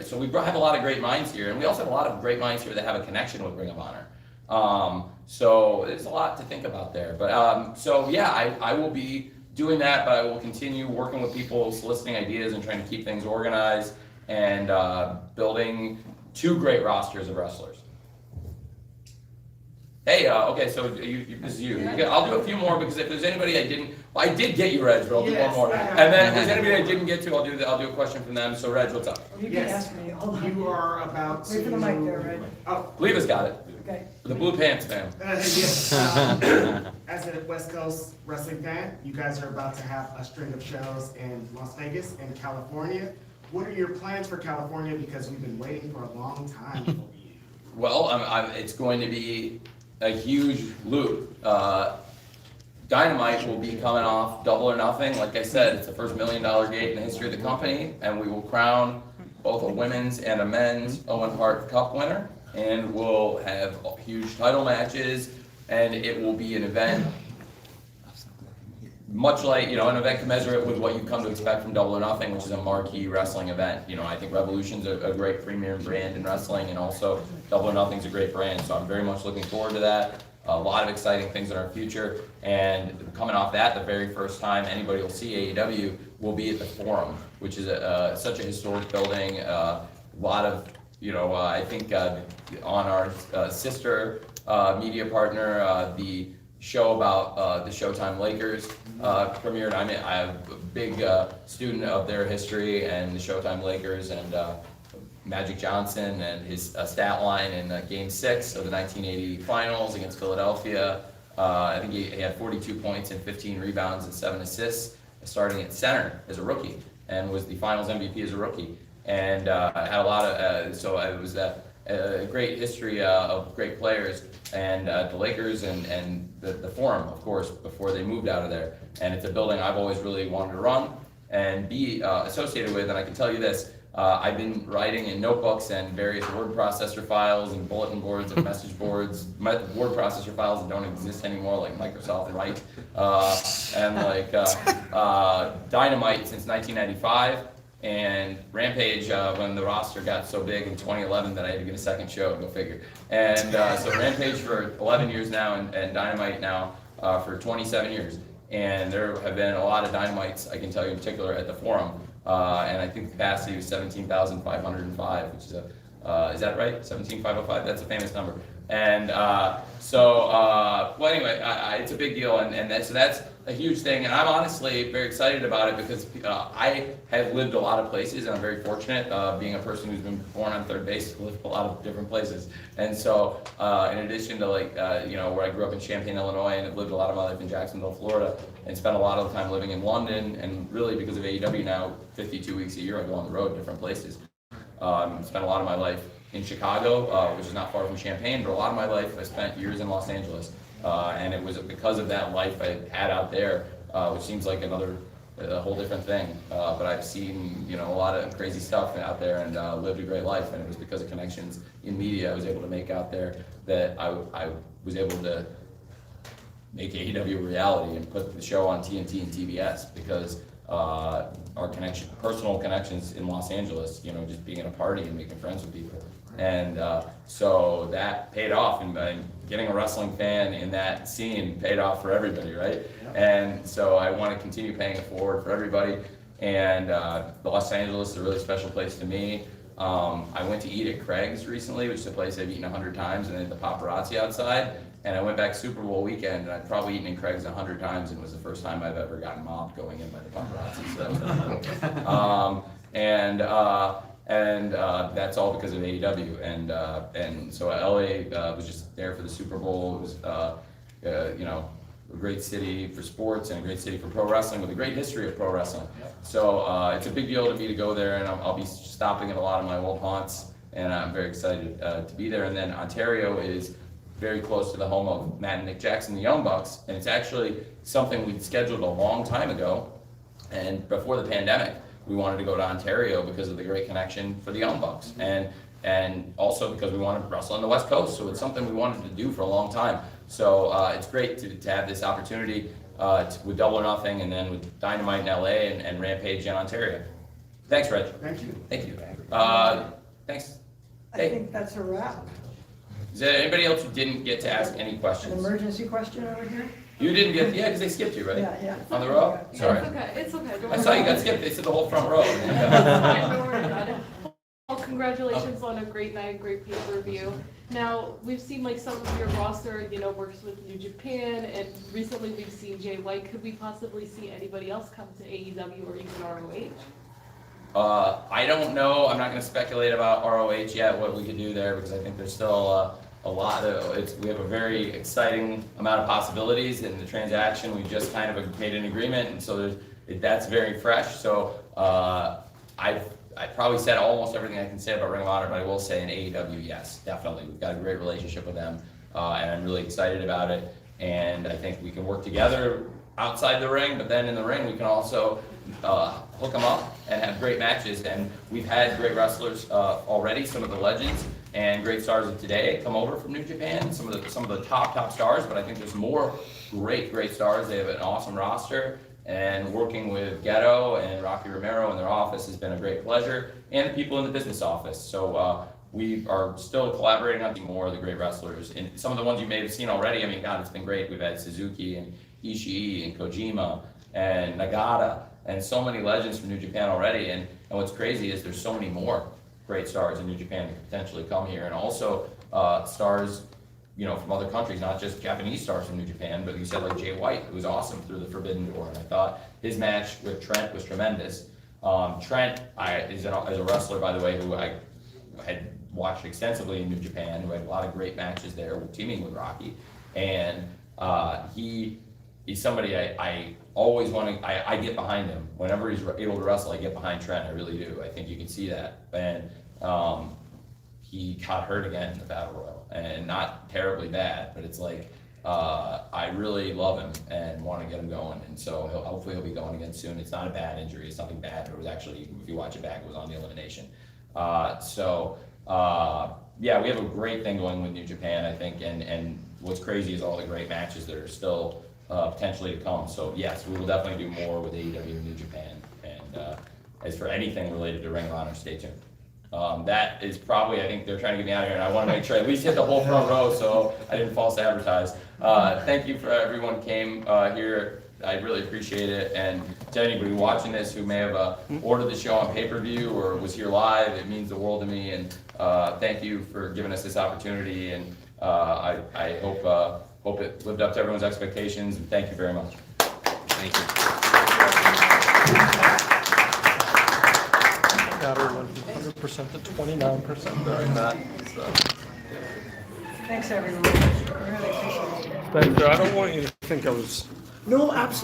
So we have a lot of great minds here, and we also have a lot of great minds here that have a connection with Ring of Honor. So there's a lot to think about there. But so yeah, I will be doing that, but I will continue working with people, soliciting ideas, and trying to keep things organized, and building 2 great rosters of wrestlers. Hey, okay, so this is you. I'll do a few more, because if there's anybody I did get you, Reg, but I'll do one more. And then if there's anybody I didn't get to, I'll do a question from them. So Reg, what's up? You can ask me, hold on. You are about to. Wait for the mic there, Red. Oh. Leva's got it. Okay. The blue pants fam. Yes. As a West Coast wrestling fan, you guys are about to have a string of shows in Las Vegas and California. What are your plans for California? Because we've been waiting for a long time for you. Well, it's going to be a huge loop. Dynamite will be coming off Double or Nothing. Like I said, it's the first $1 million gate in the history of the company, and we will crown both a women's and a men's Owen Hart Cup winner, and we'll have huge title matches, and it will be an event much like, an event commensurate with what you've come to expect from Double or Nothing, which is a marquee wrestling event. I think Revolution's a great premier brand in wrestling, and also Double or Nothing's a great brand, so I'm very much looking forward to that. A lot of exciting things in our future, and coming off that, the very first time anybody will see AEW will be at the Forum, which is such a historic building. A lot of, I think on our sister media partner, the show about the Showtime Lakers premiered. I'm a big student of their history and the Showtime Lakers, and Magic Johnson and his stat line in Game 6 of the 1980 Finals against Philadelphia. I think he had 42 points and 15 rebounds and 7 assists, starting at center as a rookie, and was the Finals MVP as a rookie. And had a lot of, so it was a great history of great players, and the Lakers and the Forum, of course, before they moved out of there. And it's a building I've always really wanted to run and be associated with, and I can tell you this, I've been writing in notebooks and various word processor files and bulletin boards and message boards, word processor files that don't exist anymore, like Microsoft Write, and like Dynamite since 1995, and Rampage when the roster got so big in 2011 that I had to get a second show, go figure. And so Rampage for 11 years now, and Dynamite now for 27 years. And there have been a lot of Dynamites, I can tell you in particular, at the Forum. And I think the capacity was 17,505, which is is that right? 17,505, that's a famous number. And well, anyway, it's a big deal, and that's a huge thing. And I'm honestly very excited about it because I have lived a lot of places, and I'm very fortunate being a person who's been born on third base, lived a lot of different places. And so, in addition to where I grew up in Champaign, Illinois, and have lived a lot of my life in Jacksonville, Florida, and spent a lot of the time living in London, and really because of AEW now, 52 weeks a year I go on the road, different places. Spent a lot of my life in Chicago, which is not far from Champaign, but a lot of my life I spent years in Los Angeles. And it was because of that life I had out there, which seems like a whole different thing. But I've seen, a lot of crazy stuff out there and lived a great life. And it was because of connections in media I was able to make out there that I was able to make AEW a reality and put the show on TNT and TBS because our personal connections in Los Angeles, just being at a party and making friends with people. And so that paid off, and getting a wrestling fan in that scene paid off for everybody, right? And so I want to continue paying it forward for everybody. And Los Angeles is a really special place to me. I went to eat at Craig's recently, which is a place I've eaten 100 times, and they had the paparazzi outside. And I went back Super Bowl weekend, and I'd probably eaten in Craig's 100 times, and it was the first time I've ever gotten mobbed going in by the paparazzi. So that was fun. And that's all because of AEW. And so LA was just there for the Super Bowl. It was a great city for sports and a great city for pro wrestling with a great history of pro wrestling. So it's a big deal to me to go there, and I'll be stopping at a lot of my old haunts, and I'm very excited to be there. And then Ontario is very close to the home of Matt and Nick Jackson, the Young Bucks, and it's actually something we'd scheduled a long time ago, and before the pandemic. We wanted to go to Ontario because of the great connection for the Young Bucks, and also because we wanted to wrestle on the West Coast. So it's something we wanted to do for a long time. So it's great to have this opportunity with Double or Nothing, and then with Dynamite in LA and Rampage in Ontario. Thanks, Reg. Thank you. Thank you. Thanks. I think that's a wrap. Is there anybody else who didn't get to ask any An questions? emergency question over here? You didn't get, because they skipped you, right? Yeah. On the row? Sorry. It's okay, it's okay. Don't I worry saw you about got it. skipped, they said the whole front row. It's fine, don't worry about it. Well, congratulations on a great night, great pay-per-view. Now, we've seen like some of your roster, works with New Japan, and recently we've seen Jay White. Could we possibly see anybody else come to AEW or even ROH? I don't know, I'm not gonna speculate about ROH yet, what we could do there, because I think there's still a lot of, we have a very exciting amount of possibilities in the transaction. We just kind of made an agreement, and so that's very fresh. So I probably said almost everything I can say about Ring of Honor, but I will say in AEW, yes, definitely. We've got a great relationship with them, and I'm really excited about it. And I think we can work together outside the ring, but then in the ring we can also hook them up and have great matches. And we've had great wrestlers already, some of the legends and great stars of today come over from New Japan, some of the top stars, but I think there's more great stars. They have an awesome roster, and working with Ghetto and Rocky Romero in their office has been a great pleasure, and the people in the business office. So we are still collaborating on more of the great wrestlers, and some of the ones you may have seen already. I mean, God, it's been great. We've had Suzuki and Ishii and Kojima and Nagata and so many legends from New Japan already, and what's crazy is there's so many more great stars in New Japan that could potentially come here, and also stars from other countries, not just Japanese stars from New Japan, but you said like Jay White, who was awesome through the Forbidden Door, and I thought his match with Trent was tremendous. Trent is a wrestler, by the way, who I had watched extensively in New Japan, who had a lot of great matches there, teaming with Rocky, and he's somebody I always want to, I get behind him. Whenever he's able to wrestle, I get behind Trent, I really do. I think you can see that. And he got hurt again in the Battle Royal, and not terribly bad, but it's like, I really love him and want to get him going, and so hopefully he'll be going again soon. It's not a bad injury, it's nothing bad, but it was actually, if you watch it back, it was on the elimination. Yeah, we have a great thing going with New Japan, I think, and what's crazy is all the great matches that are still potentially to come. So yes, we will definitely do more with AEW in New Japan, and as for anything related to Ring of Honor, stay tuned. That is probably, I think they're trying to get me out of here, and I want to make sure I at least hit the whole front row so I didn't false advertise. Thank you for everyone who came here. I really appreciate it, and to anybody watching this who may have ordered the show on pay-per-view or was here live, it means the world to me, and thank you for giving us this opportunity, and I hope it lived up to everyone's expectations, and thank you very much. Thank you. Matter went from 100% to 29% during that. So. Thanks, everyone. I really appreciate it. Thank you. I don't want you to think I was. No, absolutely.